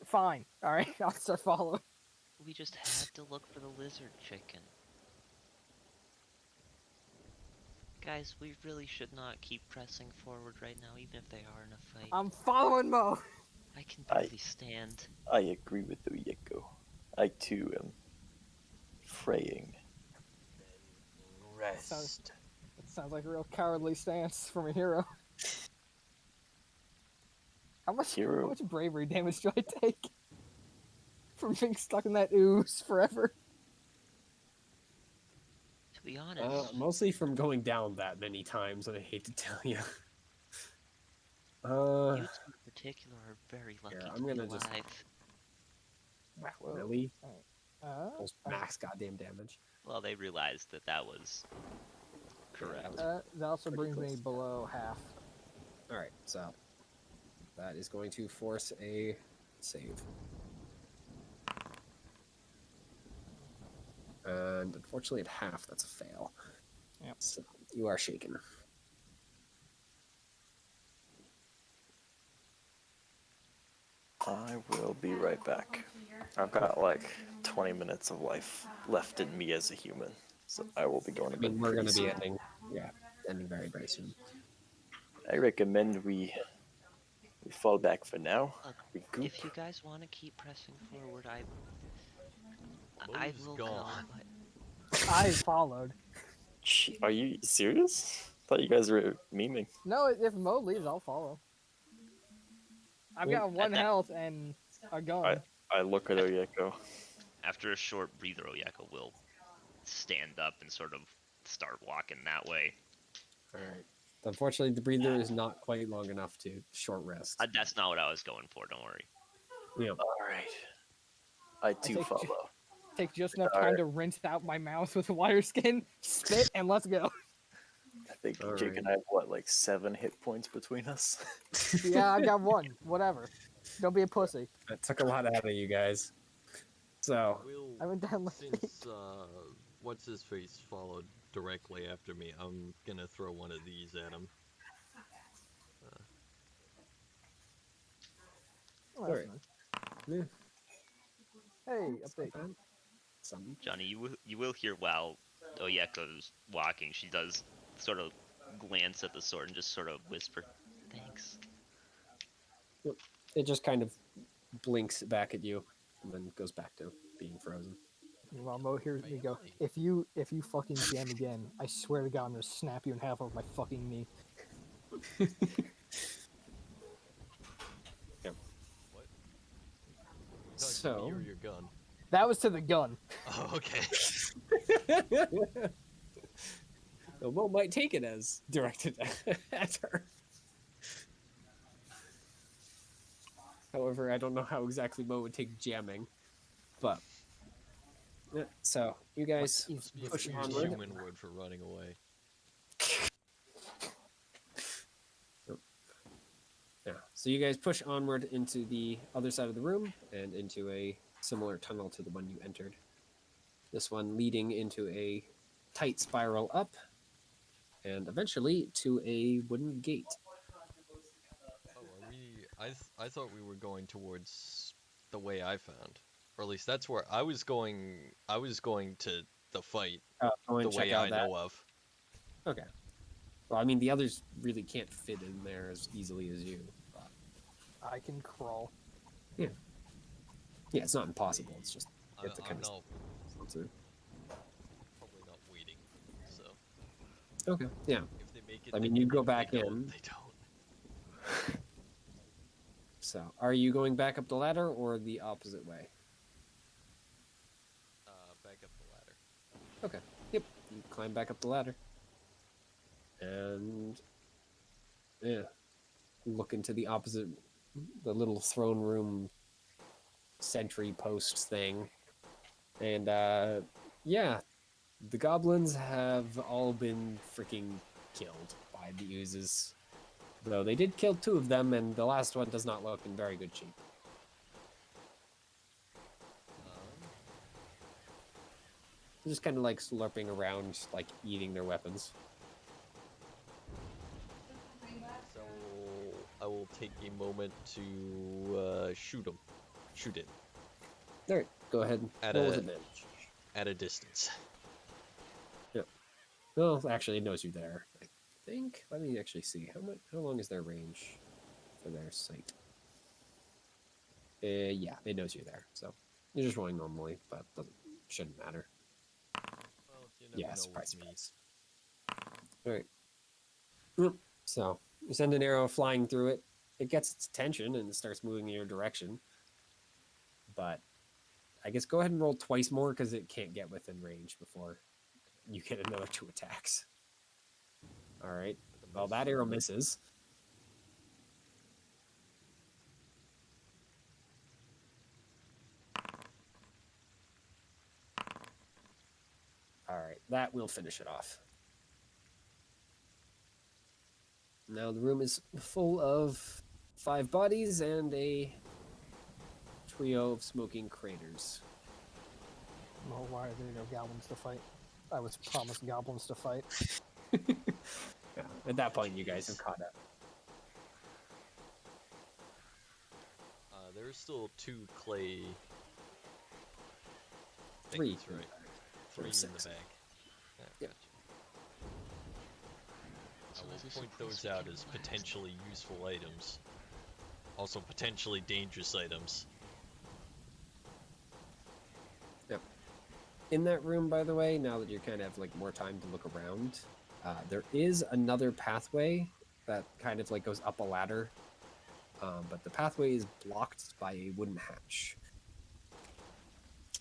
Fine. All right, I'll start following. We just had to look for the lizard chicken. Guys, we really should not keep pressing forward right now, even if they are in a fight. I'm following Mo. I can barely stand. I agree with Uyeko. I too am fraying. Rest. That sounds like a real cowardly stance from a hero. How Hero. much bravery damage do I take from being stuck in that ooze forever? To be honest, Mostly from going down that many times, and I hate to tell you. you two in particular are very lucky Here, to I'm be gonna just alive. Whoa. really Alright. almost max goddamn damage. Well, they realized that that was correct. was That also pretty brings me close. below half. All right, so that is going to force a save. And unfortunately, at half, that's a fail. Yep. So you are shaken. I will be right back. I've got like 20 minutes of life left in me as a human, so I will be going to I mean, bed we're pretty going to be soon. ending very, very soon. I recommend we fall back for now. Look, Regroup. if you guys want to keep pressing forward, I Mo's will gone. go, but I followed. Are you serious? Thought you guys were memeing. No, if Mo leaves, I'll follow. I've got one that- health and a gun. I look at Oyeko. after a short breather, Oyeko will stand up and sort of start walking that way. All right. Unfortunately, the breather is not quite long enough to short rest. That's not what I was going for, don't worry. Yeah. All right. I too take- follow. Take just enough All time right. to rinse out my mouth with wire skin, spit, and let's go. I think All Jake right. and I have what, like 7 hit points between us. Yeah, I got one. Whatever. Don't be a pussy. That took a lot out of you guys. So, I went down like Since what's his face followed directly after me, I'm gonna throw one of these at him. Oh, that's Alright. nice. yeah, Hey, it's not update. bad. Some. Johnny, you will hear while Oyeko's walking, she does sort of glance at the sword and just sort of whisper, "Thanks." It just kind of blinks back at you and then goes back to being frozen. Meanwhile, Mo hears me go. If you fucking jam again, I swear to God, I'm gonna snap you in half over my fucking knee. What? You talking to So- me or your gun? That was to the gun. Oh, okay. Well, Mo might take it as directed at her. However, I don't know how exactly Mo would take jamming, but yeah, so you guys What is Be a push weird onward? human word for running away. yeah, so you guys push onward into the other side of the room and into a similar tunnel to the one you entered. This one leading into a tight spiral up and eventually to a wooden gate. Oh, are we? I thought we were going towards the way I found, or at least that's where I was going. I was going to the fight Go and the check way out I that. know of. Okay. Well, I mean, the others really can't fit in there as easily as you. But I can crawl. yeah, it's not impossible. It's just you have to I'm kind not of. probably not waiting. So Okay. Yeah. if they make it, I they mean, you make go it. If they back don't, in. They don't. So, are you going back up the ladder or the opposite way? Back up the ladder. Okay. Yep. You climb back up the ladder. And yeah, look into the opposite, the little throne room sentry post thing. And yeah, the goblins have all been freaking killed by the oozes. Though they did kill 2 of them, and the last one does not look in very good shape. They're just kind of like slurping around, like eating their weapons. So I will take a moment to shoot him. Shoot it All right, go ahead. At Roll a- with advantage. at a distance. Well, actually, it knows you're there. I think. Let me actually see how long is their range for their sight. Yeah, it knows you're there, so you're just rolling normally, but shouldn't matter. Well, you never Yeah, know surprise, with me. surprise. All right. So you send an arrow flying through it. It gets its attention and it starts moving in your direction. But I guess go ahead and roll twice more because it can't get within range before you get another 2 attacks. All right. Well, that arrow misses. All right, that will finish it off. Now the room is full of 5 bodies and a trio of smoking craters. Well, why are there no goblins to fight? I was promised goblins to fight. Yeah, at that point, you guys have Jeez. caught up. There's still 2 clay. 3. That's right. There 3 are in the 6. back. Yeah, Yep. gotcha. So I is will this a point place those we out can as hide? potentially useful items. Also potentially dangerous items. Yep. In that room, by the way, now that you kind of have like more time to look around, there is another pathway that kind of like goes up a ladder, but the pathway is blocked by a wooden hatch.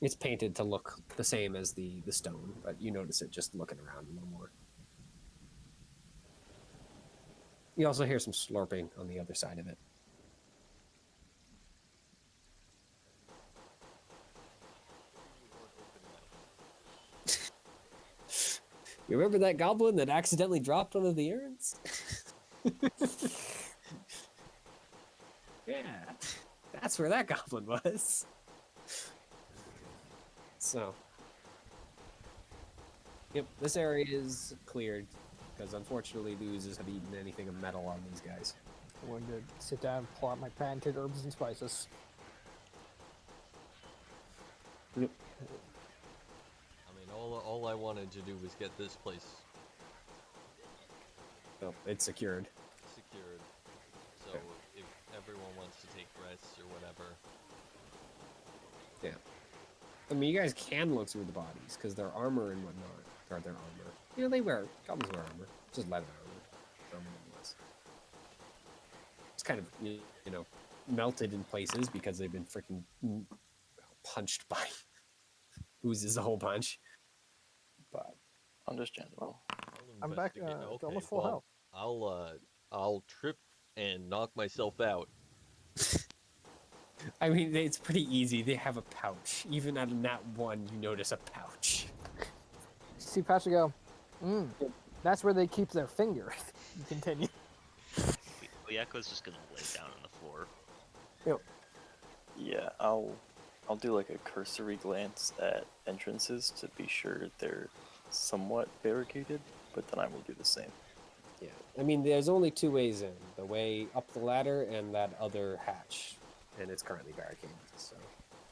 It's painted to look the same as the stone, but you notice it just looking around a little more. You also hear some slurping on the other side of it. You remember that goblin that accidentally dropped one of the errands? Yeah, that's where that goblin was. So, yep, this area is cleared because unfortunately the oozes have eaten anything of metal on these guys. I'm going to sit down and pull out my patented herbs and spices. Yep. I mean, all I wanted to do was get this place Oh, it's secured. secured. So Okay. if everyone wants to take rests or whatever. Yeah. I mean, you guys can look through the bodies because their armor and whatnot, or their armor. You know, goblins wear armor, just leather armor nonetheless. It's kind of, you know, melted in places because they've been freaking punched by oozes a whole bunch. But Understandable. I'll I'm back investigate. to Okay, almost full health. I'll trip and knock myself out. I mean, it's pretty easy. They have a pouch. Even out of that one, you notice a pouch. See Patrick go, that's where they keep their fingers. You continue. Oyako's just gonna lay down on the floor. Yeah, I'll do like a cursory glance at entrances to be sure they're somewhat barricaded, but then I will do the same. Yeah. I mean, there's only 2 ways in. The way up the ladder and that other hatch. And it's currently barricaded, so...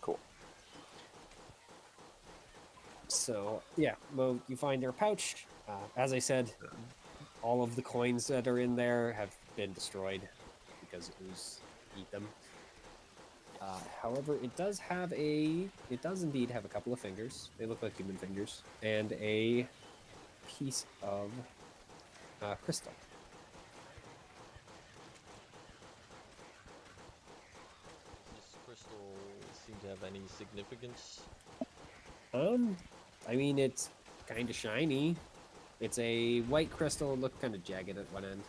Cool. So, yeah, well, you find their pouch. As I said, all of the coins that are in there have been destroyed because ooze eat them. However, it does indeed have a couple of fingers. They look like human fingers. And a piece of crystal. Does this crystal seem to have any significance? I mean, it's kind of shiny. It's a white crystal. It looked kind of jagged at one end.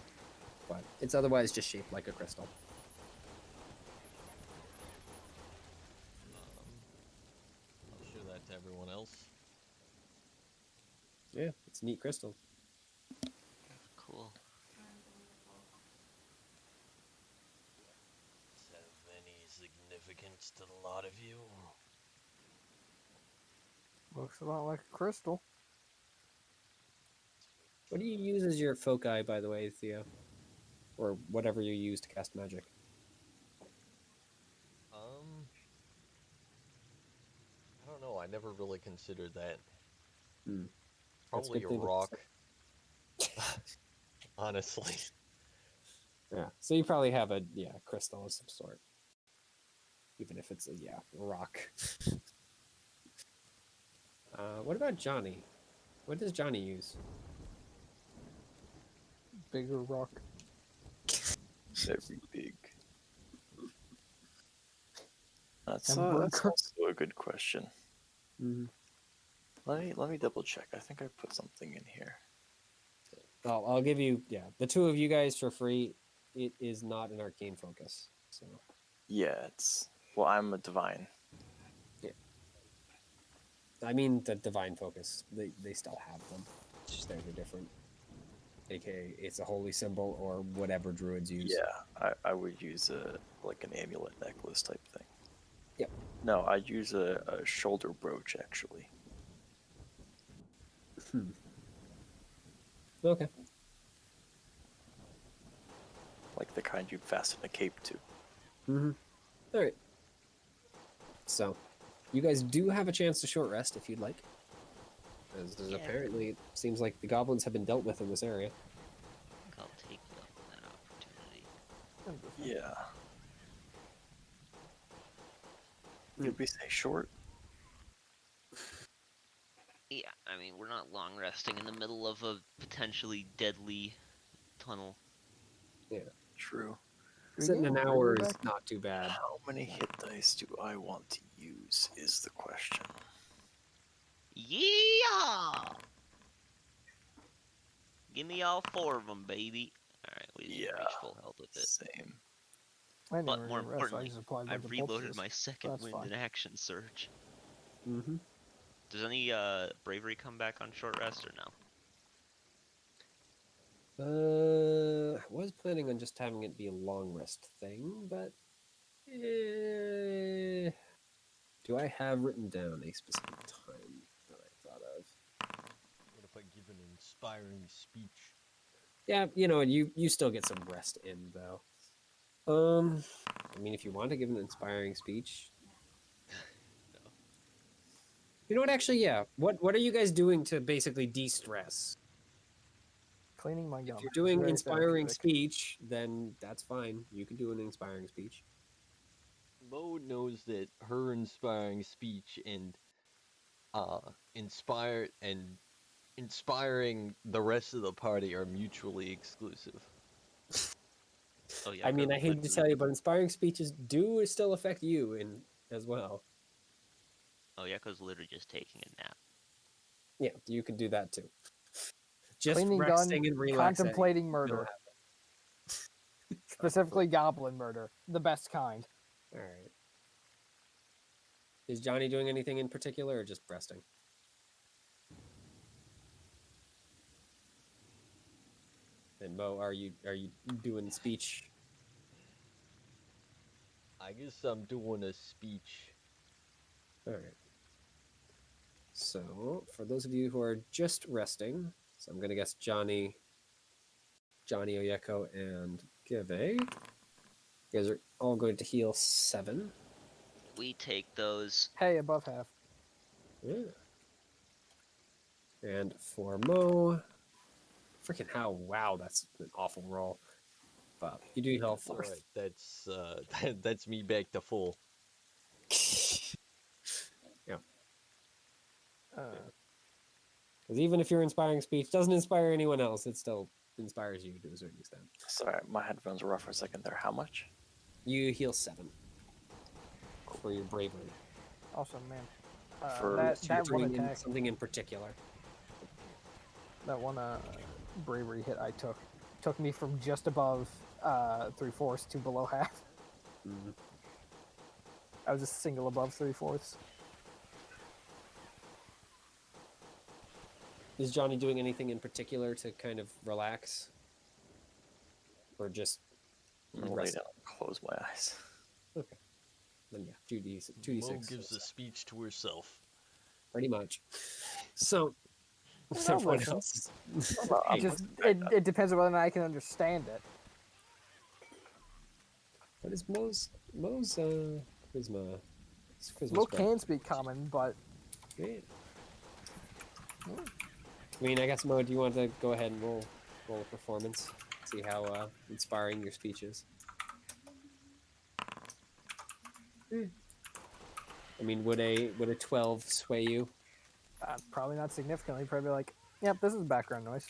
But it's otherwise just shaped like a crystal. I'll show that to everyone else. Yeah, it's a neat crystal. Cool. Does this have any significance to the lot of you? Looks a lot like a crystal. What do you use as your foci, by the way, Theo? Or whatever you use to cast magic? I don't know. I never really considered that. That's Probably a good thing to rock. Honestly. Yeah. So you probably have a crystal of some sort. Even if it's a rock. What about Johnny? What does Johnny use? bigger rock. Very big. That's Hamburger. also a good question. Mhm. Let me double check. I think I put something in here. I'll give you, the two of you guys for free. It is not an arcane focus, so Yeah, it's well, I'm a divine. I mean the divine focus. They still have them. It's just theirs are different. AKA, it's a holy symbol or whatever druids use. Yeah, I would use a like an amulet necklace type thing. Yep. No, I'd use a shoulder brooch actually. Okay. Like the kind you'd fasten a cape to. Mm-hmm. All right. So, you guys do have a chance to short rest if you'd like. As Yeah. apparently it seems like the goblins have been dealt with in this area. I think I'll take you up on that opportunity. Yeah. Did we say short? Yeah, I mean, we're not long resting in the middle of a potentially deadly tunnel. True. Sitting an Bravery hour is back? not too bad. How many hit dice do I want to use is the question. Yeah! Give me all 4 of them, baby. Alright, we didn't even Yeah. reach full health with it. Same. I But never more even rest, so I importantly, just applied a bunch I've of reloaded poultices. my second That's wind fine. in action surge. Mm-hmm. Does any bravery come back on short rest or no? I was planning on just having it be a long rest thing, but do I have written down a specific time that I thought of? What if I give an inspiring speech? Yeah, you still get some rest in though. I mean, if you want to give an inspiring speech, No. you know what? Actually, yeah. What are you guys doing to basically de-stress? Cleaning my If gum. you're doing Very inspiring therapeutic. speech, then that's fine. You can do an inspiring speech. Mo knows that her inspiring speech and inspiring the rest of the party are mutually exclusive. Oh yeah, I mean, I 'cause hate to literally, tell you, but inspiring speeches do still affect you in as well. literally just taking a nap. Yeah, you can do that too. Just Cleaning gun, resting and relaxing. contemplating will murder. happen. Specifically goblin murder. The best kind. All right. Is Johnny doing anything in particular, or just resting? And Mo, are you doing speech? I guess I'm doing a speech. All right. So, for those of you who are just resting, so I'm gonna guess Johnny, Oyeko, and Give. You guys are all going to heal 7. We take those. Hey, above half. Yeah. And for Mo, freaking how? Wow, that's an awful roll. But you do heal That's all 4. right. That's that's me back to full. Yeah. Uh, Because even if your inspiring speech doesn't inspire anyone else, it still inspires you to a certain extent. Sorry, my headphones were off for a second there. How much? You heal 7 for your bravery. awesome, man. For- That So you're that one doing attack, something in particular. that one bravery hit I took me from just above 3/4 to below half. Mhm. I was a single above 3/4. Is Johnny doing anything in particular to kind of relax? Or just I'm gonna lay rest? down and close my eyes. Okay. Then yeah, 2d6. Mo gives a speech to herself. Pretty much. So, I'll everyone listen. else Well, I'm Just listening back it depends on whether or not I can understand it. What is Mo's charisma? It's charisma Mo spread. can speak common, but Great. I mean, I guess Mo, do you want to go ahead and roll a performance? See how inspiring your speech is. I mean, would a 12 sway you? probably not significantly. Probably like, yep, this is background noise.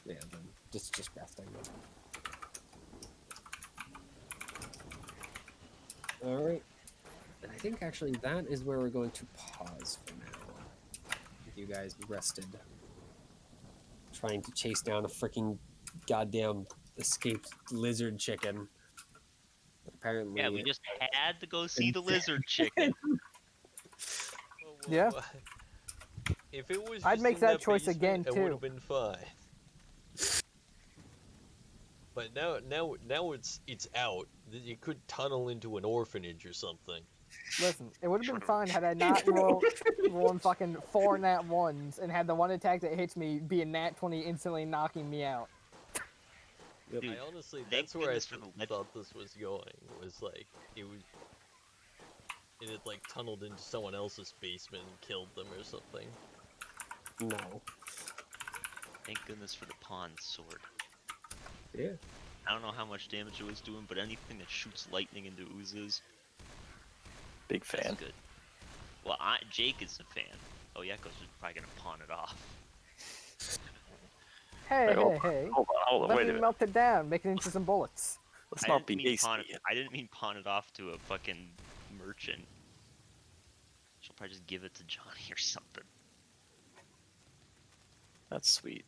Yeah, then just resting. All right. And I think actually that is where we're going to pause for now. With you guys rested, trying to chase down a freaking goddamn escaped lizard chicken. Apparently, Yeah, we just had to go see And- the lizard chicken. Yeah. If it was I'd just make in that that choice basement, again, it would too. have been fine. But now it's out. It could tunnel into an orphanage or something. Listen, it would have been fine had I not rolling fucking 4 nat 1s and had the one attack that hits me be a nat 20 instantly knocking me out. Yep. Dude, I honestly, thank that's where I goodness for the legend. thought this was going. Was like it had like tunneled into someone else's basement and killed them or something. no. Thank goodness for the pawn sword. Yeah. I don't know how much damage it was doing, but anything that shoots lightning into oozes, Big that's fan. good. Well, Jake is a fan. Oh, Yakko's probably gonna pawn it off. Hey, Wait, hold hey, hey. Hold on, Let wait a me minute. melt it down, make it into some bullets. Let's I not didn't be mean pawn hasty. it. I didn't mean pawn it off to a fucking merchant. She'll probably just give it to Johnny or something. That's sweet.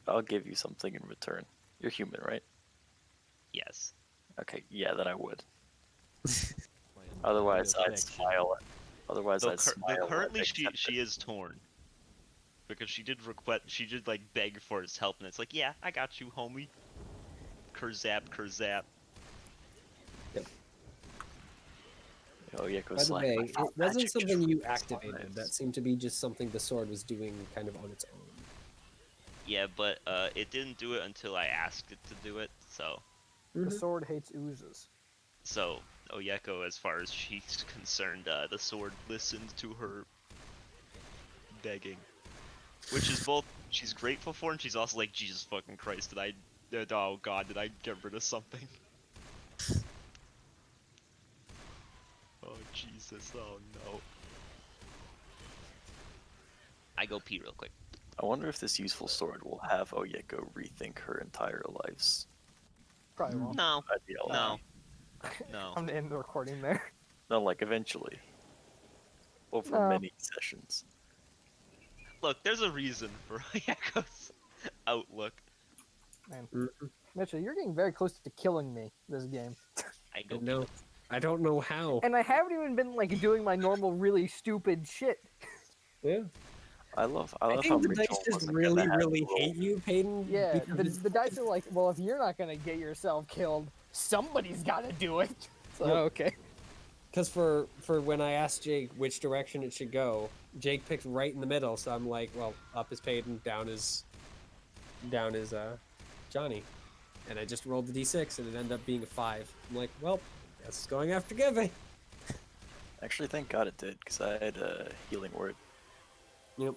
I'll give you something in return. You're human, right? Yes. Okay, yeah, then I would. My Otherwise, undying I'd affection. smile. Otherwise, Though, I'd smile. though currently and she accept it. is torn. Because she did like beg for his help, and it's like, yeah, I got you, homie. Kurzap, kurzap. Oh yeah, go By the slack. way, I it found wasn't magic something just you for these activated. lives. That seemed to be just something the sword was doing kind of on its own. Yeah, but it didn't do it until I asked it to do it. So The sword hates oozes. Oyeko, as far as she's concerned, the sword listened to her begging, which is both she's grateful for, and she's also like, Jesus fucking Christ, oh God, did I get rid of something? Oh Jesus, oh no. I go pee real quick. I wonder if this useful sword will have Oyeko rethink her entire lives. Probably won't. No, Ideally. no, no. I'm gonna end the recording there. No, like eventually. Over No. many sessions. Look, there's a reason for Oyeko's outlook. Man. Mhm. Mitchell, you're getting very close to killing me this game. I go pee. No, I don't know how. And I haven't even been like doing my normal really stupid shit. Yeah. I love I how think the Mitchell dice just wasn't really, gonna have really you roll. hate you, Peyton. Yeah, because the dice are like, well, if you're not gonna get yourself killed, somebody's gotta do it. So Yep. okay. Because for when I asked Jake which direction it should go, Jake picked right in the middle. So I'm like, well, up is Peyton, down is Johnny, and I just rolled the d6 and it ended up being a 5. I'm like, well, guess it's going after Givey. Actually, thank God it did, because I had a healing word. Yep.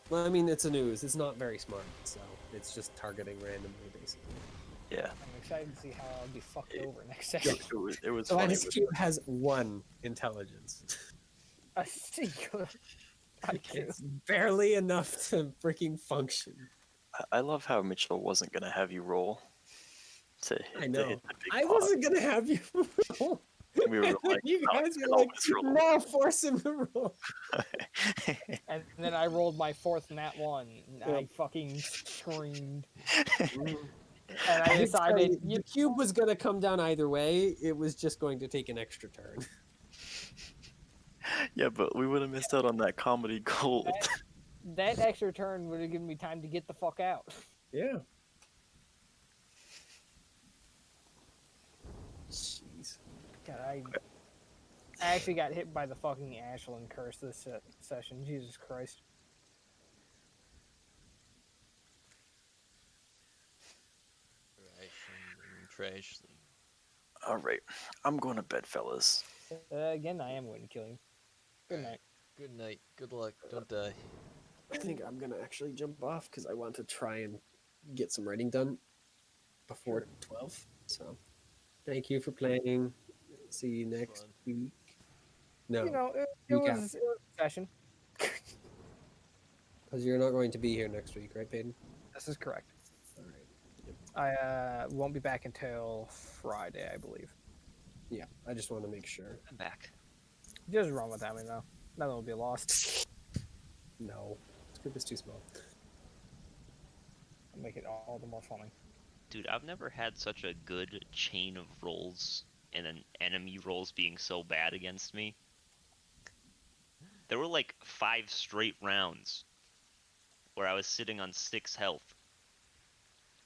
Well, I mean, it's a news. It's not very smart, so it's just targeting randomly, basically. Yeah. I'm excited to see how I'll be fucked It- over next session. It was So funny. this cube has 1 intelligence. I see. I do. It's barely enough to freaking function. I love how Mitchell wasn't gonna have you roll to hit, I to know. hit the big I pot. wasn't gonna have you roll. We were like, you no, guys it's were all like, miserable. no, force him to roll. And then I rolled my 4th nat 1. And I Yep. fucking screamed. Mm. And I I did tell decided, you, the cube was gonna come down either way. It was just going to take an extra turn. Yeah, but we would have missed out on that comedy gold. that extra turn would have given me time to get the fuck out. Yeah. Jeez. God, I actually got hit by the fucking Ashland curse this session. Jesus Christ. Trash. All right, I'm going to bed, fellas. Again, I am going to kill you. Good night. Good night. Good luck. Don't die. I think I'm gonna actually jump off because I want to try and get some writing done before 12. So, thank you for playing. See you next Fun. week. No, You know, it week was a session. because you're not going to be here next week, right, Peyton? This is correct. All right. I won't be back until Friday, I believe. Yeah, I just want to make sure. I'm back. Just run without me though. Nothing will be lost. No, this group is too small. I'll make it all the more funny. Dude, I've never had such a good chain of rolls and then enemy rolls being so bad against me. There were like 5 straight rounds where I was sitting on 6 health.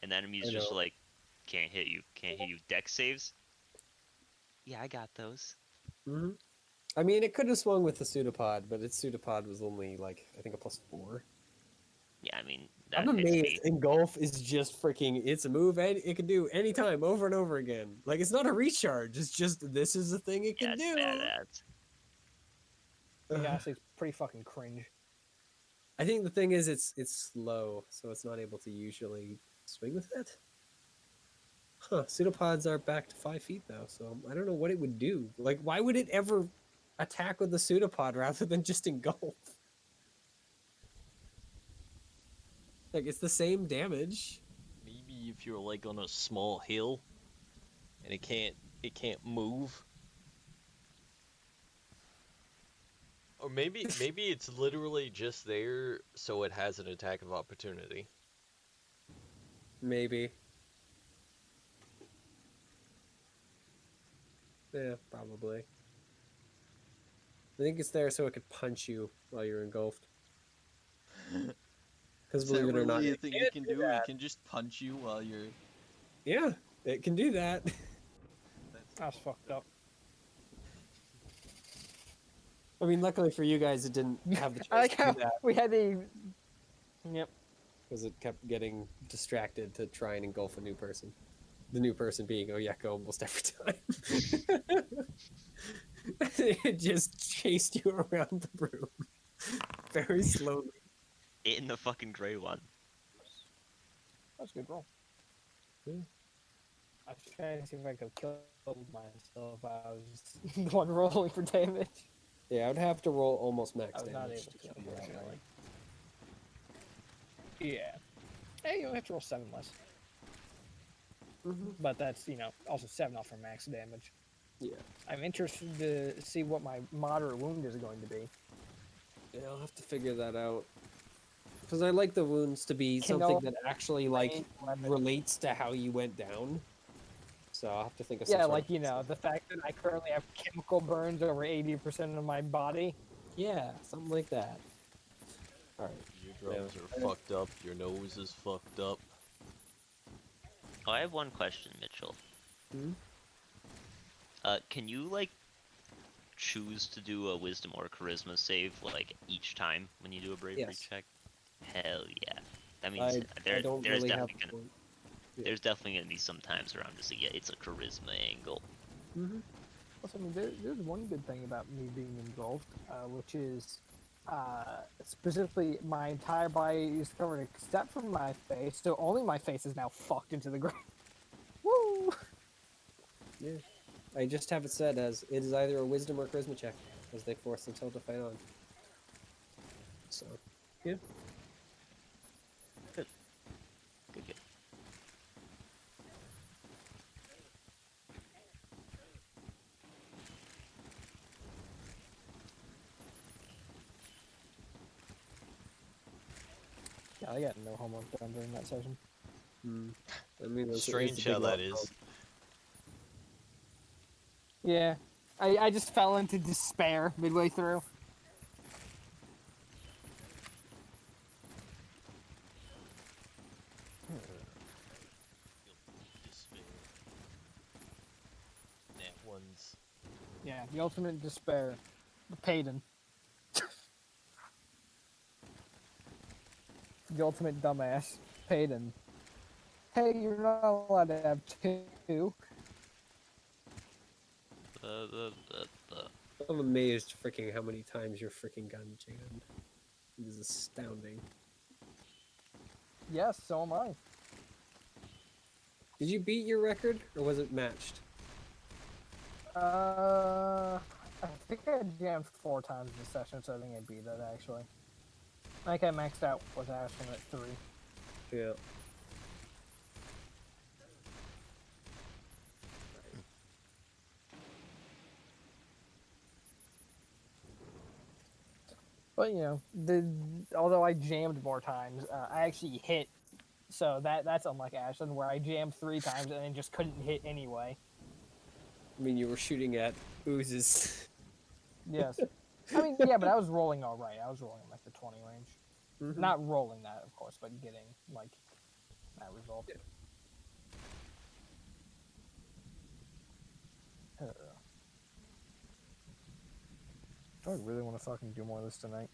And the enemy's I just know. like, can't hit you, can't hit you. Deck saves? Yeah, I got those. Hmm. I mean, it could have swung with the pseudopod, but its pseudopod was only like I think a +4. Yeah, I mean, I'm that hits amazed. me. Engulf is just freaking. It's a move and it can do anytime, over and over again. Like it's not a recharge. It's just this is the thing it Yeah, can it's do. badass. I mean, Ugh. honestly, it's pretty fucking cringe. I think the thing is it's slow, so it's not able to usually swing with it. Huh? Pseudopods are back to 5 feet though, so I don't know what it would do. Like, why would it ever attack with the pseudopod rather than just engulf? Like it's the same damage. Maybe if you're like on a small hill and it can't move. Or maybe it's literally just there so it has an attack of opportunity. Maybe. Yeah, probably. I think it's there so it could punch you while you're engulfed. Because Is that believe it or not, really a it thing can it can do? that. It can just punch you while you're. Yeah, it can do that. That's That's fucked up. I mean, luckily for you guys, it didn't have the I chance like to how do that we had the. Yep. because it kept getting distracted to try and engulf a new person. The new person being Oyeko almost every time. It just chased you around the room very slowly. It in the fucking gray one. That's a good roll. Yeah. I was trying to see if I could kill myself. I was the one rolling for damage. Yeah, I would have to roll almost I max was not damage able to to, kill you that way. unfortunately. Yeah. Hey, you only have to roll 7 less. But that's, also 7 off for max damage. Yeah. I'm interested to see what my moderate wound is going to be. Yeah, I'll have to figure that out. Because I like the wounds to be Can something no that actually range weapon- relates to how you went down. So I'll have to think of some Yeah, sort like, of the fact that I currently have chemical burns over 80% of my body. yeah, something like that. All right. Your drums are fucked up. Your nose is fucked up. Oh, I have one question, Mitchell. Hmm? Can you, like, choose to do a wisdom or charisma save, like, each time when you do a bravery Yes. check? Hell yeah. That means I don't there's really have. definitely gonna there's definitely gonna be some times where I'm just like, yeah, it's a charisma angle. Mm-hmm. Also, I mean, there's one good thing about me being engulfed, which is specifically my entire body is covered except for my face, so only my face is now fucked into the ground. Woo! Yeah. I just have it said as it is either a wisdom or charisma check, as they force themselves to fight on. So, yeah. Good. Yeah, I got no homework done during that session. I mean, it's a Strange big how that rock. is. Yeah, I just fell into despair midway through. Despair. That one's. Yeah, the ultimate despair. Payton. The ultimate dumbass. Payton. Hey, you're not allowed to have 2. I'm amazed freaking how many times your freaking gun jammed. It is astounding. Yes, so am I. Did you beat your record, or was it matched? I think I jammed 4 times this session, so I think I beat it actually. I think I maxed out with Ashton at 3. Yeah. But although I jammed more times, I actually hit. So that's unlike Ashland, where I jammed 3 times and then just couldn't hit anyway. I mean, you were shooting at oozes. Yes. I mean, yeah, but I was rolling all right. I was rolling like the 20 range. Mhm. Not rolling that, of course, but getting like that result. Yeah. Do I really want to fucking do more of this tonight?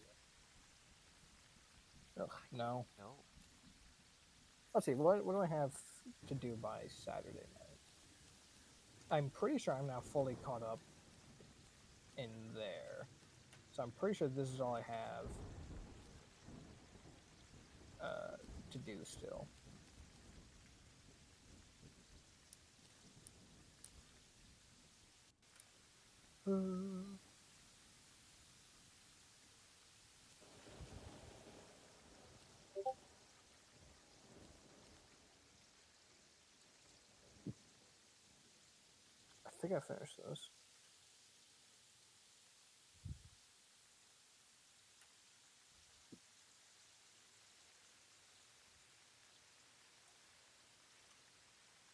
Ugh, no. No. Let's see, what do I have to do by Saturday night? I'm pretty sure I'm now fully caught up in there. So I'm pretty sure this is all I have to do still. I think I finished this.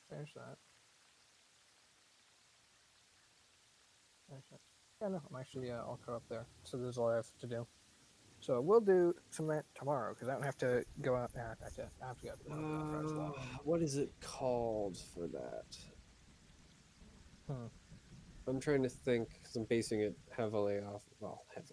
Finish that. Finish that. Yeah, no, I'm actually all caught up there. So this is all I have to do. So we'll do some of that tomorrow because I don't have to go out. I have to go out to the Hellfire as well. What is it called for that? Hmm. I'm trying to think because I'm basing it heavily off. Well, heavily.